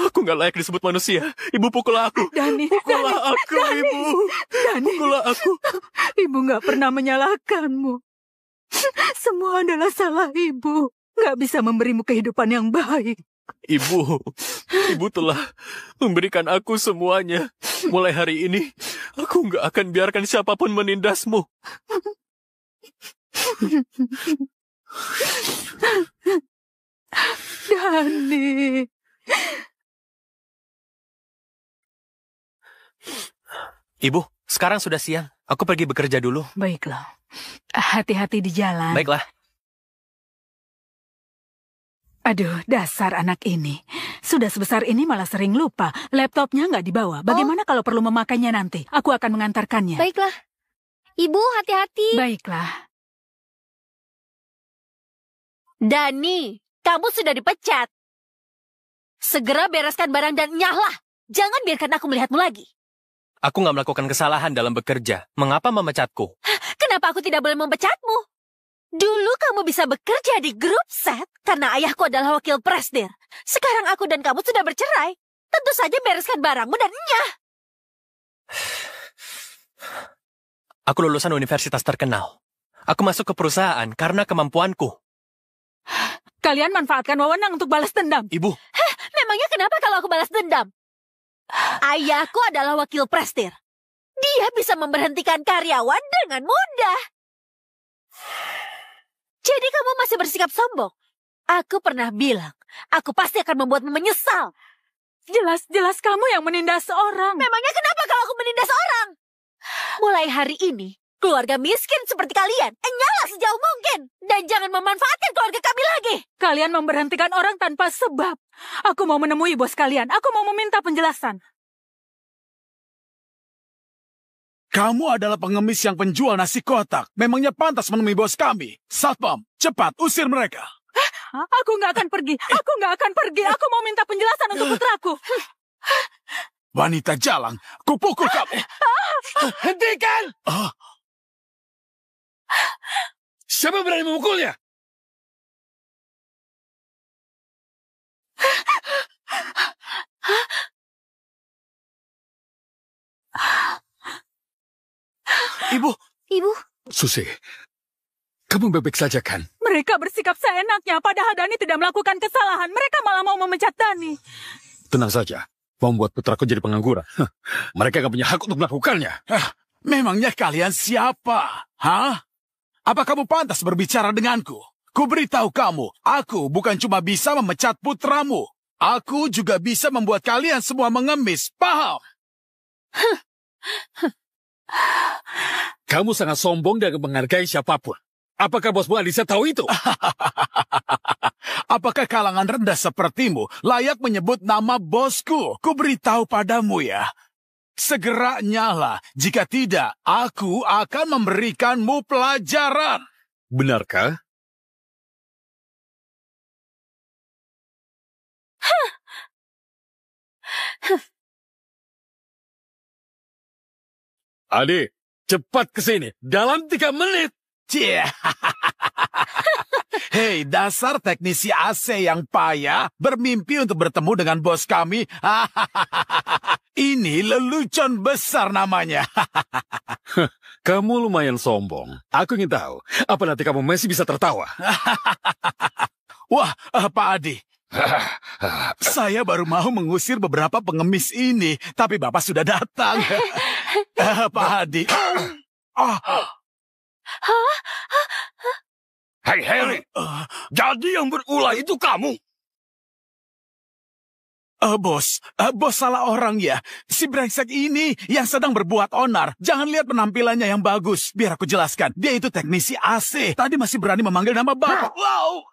[SPEAKER 1] aku nggak layak disebut manusia. Ibu pukul aku.
[SPEAKER 4] Dani,
[SPEAKER 1] Pukullah
[SPEAKER 4] Dani,
[SPEAKER 1] aku,
[SPEAKER 4] Dani,
[SPEAKER 1] Ibu.
[SPEAKER 4] Dani.
[SPEAKER 1] Pukullah aku.
[SPEAKER 4] Ibu nggak pernah menyalahkanmu. Semua adalah salah ibu. Nggak bisa memberimu kehidupan yang baik.
[SPEAKER 1] Ibu telah memberikan aku semuanya. Mulai hari ini, aku nggak akan biarkan siapapun menindasmu.
[SPEAKER 4] Dani.
[SPEAKER 1] Ibu, sekarang sudah siang. Aku pergi bekerja dulu.
[SPEAKER 4] Baiklah. Hati-hati di jalan.
[SPEAKER 1] Baiklah.
[SPEAKER 4] Aduh, dasar anak ini. Sudah sebesar ini malah sering lupa. Laptopnya nggak dibawa. Bagaimana kalau perlu memakainya nanti? Aku akan mengantarkannya.
[SPEAKER 6] Baiklah. Ibu, hati-hati.
[SPEAKER 4] Baiklah.
[SPEAKER 2] Dani, kamu sudah dipecat. Segera bereskan barang dan nyahlah. Jangan biarkan aku melihatmu lagi.
[SPEAKER 1] Aku nggak melakukan kesalahan dalam bekerja. Mengapa memecatku?
[SPEAKER 2] Kenapa aku tidak boleh memecatmu? Dulu kamu bisa bekerja di grup set karena ayahku adalah wakil presdir. Sekarang aku dan kamu sudah bercerai. Tentu saja bereskan barangmu dan nyah.
[SPEAKER 1] Aku lulusan universitas terkenal. Aku masuk ke perusahaan karena kemampuanku.
[SPEAKER 4] Kalian manfaatkan wewenang untuk balas dendam.
[SPEAKER 1] Ibu.
[SPEAKER 2] Memangnya kenapa kalau aku balas dendam? Ayahku adalah wakil presdir. Dia bisa memberhentikan karyawan dengan mudah. Jadi kamu masih bersikap sombong? Aku pernah bilang, aku pasti akan membuatmu menyesal.
[SPEAKER 4] Jelas-jelas kamu yang menindas orang.
[SPEAKER 2] Memangnya kenapa kalau aku menindas orang? Mulai hari ini, keluarga miskin seperti kalian, enyahlah sejauh mungkin. Dan jangan memanfaatkan keluarga kami lagi.
[SPEAKER 4] Kalian memberhentikan orang tanpa sebab. Aku mau menemui bos kalian. Aku mau meminta penjelasan.
[SPEAKER 5] Kamu adalah pengemis yang penjual nasi kotak. Memangnya pantas menemui bos kami. Satpam, cepat usir mereka.
[SPEAKER 4] Aku nggak akan pergi. Aku nggak akan pergi. Aku mau minta penjelasan untuk putraku.
[SPEAKER 5] Wanita jalang, kupukul kamu.
[SPEAKER 10] Hentikan! Siapa berani memukulnya?
[SPEAKER 1] Ibu.
[SPEAKER 6] Ibu.
[SPEAKER 3] Susi, kamu baik-baik saja kan?
[SPEAKER 4] Mereka bersikap seenaknya, padahal Dani tidak melakukan kesalahan. Mereka malah mau memecat Dani.
[SPEAKER 3] Tenang saja, mau membuat putraku jadi pengangguran. Mereka gak punya hak untuk melakukannya.
[SPEAKER 5] Memangnya kalian siapa? Hah? Apa kamu pantas berbicara denganku? Ku beritahu kamu, aku bukan cuma bisa memecat putramu. Aku juga bisa membuat kalian semua mengemis, paham?
[SPEAKER 3] Kamu sangat sombong dan menghargai siapapun. Apakah bosmu Alisa tahu itu?
[SPEAKER 5] Apakah kalangan rendah sepertimu layak menyebut nama bosku? Ku beritahu padamu ya. Segera nyala. Jika tidak, aku akan memberikanmu pelajaran.
[SPEAKER 3] Benarkah? Adik, cepat ke sini. Dalam 3 menit.
[SPEAKER 5] Cie. Hei, dasar teknisi AC yang payah bermimpi untuk bertemu dengan bos kami. Ini lelucon besar namanya.
[SPEAKER 3] Kamu lumayan sombong. Aku ingin tahu, apa nanti kamu masih bisa tertawa?
[SPEAKER 5] Wah, Pak Adi. Saya baru mau mengusir beberapa pengemis ini, tapi Bapak sudah datang. Pak Adi.
[SPEAKER 10] Hei Harry, jadi yang berulah itu kamu?
[SPEAKER 5] Bos salah orang ya. Si brengsek ini yang sedang berbuat onar. Jangan lihat penampilannya yang bagus. Biar aku jelaskan. Dia itu teknisi AC. Tadi masih berani memanggil nama Bapak. Wow.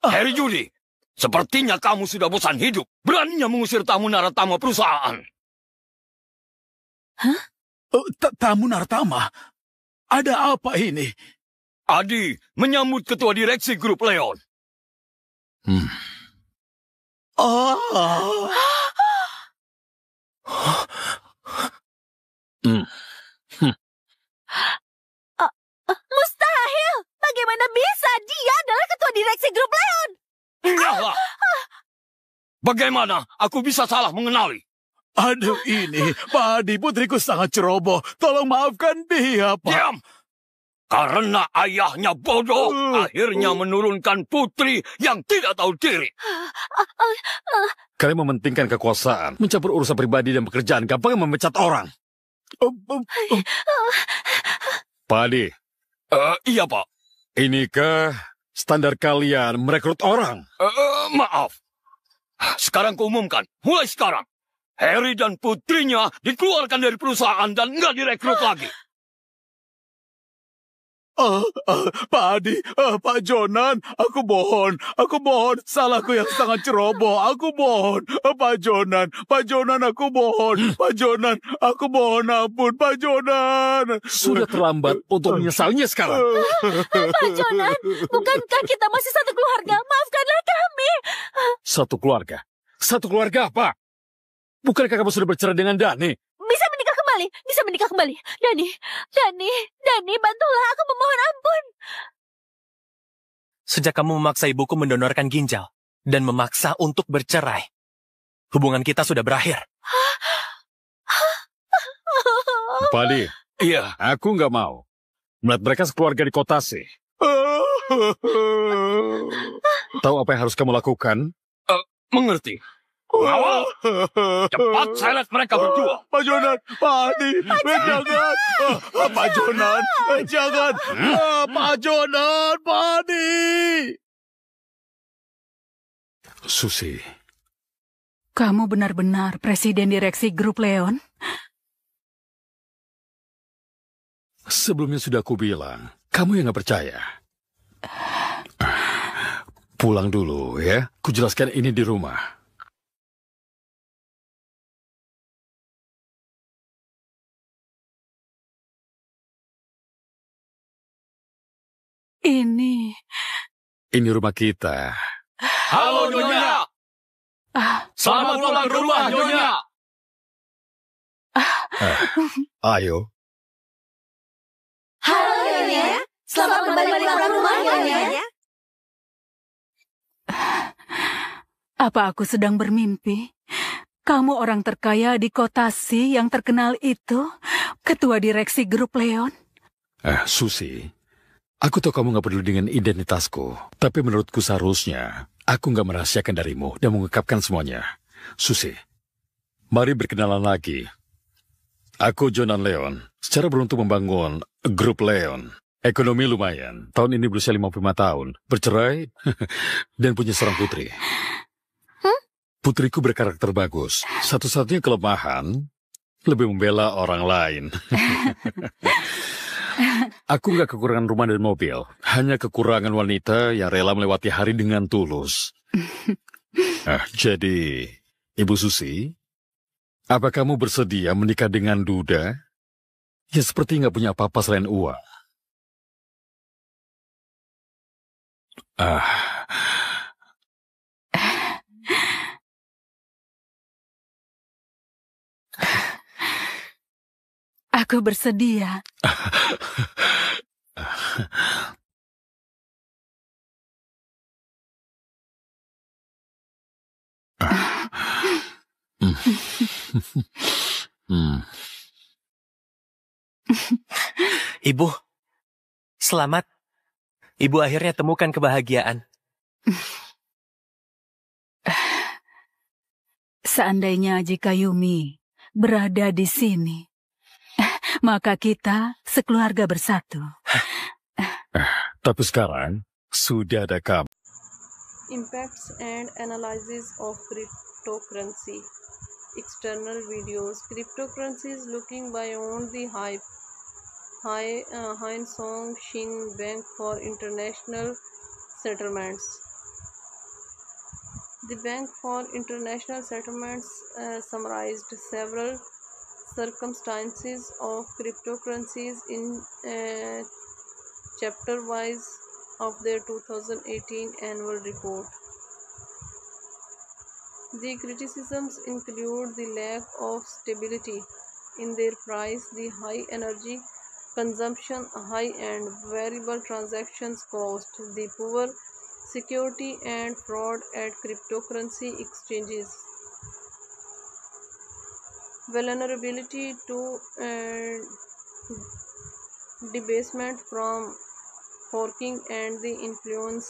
[SPEAKER 10] Harry Judy, sepertinya kamu sudah bosan hidup. Beraninya mengusir tamu naratama perusahaan.
[SPEAKER 5] Hah? Tamu naratama? Ada apa ini?
[SPEAKER 10] Adi menyambut ketua direksi grup Leon.
[SPEAKER 2] Mustahil! Bagaimana bisa? Dia adalah ketua direksi grup Leon.
[SPEAKER 10] Enggaklah. Bagaimana aku bisa salah mengenali?
[SPEAKER 5] Aduh ini, Pak Adi, putriku sangat ceroboh. Tolong maafkan dia, Pak.
[SPEAKER 10] Diam! Karena ayahnya bodoh, akhirnya menurunkan putri yang tidak tahu diri.
[SPEAKER 3] Kalian mementingkan kekuasaan, mencampur urusan pribadi dan pekerjaan, gampang memecat orang. Pak Adi.
[SPEAKER 10] Iya, Pak.
[SPEAKER 3] Inikah standar kalian merekrut orang?
[SPEAKER 10] Maaf. Sekarang kuumumkan, mulai sekarang. Harry dan putrinya dikeluarkan dari perusahaan dan nggak direkrut lagi.
[SPEAKER 5] Pak Adi, Pak Jonan, aku mohon, salahku yang sangat ceroboh, aku mohon, Pak Jonan, aku mohon, Pak Jonan, aku mohon ampun, Pak Jonan.
[SPEAKER 3] Sudah terlambat untuk menyesalnya sekarang.
[SPEAKER 2] Pak Jonan, bukankah kita masih satu keluarga? Maafkanlah kami.
[SPEAKER 3] Satu keluarga? Satu keluarga apa? Bukankah kamu sudah bercerai dengan Dani?
[SPEAKER 2] Bisa menikah kembali. Dani, bantulah, aku memohon ampun.
[SPEAKER 1] Sejak kamu memaksa ibuku mendonorkan ginjal dan memaksa untuk bercerai, hubungan kita sudah berakhir.
[SPEAKER 3] Pak Adi,
[SPEAKER 10] iya,
[SPEAKER 3] aku nggak mau melihat mereka sekeluarga di kota sih. Tahu apa yang harus kamu lakukan?
[SPEAKER 10] Mengerti. Ngawal! Cepat seret mereka berdua.
[SPEAKER 5] Pak Jonan, Pak Adi, jangan. Pak Jonan, jangan. Pak Jonan, Pak Adi.
[SPEAKER 3] Susi.
[SPEAKER 4] Kamu benar-benar presiden direksi grup Leon?
[SPEAKER 3] Sebelumnya sudah aku bilang, kamu yang nggak percaya. Pulang dulu ya, ku jelaskan ini di rumah. Ini rumah kita.
[SPEAKER 10] Halo, Nyonya. Selamat pulang ke rumah, Nyonya.
[SPEAKER 3] Ayo.
[SPEAKER 2] Halo, Nyonya. Selamat kembali pulang ke rumah, Nyonya.
[SPEAKER 4] Apa aku sedang bermimpi? Kamu orang terkaya di kota Si yang terkenal itu, ketua direksi grup Leon?
[SPEAKER 3] Susi, Aku tahu kamu gak peduli dengan identitasku, tapi menurutku seharusnya aku gak merahasiakan darimu dan mengungkapkan semuanya. Susi, mari berkenalan lagi. Aku Jonan Leon, secara beruntung membangun grup Leon. Ekonomi lumayan, tahun ini berusia 55 tahun, bercerai, dan punya seorang putri. Putriku berkarakter bagus, satu-satunya kelemahan, lebih membela orang lain. Aku nggak kekurangan rumah dan mobil, hanya kekurangan wanita yang rela melewati hari dengan tulus. Jadi, Ibu Susi, apa kamu bersedia menikah dengan Duda? Ya seperti nggak punya apa-apa selain uang.
[SPEAKER 4] Aku bersedia.
[SPEAKER 1] Ibu, selamat. Ibu akhirnya temukan kebahagiaan.
[SPEAKER 4] Seandainya jika Yumi berada di sini, maka kita sekeluarga bersatu.
[SPEAKER 3] Tapi sekarang, sudah ada kamu.
[SPEAKER 11] Impacts and analysis of cryptocurrency. External videos. Cryptocurrencies looking beyond the hype. Hine Song Shin Bank for International Settlements. The Bank for International Settlements summarized several circumstances of cryptocurrencies in chapter-wise of their 2018 annual report. The criticisms include the lack of stability in their price, the high energy consumption, high and variable transactions cost, the poor security and fraud at cryptocurrency exchanges, vulnerability to debasement from forking, and the influence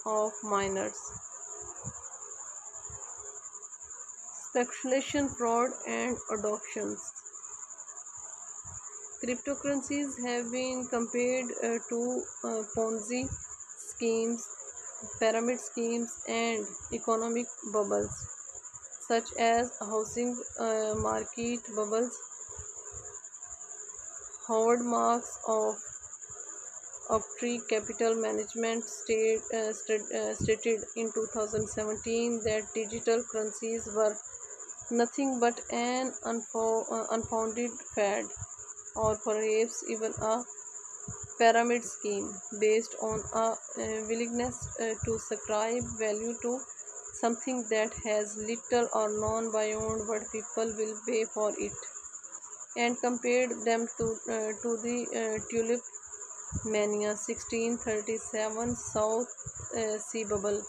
[SPEAKER 11] of miners. Speculation, fraud, and adoptions. Cryptocurrencies have been compared to Ponzi schemes, pyramid schemes, and economic bubbles, such as housing market bubbles. Howard Marks of Oaktree Capital Management stated in 2017 that digital currencies were nothing but an unfounded fad, or perhaps even a pyramid scheme based on a willingness to ascribe value to something that has little or none beyond what people will pay for it, and compared them to the tulip mania 1637, South Sea bubble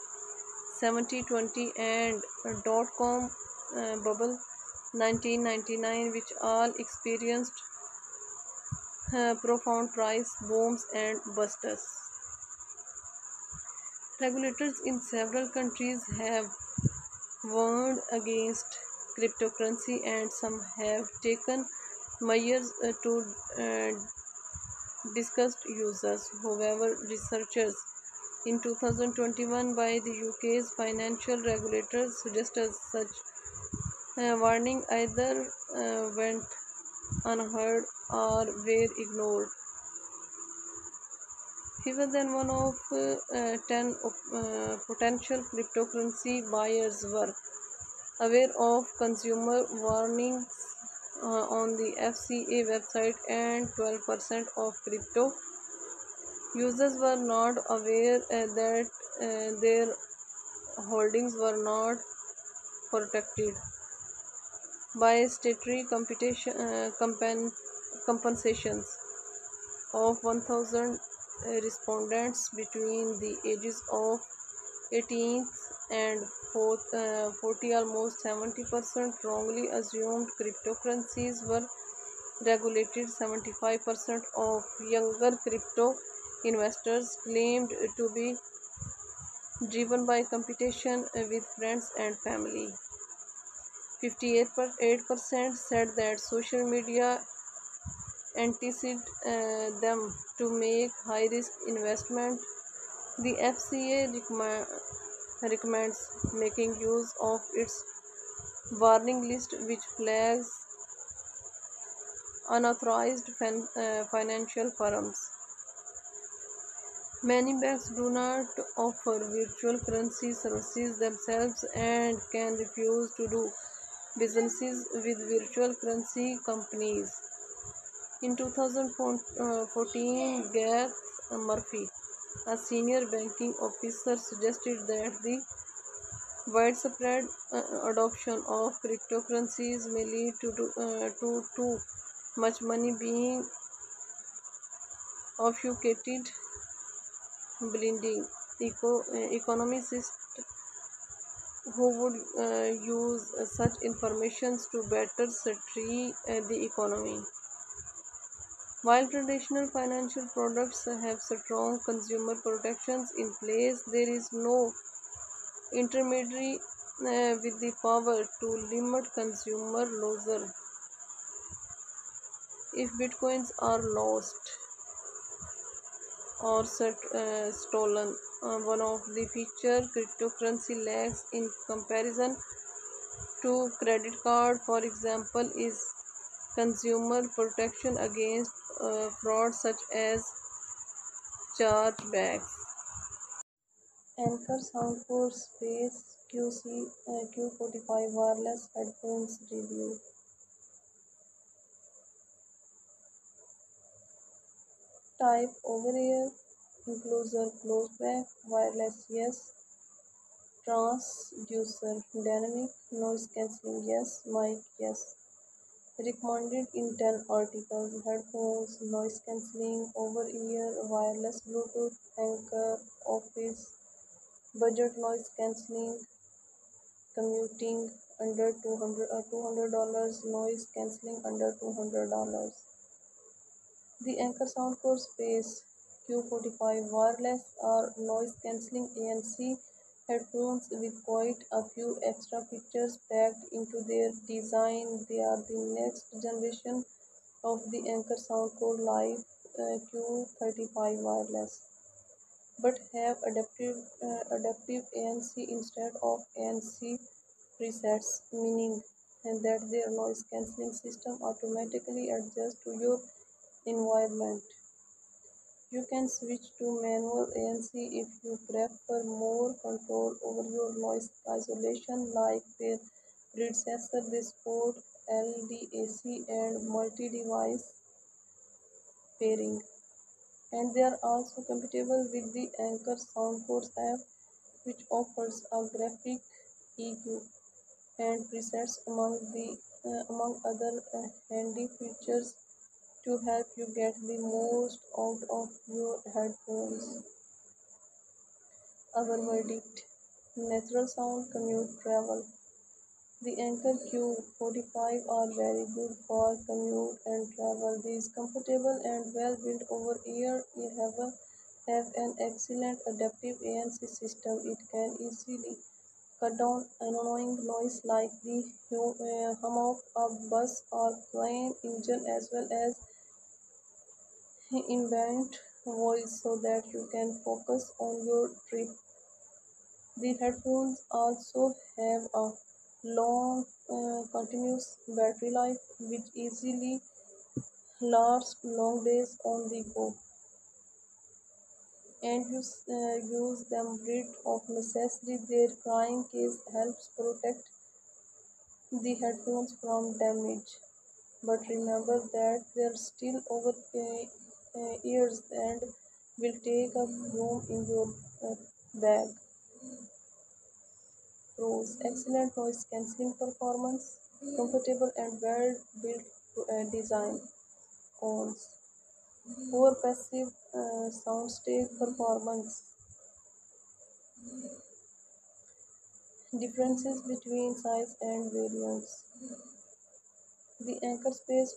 [SPEAKER 11] 7020, and dot-com bubble 1999, which all experienced profound price booms and busts. Regulators in several countries have warned against cryptocurrency, and some have taken measures to disgust users. However, researchers in 2021 by the UK's financial regulators suggested such warning either went unheard or were ignored. Fewer than one of 10 potential cryptocurrency buyers were aware of consumer warnings on the FCA website, and 12% of crypto users were not aware that their holdings were not protected by statutory compensations of 1,000 respondents between the ages of 18 and 40. Almost 70% wrongly assumed cryptocurrencies were regulated. 75% of younger crypto investors claimed to be driven by competition with friends and family. 58% said that social media enticed them to make high risk investment. The FCA recommends making use of its warning list, which flags unauthorized financial firms. Many banks do not offer virtual currency services themselves and can refuse to do businesses with virtual currency companies. In 2014, Garth Murphy, a senior banking officer, suggested that the widespread adoption of cryptocurrencies may lead to too much money being obfuscated, blinding economists who would use such information to better study the economy. While traditional financial products have strong consumer protections in place, there is no intermediary with the power to limit consumer losses if bitcoins are lost or stolen. One of the features cryptocurrency lacks in comparison to credit card, for example, is consumer protection against fraud such as chargebacks. Anker Soundcore Space Q45 wireless headphones review. Type over-ear, enclosure closed back, wireless yes, transducer dynamic, noise cancelling yes, mic yes. Recommended in 10 articles: headphones, noise cancelling, over-ear, wireless Bluetooth, Anker, Office, budget noise cancelling, commuting under $200, noise cancelling under $200. The Anker Soundcore Space Q45 wireless are noise cancelling ANC headphones with quite a few extra features packed into their design. They are the next generation of the Anker Soundcore Live Q35 wireless, but have adaptive ANC instead of ANC presets, meaning that their noise cancelling system automatically adjusts to your environment. You can switch to manual ANC if you prefer more control over your noise isolation. Like their predecessor, they support LDAC and multi-device pairing, and they are also compatible with the Anker Soundcore app, which offers a graphic EQ and presets among other handy features to help you get the most out of your headphones. Our verdict: natural sound, commute, travel. The Anker Q45 are very good for commute and travel. These comfortable and well-built over-ear have an excellent adaptive ANC system. It can easily cut down annoying noise like the hum of a bus or plane engine, as well as ambient voice, so that you can focus on your trip. The headphones also have a long continuous battery life, which easily lasts long days on the go, and use them rid of necessity. Their crying case helps protect the headphones from damage, but remember that they're still over ears and will take up room in your bag. Pros: excellent noise cancelling performance, comfortable and well built design. Cons: poor passive soundstage performance. Differences between size and variants. The Anker Space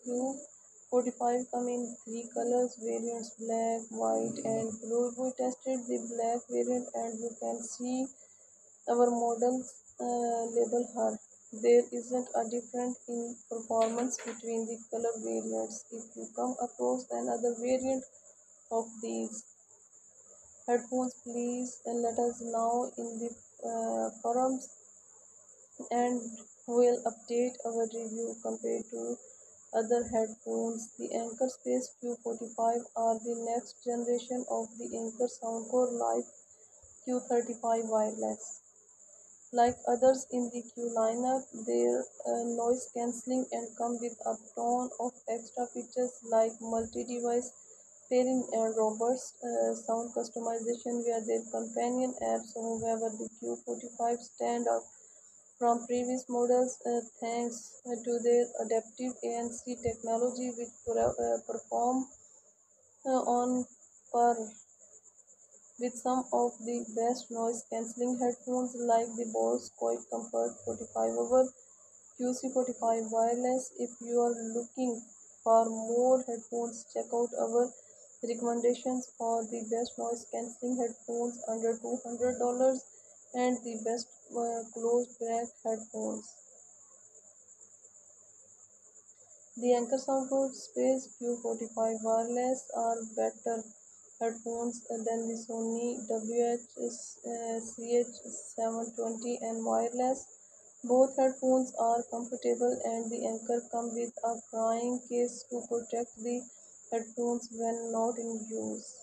[SPEAKER 11] 45 come in three colors variants: black, white, and blue. We tested the black variant, and you can see our models label her. There isn't a difference in performance between the color variants. If you come across another variant of these headphones, please let us know in the forums, and we'll update our review compared to other headphones. The Anker Space Q45 are the next generation of the Anker Soundcore Live Q35 wireless. Like others in the Q lineup, they're noise cancelling and come with a ton of extra features like multi-device pairing and robust sound customization via their companion apps. However, the Q45 stand out from previous models thanks to their adaptive ANC technology, which perform on par with some of the best noise cancelling headphones like the Bose Quiet Comfort 45 hour QC45 wireless. If you are looking for more headphones, check out our recommendations for the best noise cancelling headphones under $200 and the best closed back headphones. The Anker Soundcore Space Q45 wireless are better headphones than the Sony WH-CH720 and wireless. Both headphones are comfortable, and the Anker come with a carrying case to protect the headphones when not in use.